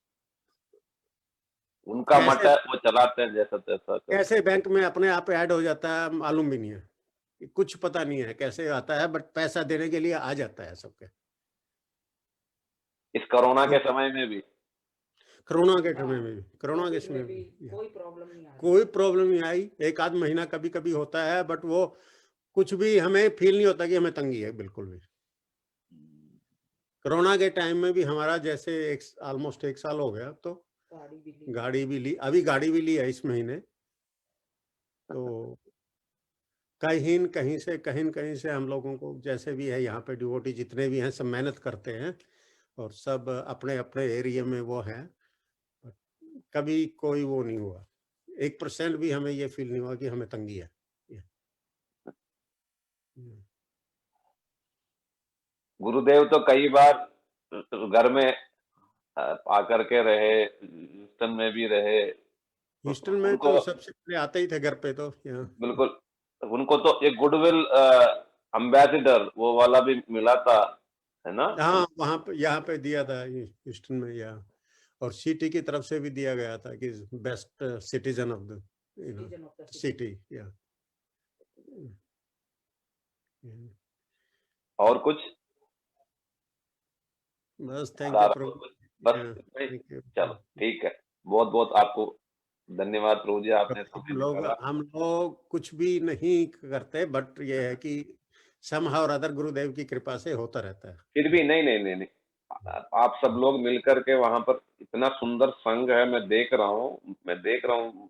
उनका मठ है, वो चलाते हैं जैसा तैसा कर। कैसे बैंक में अपने आप ऐड हो जाता है मालूम भी नहीं है, कुछ पता नहीं है कैसे आता है, बट पैसा देने के लिए आ जाता है सबके। इस कोरोना के समय में भी, कोरोना के समय में भी, कोरोना के समय में भी कोई प्रॉब्लम नहीं आई। एक आध महीना कभी कभी होता है, बट वो कुछ भी हमें फील नहीं होता कि हमें तंगी है, बिल्कुल भी। कोरोना के टाइम में भी हमारा जैसे ऑलमोस्ट 1 साल हो गया, तो गाड़ी भी ली, अभी गाड़ी भी ली है इस महीने। तो कहीं से हम लोगों को जैसे भी है, यहाँ पे डिवोटी जितने भी हैं सब मेहनत करते हैं, और सब अपने अपने एरिया में वो हैं। कभी कोई वो नहीं हुआ, 1% भी हमें ये फील नहीं हुआ कि हमें तंगी है। गुरुदेव तो कई बार घर में आकर के रहे, ह्यूस्टन में भी रहे। ह्यूस्टन में तो सबसे पहले आते ही थे घर पे, तो बिल्कुल उनको तो एक गुडविल एम्बेसडर वो वाला भी मिला था, है ना? हाँ, वहाँ पे यहाँ पे दिया था ह्यूस्टन में, या और सिटी की तरफ से भी दिया गया था कि best citizen of the city, या और कुछ बस थैंक यू प्रभु, बस चलो ठीक है, बहुत बहुत आपको धन्यवाद प्रभु जी, आपने हम लोग कुछ भी नहीं करते, बट ये है कि समहाउ और अदर गुरुदेव की कृपा से होता रहता है। फिर भी नहीं, आप सब लोग मिलकर के वहां पर इतना सुंदर संघ है, मैं देख रहा हूँ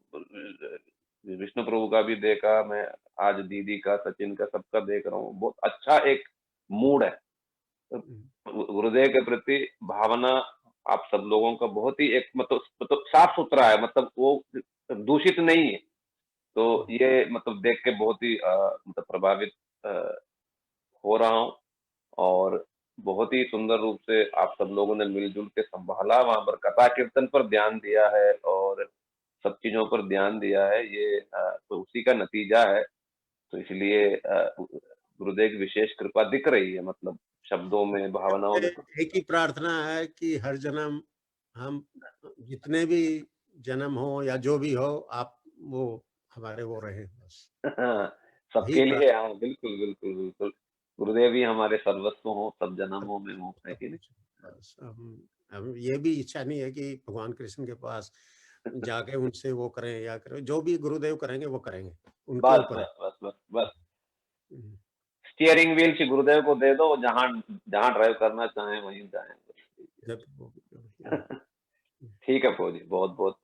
विष्णु प्रभु का भी देखा मैं, आज दीदी का, सचिन का, सबका देख रहा हूँ। बहुत अच्छा एक मूड है गुरुदेव के प्रति, भावना आप सब लोगों का बहुत ही एक मतलब साफ सुथरा है, मतलब वो दूषित नहीं है। तो ये मतलब देख के बहुत ही मतलब प्रभावित हो रहा हूँ, और बहुत ही सुंदर रूप से आप सब लोगों ने मिलजुल के संभाला, वहां पर कथा कीर्तन पर ध्यान दिया है और सब चीजों पर ध्यान दिया है। ये तो उसी का नतीजा है। तो इसलिए गुरुदेव की विशेष कृपा दिख रही है, मतलब शब्दों में, भावनाओं में। एक ही प्रार्थना है कि हर जन्म हम जितने भी जन्म हो या जो भी हो, आप वो हमारे वो रहे बस। सबके लिए, हाँ बिल्कुल बिल्कुल बिल्कुल, गुरुदेव ही हमारे सर्वस्व हो, सब जन्मों में हो, है कि नहीं? हम ये भी इच्छा नहीं है कि भगवान कृष्ण के पास जाके उनसे वो करें या करें, जो भी गुरुदेव करेंगे वो करेंगे, उनके ऊपर। बस स्टीयरिंग व्हील से गुरुदेव को दे दो, जहां जहां ड्राइव करना चाहें वहीं जाएं। ठीक है प्रभु जी, बहुत बहुत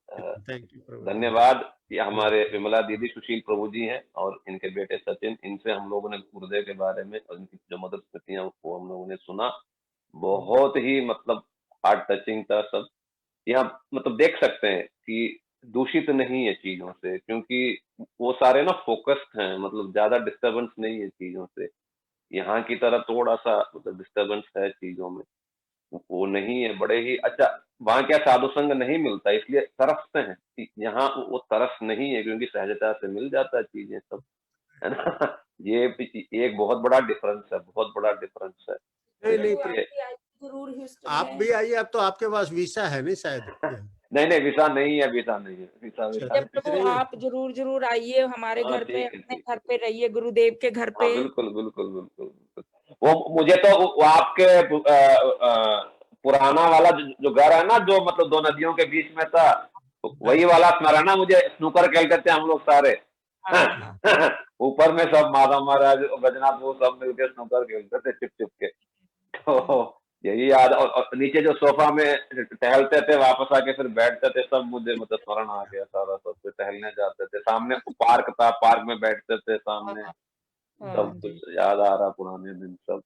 धन्यवाद। ये हमारे विमला दीदी सुशील प्रभु जी हैं, और इनके बेटे सचिन, इनसे हम लोगों ने गुरुदेव के बारे में और इनकी जो मधुर स्मृतियां वो हम लोगों ने सुना। बहुत ही मतलब हार्ट टचिंग था सब। यहाँ मतलब देख सकते हैं कि दूषित नहीं है चीजों से, क्योंकि वो सारे ना फोकस्ड हैं, मतलब ज्यादा डिस्टरबेंस नहीं है चीजों से। यहाँ की तरह थोड़ा सा मतलब डिस्टरबेंस है चीजों में, वो नहीं है। बड़े ही अच्छा, वहाँ क्या साधु संग नहीं मिलता इसलिए तरसते हैं। यहाँ वो तरस नहीं है, क्योंकि सहजता से मिल जाता है चीजें सब, है ना। ये एक बहुत बड़ा डिफरेंस है, बहुत बड़ा डिफरेंस है। नहीं नहीं आप भी आइए, अब तो आपके पास वीसा है नहीं शायद? नहीं नहीं, वीसा नहीं है, वीसा नहीं है, वीसा प्रभु आप जरूर जरूर आइए हमारे हाँ, घर पे, ठीक है, अपने ठीक है। घर पे रहिए, गुरुदेव के घर हाँ पे। बिल्कुल बिल्कुल बिल्कुल बिल्कुल। वो मुझे तो वो आपके पुराना वाला जो घर है ना, जो मतलब दो नदियों के बीच में था, वही वाला स्मरण है मुझे। स्नूकर खेलते थे हम लोग सारे। हाँ, ऊपर में सब माधव महाराज, बजनाथ, वो सब मिलके स्नूकर खेलते थे चुप चुप के। तो यही याद, और नीचे जो सोफा में टहलते थे, वापस आके फिर बैठते थे, सब मुझे मतलब स्मरण आ गया सारा। सब फिर टहलने जाते थे, सामने पार्क था, पार्क में बैठते थे सामने। सब कुछ याद आ रहा, पुराने दिन सब।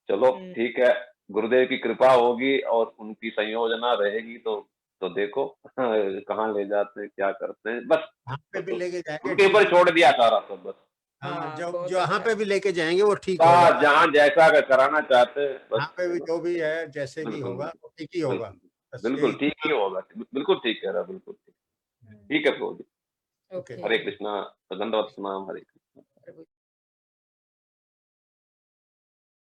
चलो ठीक है, गुरुदेव की कृपा होगी और उनकी संयोजना रहेगी तो देखो कहाँ ले जाते हैं, क्या करते हैं, बस यहाँ पे भी लेके जाएंगे, उनके ऊपर छोड़ दिया सारा सब बस। हाँ, जो बहुत जहाँ अच्छा। पे भी लेके जाएंगे वो ठीक होगा। जहाँ जैसा अगर कराना चाहते हैं बस। यहाँ पे भी जो भी है जैसे भी बिल्कुल होगा बिल्कुल वो ठीक ही होगा। बिल्कुल बस बिल्कुल यही। ठीक ही होगा, बिल्कुल ठीक कह रहा, बिल्कुल ठीक। ठीक है प्रभु जी, ओके। हरे कृष्णा, दंडवत प्रणाम, हरे कृष्णा।